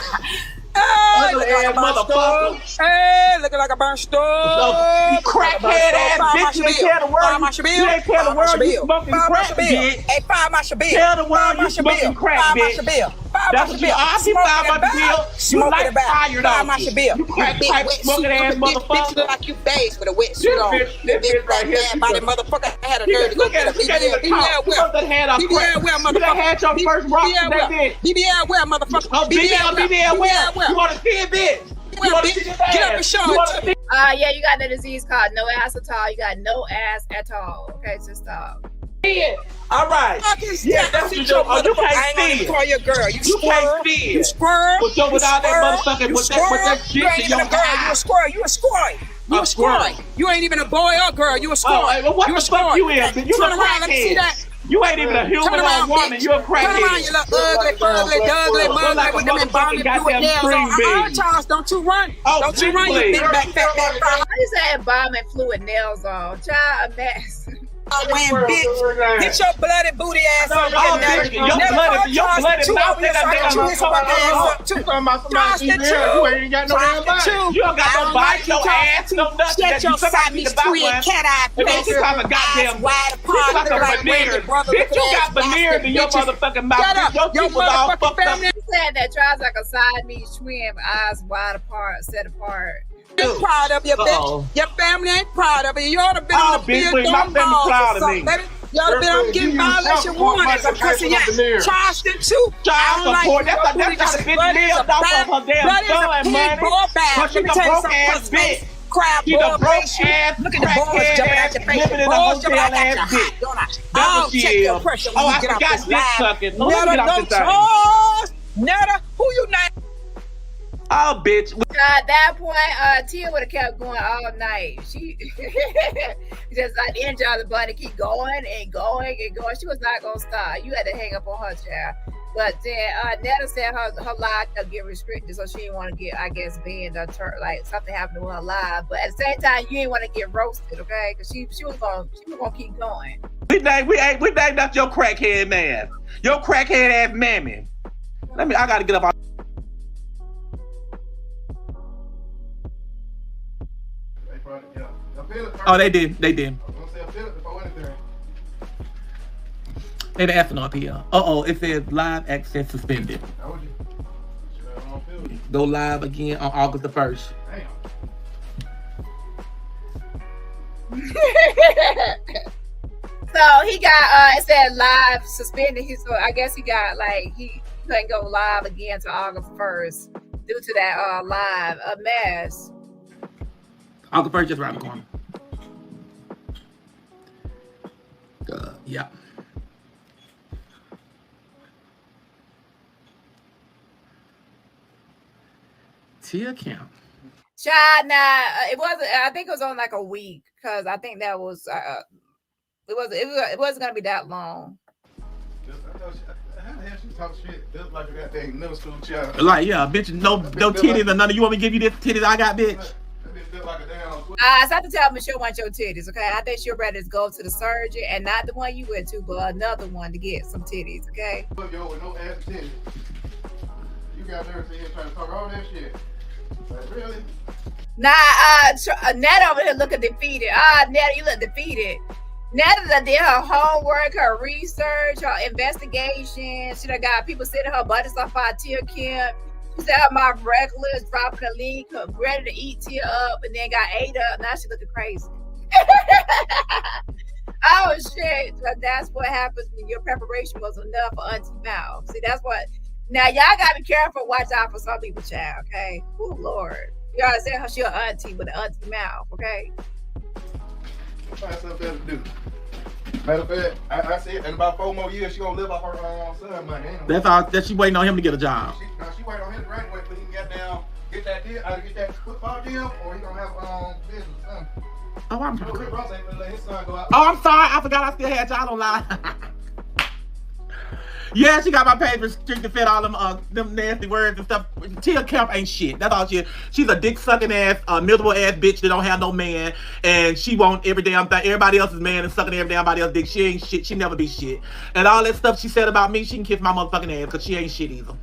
Hey, looking like a burnt stove. Hey, looking like a burnt stove. You crackhead ass bitch. You ain't tell the world. You ain't tell the world you smoking crack, bitch. Hey, fire my shabil. Tell the world you smoking crack, bitch. That's what you are. You fire my shabil. You like tired of my shabil. You crack pipe smoking ass motherfucker. Bitch look like you bathed with a wetsuit on. This bitch right here. Body motherfucker had a nerve to go get a BBL. BBL where? BBL where, motherfucker? You had your first rock today, bitch. BBL where, motherfucker? BBL where? You want to see it, bitch? You want to see this ass? Get up and show it. Yeah, you got the disease called no ass at all. You got no ass at all. Okay, so stop. Yeah. All right. Yeah, that's what you do. Oh, you can't see it. Call your girl. You can't see it. You squirrel. With all that motherfucking, with that shit in your eye. You a squirrel. You a squirrel. You a squirrel. You ain't even a boy or girl. You a squirrel. Oh, what the fuck you is? You turn around. Let me see that. You ain't even a human or woman. You a crackhead. Turn around, you little ugly, fugly, dugly, mugly with them embalming fluid nails on. Charles, don't you run. Don't you run, you big back, fat back. Why you say embalming fluid nails on? Child, a mess. When bitch, get your bloody booty ass over here, Netta. Your bloody mouth You talking about somebody you ain't got no damn body. You don't got no body, no ass, no nothing. Shut your Siamese twin, cat-eye face. You talking goddamn wide apart. Bitch, you got veneers in your motherfucking mouth. Your teeth was all fucked up. You said that Charles like a Siamese twin, eyes wide apart, set apart. ain't proud of you, bitch. Your family ain't proud of you. You ought to been on the field my throwing family balls proud or of something, me. baby. You ought to been on getting violation warnings because of your Charleston too. Child support. That's how the bitch lived off of her damn son money. Cause she's a broke ass bitch. Crab She's a broke ass, look at the balls jumping out your face. living in a hotel ass bitch. That's what she check is. your pressure when you get off forgot this dick live. sucking. No, let me get off this thing. Netta, who you name? Oh, bitch. At that point, Tia would have kept going all night. She just like the energy of the bunny keep going and going and going. She was not gonna stop. You had to hang up on her, child. But then Netta said her live kept getting restricted, so she didn't want to get, I guess, banned or like something happened with her live. But at the same time, you didn't want to get roasted, okay? Because she was gonna keep going. We named after your crackhead man. Your crackhead ass mammy. I gotta get up on. Oh, they did. They did. They didn't ask no appeal. It says live access suspended. Go live again on August the 1st. So he got it said live suspended. So I guess he got he couldn't go live again to August 1st due to that live mess. August 1st just around the corner. Yeah. Tia Kemp. Child, nah, it wasn't. I think it was on like a week because I think that was. It wasn't gonna be that long. How the hell she talk shit just like a goddamn middle school child? Like, yeah, bitch, no titties or nothing. You want me to give you this titties I got, bitch? I have to tell Michelle want your titties, okay? I think she'll rather go to the surgeon and not the one you went to, but another one to get some titties, okay? Yo, with no ass titties. You got her here trying to talk all that shit. Like, really? Nah, Netta over here looking defeated. Netta, you look defeated. Netta did her homework, her research, her investigation. She done got people sending her buttons off our Tia Kemp. She said my regulars dropping a link, ready to eat Tia up, and then got ate up. Now she looking crazy. Oh shit! That's what happens when your preparation was enough for Auntie mouth. See, that's what. Now y'all gotta be careful. Watch out for some people, child. Okay. Oh Lord, you gotta say how she an auntie with an auntie mouth. Okay. Find something better to do. Matter of fact, I said in about 4 more years she gonna live off her son money. Anyway. That's all. That she waiting on him to get a job. She waiting on him to graduate, but he can get that deal, either get that football deal, or he gonna have business. Oh, I'm sorry. Ross ain't gonna let his son go out. Oh, I'm sorry. I forgot I still had y'all online. Yeah, she got my page restricted, fed all them nasty words and stuff. Tia Kemp ain't shit. That's all she is. She's a dick sucking ass, miserable ass bitch that don't have no man, and she want every damn thing. Everybody else's man and sucking every damn body else's dick. She ain't shit. She never be shit. And all that stuff she said about me, she can kiss my motherfucking ass because she ain't shit either.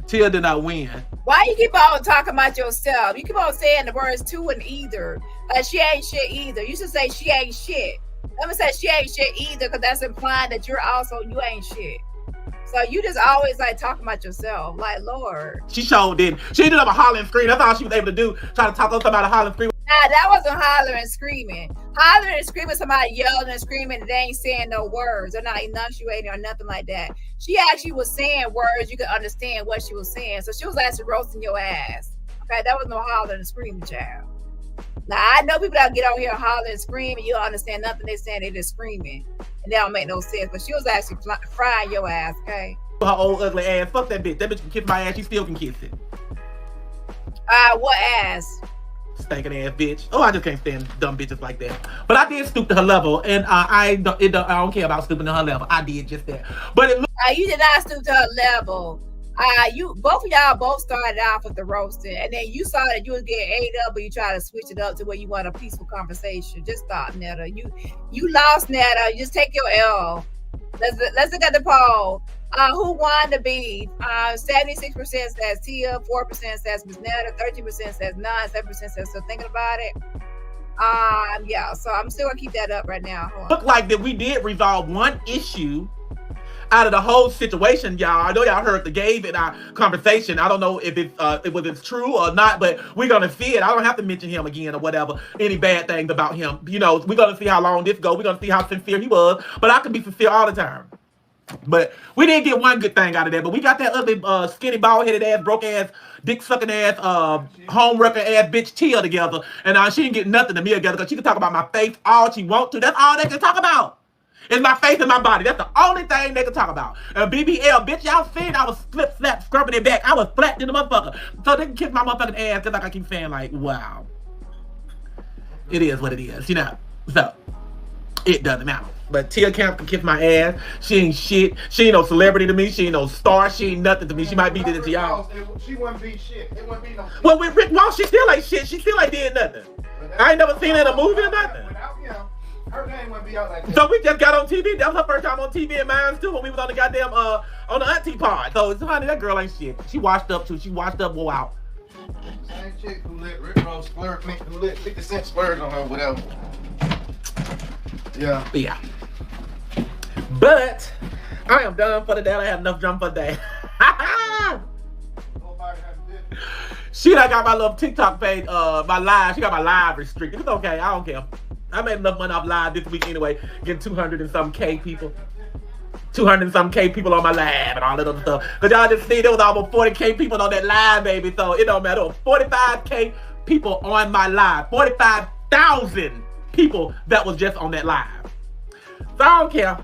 Tia did not win. Why you keep on talking about yourself? You keep on saying the words to and either. She ain't shit either. You should say she ain't shit. Let me say she ain't shit either, because that's implying that you ain't shit. So you just always like talking about yourself. Like, Lord. She sure didn't. She ended up a hollering scream. That's all she was able to do. Try to talk on somebody hollering scream. Nah, that wasn't hollering and screaming. Hollering and screaming, somebody yelling and screaming, and they ain't saying no words. They're not enunciating or nothing like that. She actually was saying words you could understand what she was saying. So she was actually roasting your ass. Okay, that was no hollering and screaming, child. Now, I know people that get on here hollering and screaming, you don't understand nothing they're saying, they're just screaming. And that don't make no sense. But she was actually frying your ass, okay? Her old ugly ass. Fuck that bitch. That bitch can kiss my ass. She still can kiss it. What ass? Stinking ass bitch. Oh, I just can't stand dumb bitches like that. But I did stoop to her level, and I don't care about stooping to her level. I did just that. But it you did not stoop to her level. Both of y'all both started off with the roasting, and then you saw that you was getting ate up, but you try to switch it up to where you want a peaceful conversation. Just stop, Netta. You lost, Netta. You just take your L. Let's look at the poll. Who won the beef? 76% says Tia, 4% says Miss Netta, 13% says none, 7% says still thinking about it. Yeah, so I'm still gonna keep that up right now. Look like that we did resolve one issue out of the whole situation, y'all. I know y'all heard the Gabe in our conversation. I don't know if it's true or not, but we're gonna see it. I don't have to mention him again or whatever. Any bad things about him, you know. We're gonna see how long this goes. We're gonna see how sincere he was. But I can be sincere all the time. But we didn't get one good thing out of that. But we got that ugly, skinny, bald-headed ass, broke ass, dick-sucking ass, home-wrecker ass bitch Tia together. And she didn't get nothing to me together because she can talk about my face all she wants to. That's all they can talk about. It's my face and my body. That's the only thing they can talk about. And BBL, bitch, y'all seen I was flip, slap, scrubbing it back. I was flat in the motherfucker. So they can kiss my motherfucking ass because like I keep saying, like, wow. It is what it is, you know. So, it doesn't matter. But Tia Kemp can kiss my ass. She ain't shit. She ain't no celebrity to me. She ain't no star. She ain't nothing to me. She might be this to y'all. She wouldn't be shit. It wouldn't be no shit. Well, with Rick Ross, she still ain't shit. She still ain't did nothing. I ain't never seen her in a movie or nothing. Without him, her name wouldn't be out like that. So we just got on TV. That was her first time on TV and mine too when we was on the goddamn on the Auntie pod. So it's honey, that girl ain't shit. She washed up too. She washed up, wore out. Same chick who let Rick Ross splurge, who let 50 Cent splurge on her, whatever. Yeah. Yeah. But I am done for the day. I have enough drum for the day. She done got my little TikTok page, my live. She got my live restricted. It's okay. I don't care. I made enough money off live this week anyway. Getting 200 and some K people. 200 and some K people on my live and all that other stuff. Because y'all just see there was almost 40K people on that live, baby. So it don't matter. 45K people on my live. 45,000 people that was just on that live. So I don't care.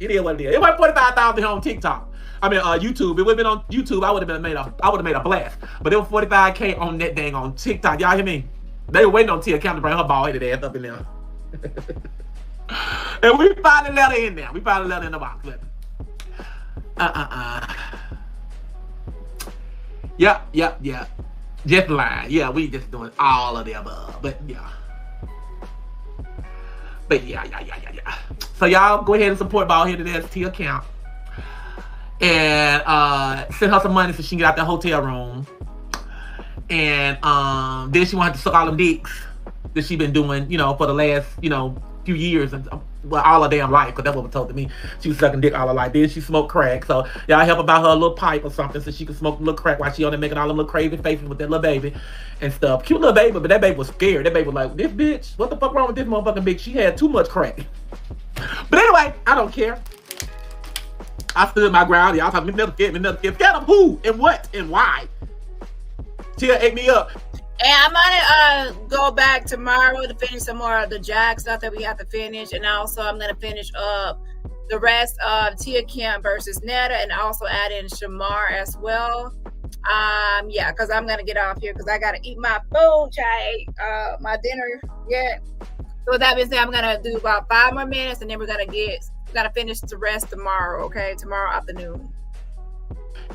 It is what it is. It wasn't 45,000 here on TikTok. I mean, YouTube. It would have been on YouTube. I would have made a blast. But it was 45K on that dang on TikTok. Y'all hear me? They were waiting on Tia Kemp to bring her bald-headed ass up in there. And we finally let her in there. We finally let her in the box. Yeah. Just lying. Yeah, we just doing all of the above. But yeah. So y'all go ahead and support bald-headed ass Tia Kemp. And send her some money so she can get out that hotel room. And then she wanted to suck all them dicks that she been doing, you know, for the last, you know, few years, and well, all her damn life, because that's what was told to me. She was sucking dick all her life. Then she smoked crack. So y'all help about her a little pipe or something so she can smoke a little crack while she on there making all them little crazy faces with that little baby and stuff. Cute little baby, but that baby was scared. That baby was like, this bitch, what the fuck wrong with this motherfucking bitch? She had too much crack. But anyway, I don't care. I stood my ground. Y'all talking me never scared of who and what and why. Tia ate me up. And I'm gonna go back tomorrow to finish some more of the Jag stuff that we have to finish, and also I'm gonna finish up the rest of Tia Kemp versus Netta, and also add in Shamar as well. Yeah, because I'm gonna get off here because I gotta eat my food. I ate my dinner yet. So with that being said, I'm gonna do about 5 more minutes, and then we're gonna finish the rest tomorrow. Okay, tomorrow afternoon.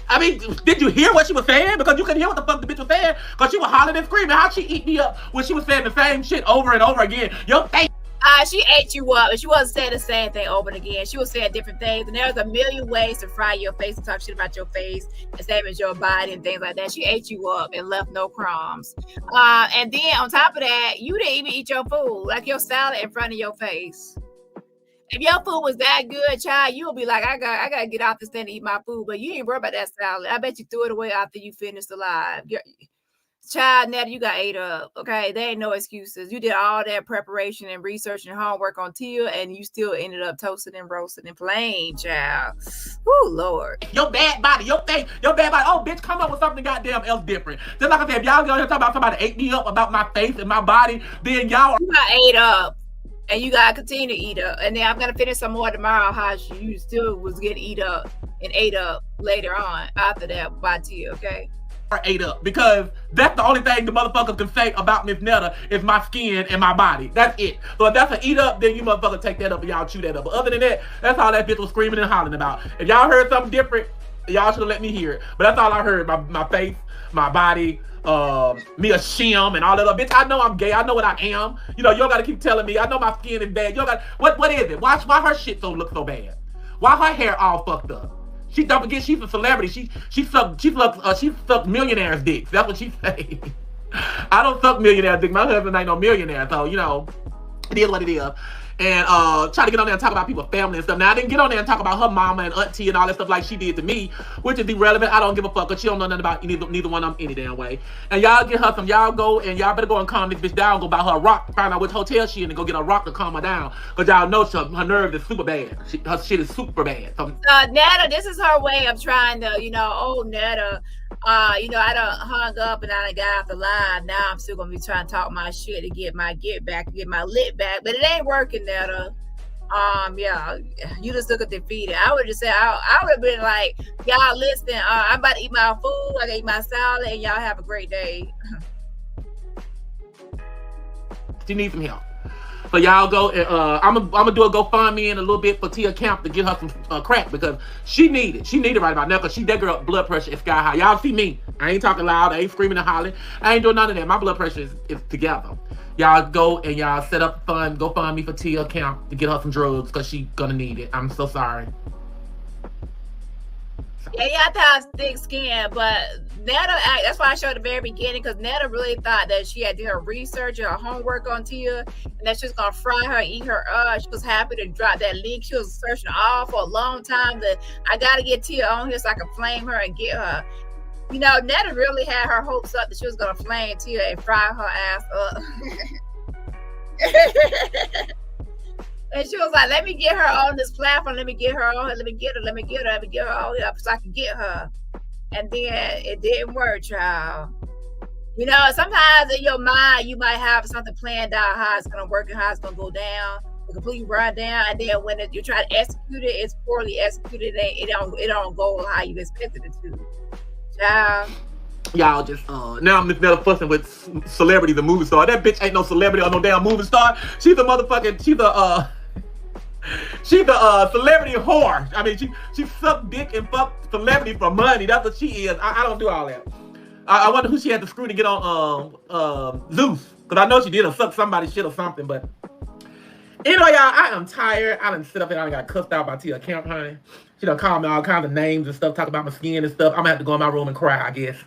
I mean, did you hear what she was saying? Because you couldn't hear what the fuck the bitch was saying. Because she was hollering and screaming. How'd she eat me up when she was saying the same shit over and over again? Your face. She ate you up, and she wasn't saying the same thing over and again. She was saying different things, and there's a million ways to fry your face and talk shit about your face and same as your body and things like that. She ate you up and left no crumbs. And then on top of that, you didn't even eat your food, like your salad in front of your face. If your food was that good, child, you'll be like, I gotta get off this thing to eat my food. But you ain't worried about that salad. I bet you threw it away after you finished the live. Child, Netta, you got ate up. Okay, there ain't no excuses. You did all that preparation and research and homework on Tia, and you still ended up toasted and roasted and flamed, child. Woo, Lord. Your bad body, your face, your bad body. Oh, bitch, come up with something goddamn else different. Just like I said, if y'all go here talking about somebody ate me up about my face and my body, then y'all you got ate up. And you gotta continue to eat up. And then I'm gonna finish some more tomorrow. How you still was getting eat up and ate up later on after that by Tia, okay? Ate up, because that's the only thing the motherfuckers can say about Miss Netta is my skin and my body. That's it. So if that's an eat up, then you motherfuckers take that up and y'all chew that up. But other than that, that's all that bitch was screaming and hollering about. If y'all heard something different, y'all should have let me hear it. But that's all I heard. My face, my body, me a shim and all that other bitch. I know I'm gay. I know what I am. You know, you don't gotta keep telling me. I know my skin is bad. You don't got what is it? Why her shit look so bad? Why her hair all fucked up? She don't forget she's a celebrity. She sucked millionaires' dicks. That's what she say. I don't suck millionaires' dick. My husband ain't no millionaire, so you know, it is what it is. and try to get on there and talk about people's family and stuff. Now, I didn't get on there and talk about her mama and auntie and all that stuff like she did to me, which is irrelevant. I don't give a fuck, because she don't know nothing about neither one of them any damn way. And y'all get her some, y'all go and y'all better go and calm this bitch down, go buy her a rock, find out which hotel she in, and go get a rock to calm her down, because y'all know her nerves is super bad. Her shit is super bad. So, Netta, this is her way of trying to, you know, oh, Netta, you know, I done hung up and I done got off the line. Now I'm still gonna be trying to talk my shit to get my get back, get my lit back, but it ain't working, Netta. Yeah, you just look defeated. I would just say, I would have been like, y'all listen, I'm about to eat my food, I gotta eat my salad, and y'all have a great day. she needs some help. So y'all go, I'm gonna do a GoFundMe in a little bit for Tia Kemp to get her some crack, because she need it. She need it right about now, because that girl blood pressure is sky high. Y'all see me. I ain't talking loud. I ain't screaming and hollering. I ain't doing none of that. My blood pressure is together. Y'all go and y'all set up a fund, GoFundMe for Tia Kemp to get her some drugs, because she gonna need it. I'm so sorry. Yeah, you have to have thick skin, but Netta, that's why I showed at the very beginning, because Netta really thought that she had did her research and her homework on Tia, and that she was gonna fry her, eat her up. She was happy to drop that link. She was searching all for a long time that I gotta get Tia on here so I can flame her and get her. You know, Netta really had her hopes up that she was gonna flame Tia and fry her ass up. And she was like, let me get her on this platform. Let me get her on. Let me get her on here so I can get her. And then it didn't work, child. You know, sometimes in your mind, you might have something planned out, how it's going to work and how it's going to go down. It completely run down. And then when you try to execute it, it's poorly executed. It don't go how you expected it to. Child. Y'all just now I'm just Netta fussing with celebrities and movie star. That bitch ain't no celebrity or no damn movie star. She's a motherfucking she's a celebrity whore. I mean, she sucked dick and fucked celebrity for money. That's what she is. I don't do all that. I wonder who she had to screw to get on Zeus, because I know she did suck somebody's shit or something. But anyway, y'all, I am tired. I done sit up and I got cussed out by Tia Kemp, honey. She done called me all kinds of names and stuff, talk about my skin and stuff. I'm gonna have to go in my room and cry, I guess.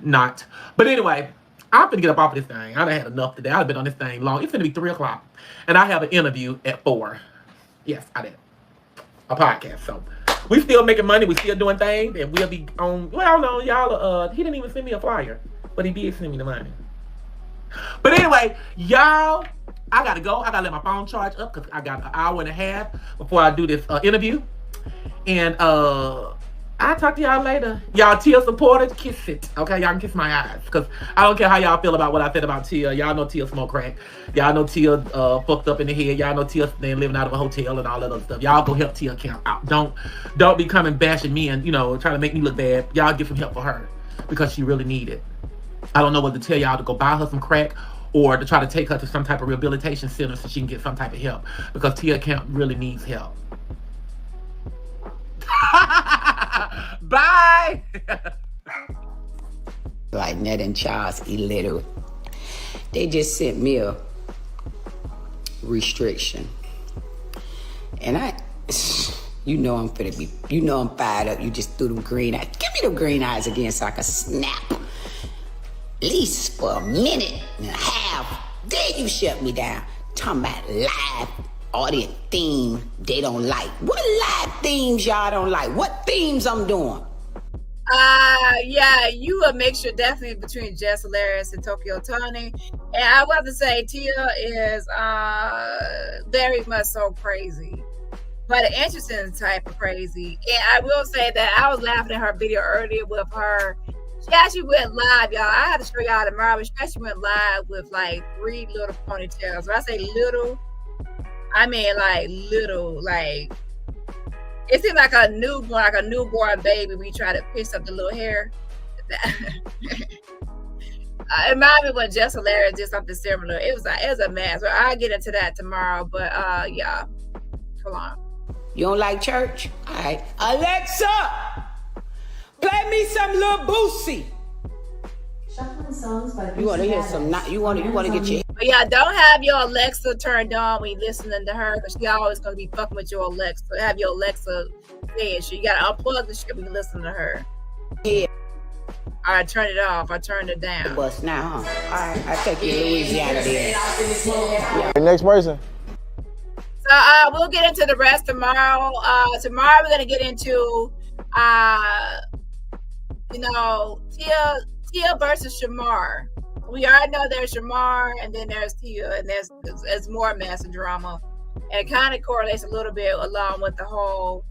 Not. But anyway, I'm finna get up off of this thing. I done had enough today. I've been on this thing long. It's finna be 3 o'clock. And I have an interview at 4. Yes, I did. A podcast. So we still making money. We still doing things. And we'll be on, well, no, y'all, he didn't even send me a flyer. But he did send me the money. But anyway, y'all, I gotta go. I gotta let my phone charge up, because I got an hour and a half before I do this interview. And I'll talk to y'all later. Y'all Tia supporters, kiss it. Okay, y'all can kiss my eyes, because I don't care how y'all feel about what I said about Tia. Y'all know Tia smoke crack. Y'all know Tia fucked up in the head. Y'all know Tia living out of a hotel and all that other stuff. Y'all go help Tia Kemp out. Don't be coming bashing me and, you know, trying to make me look bad. Y'all get some help for her, because she really need it. I don't know whether to tell y'all to go buy her some crack or to try to take her to some type of rehabilitation center so she can get some type of help, because Tia Kemp really needs help. Bye. Like Netta and Charles illiterate. They just sent me a restriction. And you know I'm finna be, you know I'm fired up. You just threw them green eyes. Give me them green eyes again so I can snap. At least for a minute and a half. Then you shut me down. Talking about live audience theme they don't like. What live themes y'all don't like? What themes I'm doing? Yeah, you a mixture definitely between Jess Hilarious and Tokyo Tony. And I want to say Tia is very much so crazy, but an interesting type of crazy. And I will say that I was laughing at her video earlier with her. She actually went live, y'all. I had to show y'all tomorrow, but she actually went live with like 3 little ponytails. When I say little, I mean like little, like it seemed like a newborn baby. We try to piss up the little hair. It reminded me when Jess Hilarious did something similar. It was a mess. Well, I'll get into that tomorrow. But yeah, come on. You don't like church? All right, Alexa, play me some Lil Boosie. Shuffling songs by You want to hear some? You want to get your. But yeah, don't have your Alexa turned on when you're listening to her, because she always gonna be fucking with your Alexa. Have your Alexa dead. So you gotta unplug the shit when you listen to her. Yeah. I turned it off. I turned it down. Bus now, huh? All right, I take you to Louisiana then. Yeah. Next person. We'll get into the rest tomorrow. Tomorrow we're gonna get into Tia versus Shamar. We already know there's Shamar, and then there's Tia, and there's more mess and drama. And it kind of correlates a little bit along with the whole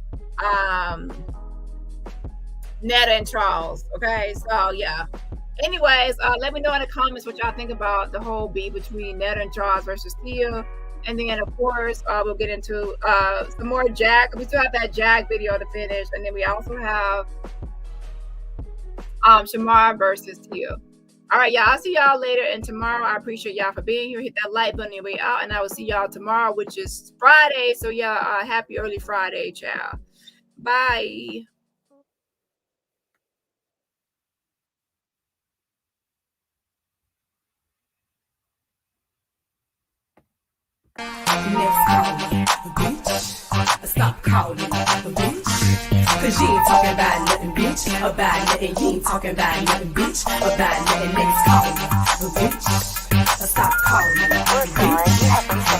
Netta and Charles. Okay, so yeah. Anyways, let me know in the comments what y'all think about the whole beef between Netta and Charles versus Tia. And then, of course, we'll get into some more Jag. We still have that Jag video to finish. And then we also have Shamar versus Tia. All right, y'all. I'll see y'all later. And tomorrow, I appreciate y'all for being here. Hit that like button on your way out. And I will see y'all tomorrow, which is Friday. So, yeah, happy early Friday, child. Bye. Next call, bitch. Stop calling, bitch. Cause you ain't talking about nothing, bitch. About nothing, you ain't talking about nothing, bitch. About nothing, next call, bitch. Stop calling, bitch.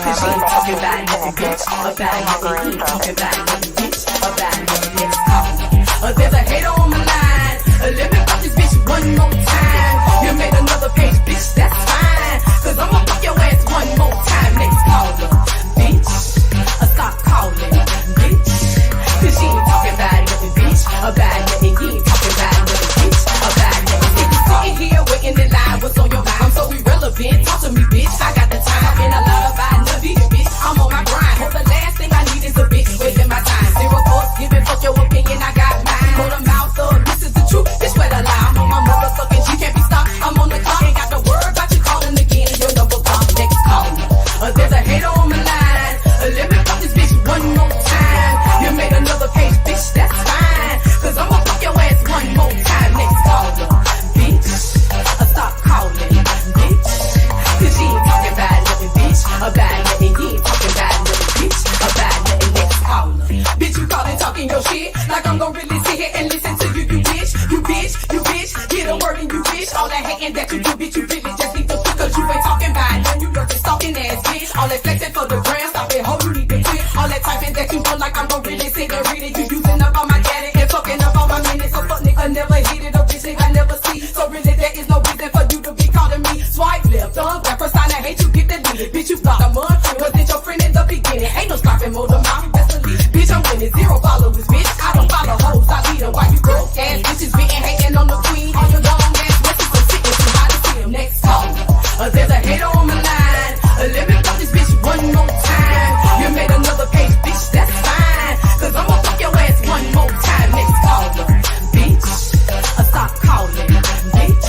Cause you ain't talking about nothing, bitch. About nothing, you ain't talking about nothing, bitch. About nothing, next call. There's a hater on my line. Let me fuck this bitch one more time. You made another page, bitch, that's fine. Cause I'ma fuck your ass one more time. Next caller, bitch. Stop calling, bitch. Cause she ain't talking about nothing, bitch. About nothing, you ain't talking about nothing, bitch. About nothing. If you sitting here waiting in line, what's on your mind? I'm so irrelevant. Talk to me, bitch. I got the time. Talking a lot about nothing, bitch. I'm on my grind. Hope the last thing I need is a bitch wasting my time. Zero thoughts, giving fuck your opinion. I got mine. Hold them mouth up. This is the truth. Bitch, where the lie? I'm on my motherfucking G. Can't be stopped. I'm on the clock. Ain't got the word about you calling again. Your number bomb. Next caller. There's a hater on my line. Let me fuck this bitch one more time. You made another page, bitch, that's fine. Cause I'ma fuck your ass one more time. Next caller, bitch. Stop calling, bitch. Cause she ain't talking about nothing, bitch. About nothing, you ain't talking about nothing, bitch. About nothing, next caller. Bitch, you calling, talking your shit. Like I'm gon' really sit here and listen to you, you bitch. You bitch, you bitch. Get a word and you bitch. All that hating that you do, bitch, you really just need to quit. Cause you ain't talking about nothing. You dirty stalking ass bitch. All that flexing for the gram, stop it, ho, you need to quit. All that typing that you want like I'm gon' really sit and read it. You using up all my data and fucking up all my minutes. So fuck nigga never hit it, a bitch nigga never see. So really there is no reason for you to be calling me. Swipe left, thumb back, first sign I hate you, get deleted. Bitch, you blocked a month, wasn't your friend in the beginning. Ain't no stopping more than mouth, best believe. Bitch, I'm winning, 0 followers, bitch. I don't follow hoes, I lead them. Why you broke ass bitches beating, hating on the queen? All your long ass bitches are sitting too high to see them. Next caller, there's a hater on my line. Let me fuck this bitch one more time. You made another page, bitch, that's fine. Cause I'ma fuck your ass one more time. Next caller, bitch. Stop calling, bitch.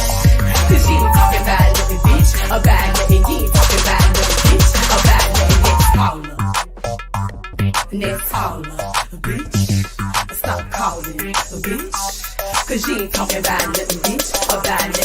Cause she ain't talking about nothing, bitch. About nothing, you ain't talking about nothing, bitch. About nothing, next caller. Next caller, bitch. Stop calling, bitch. Cause she ain't talking about nothing, bitch. About nothing.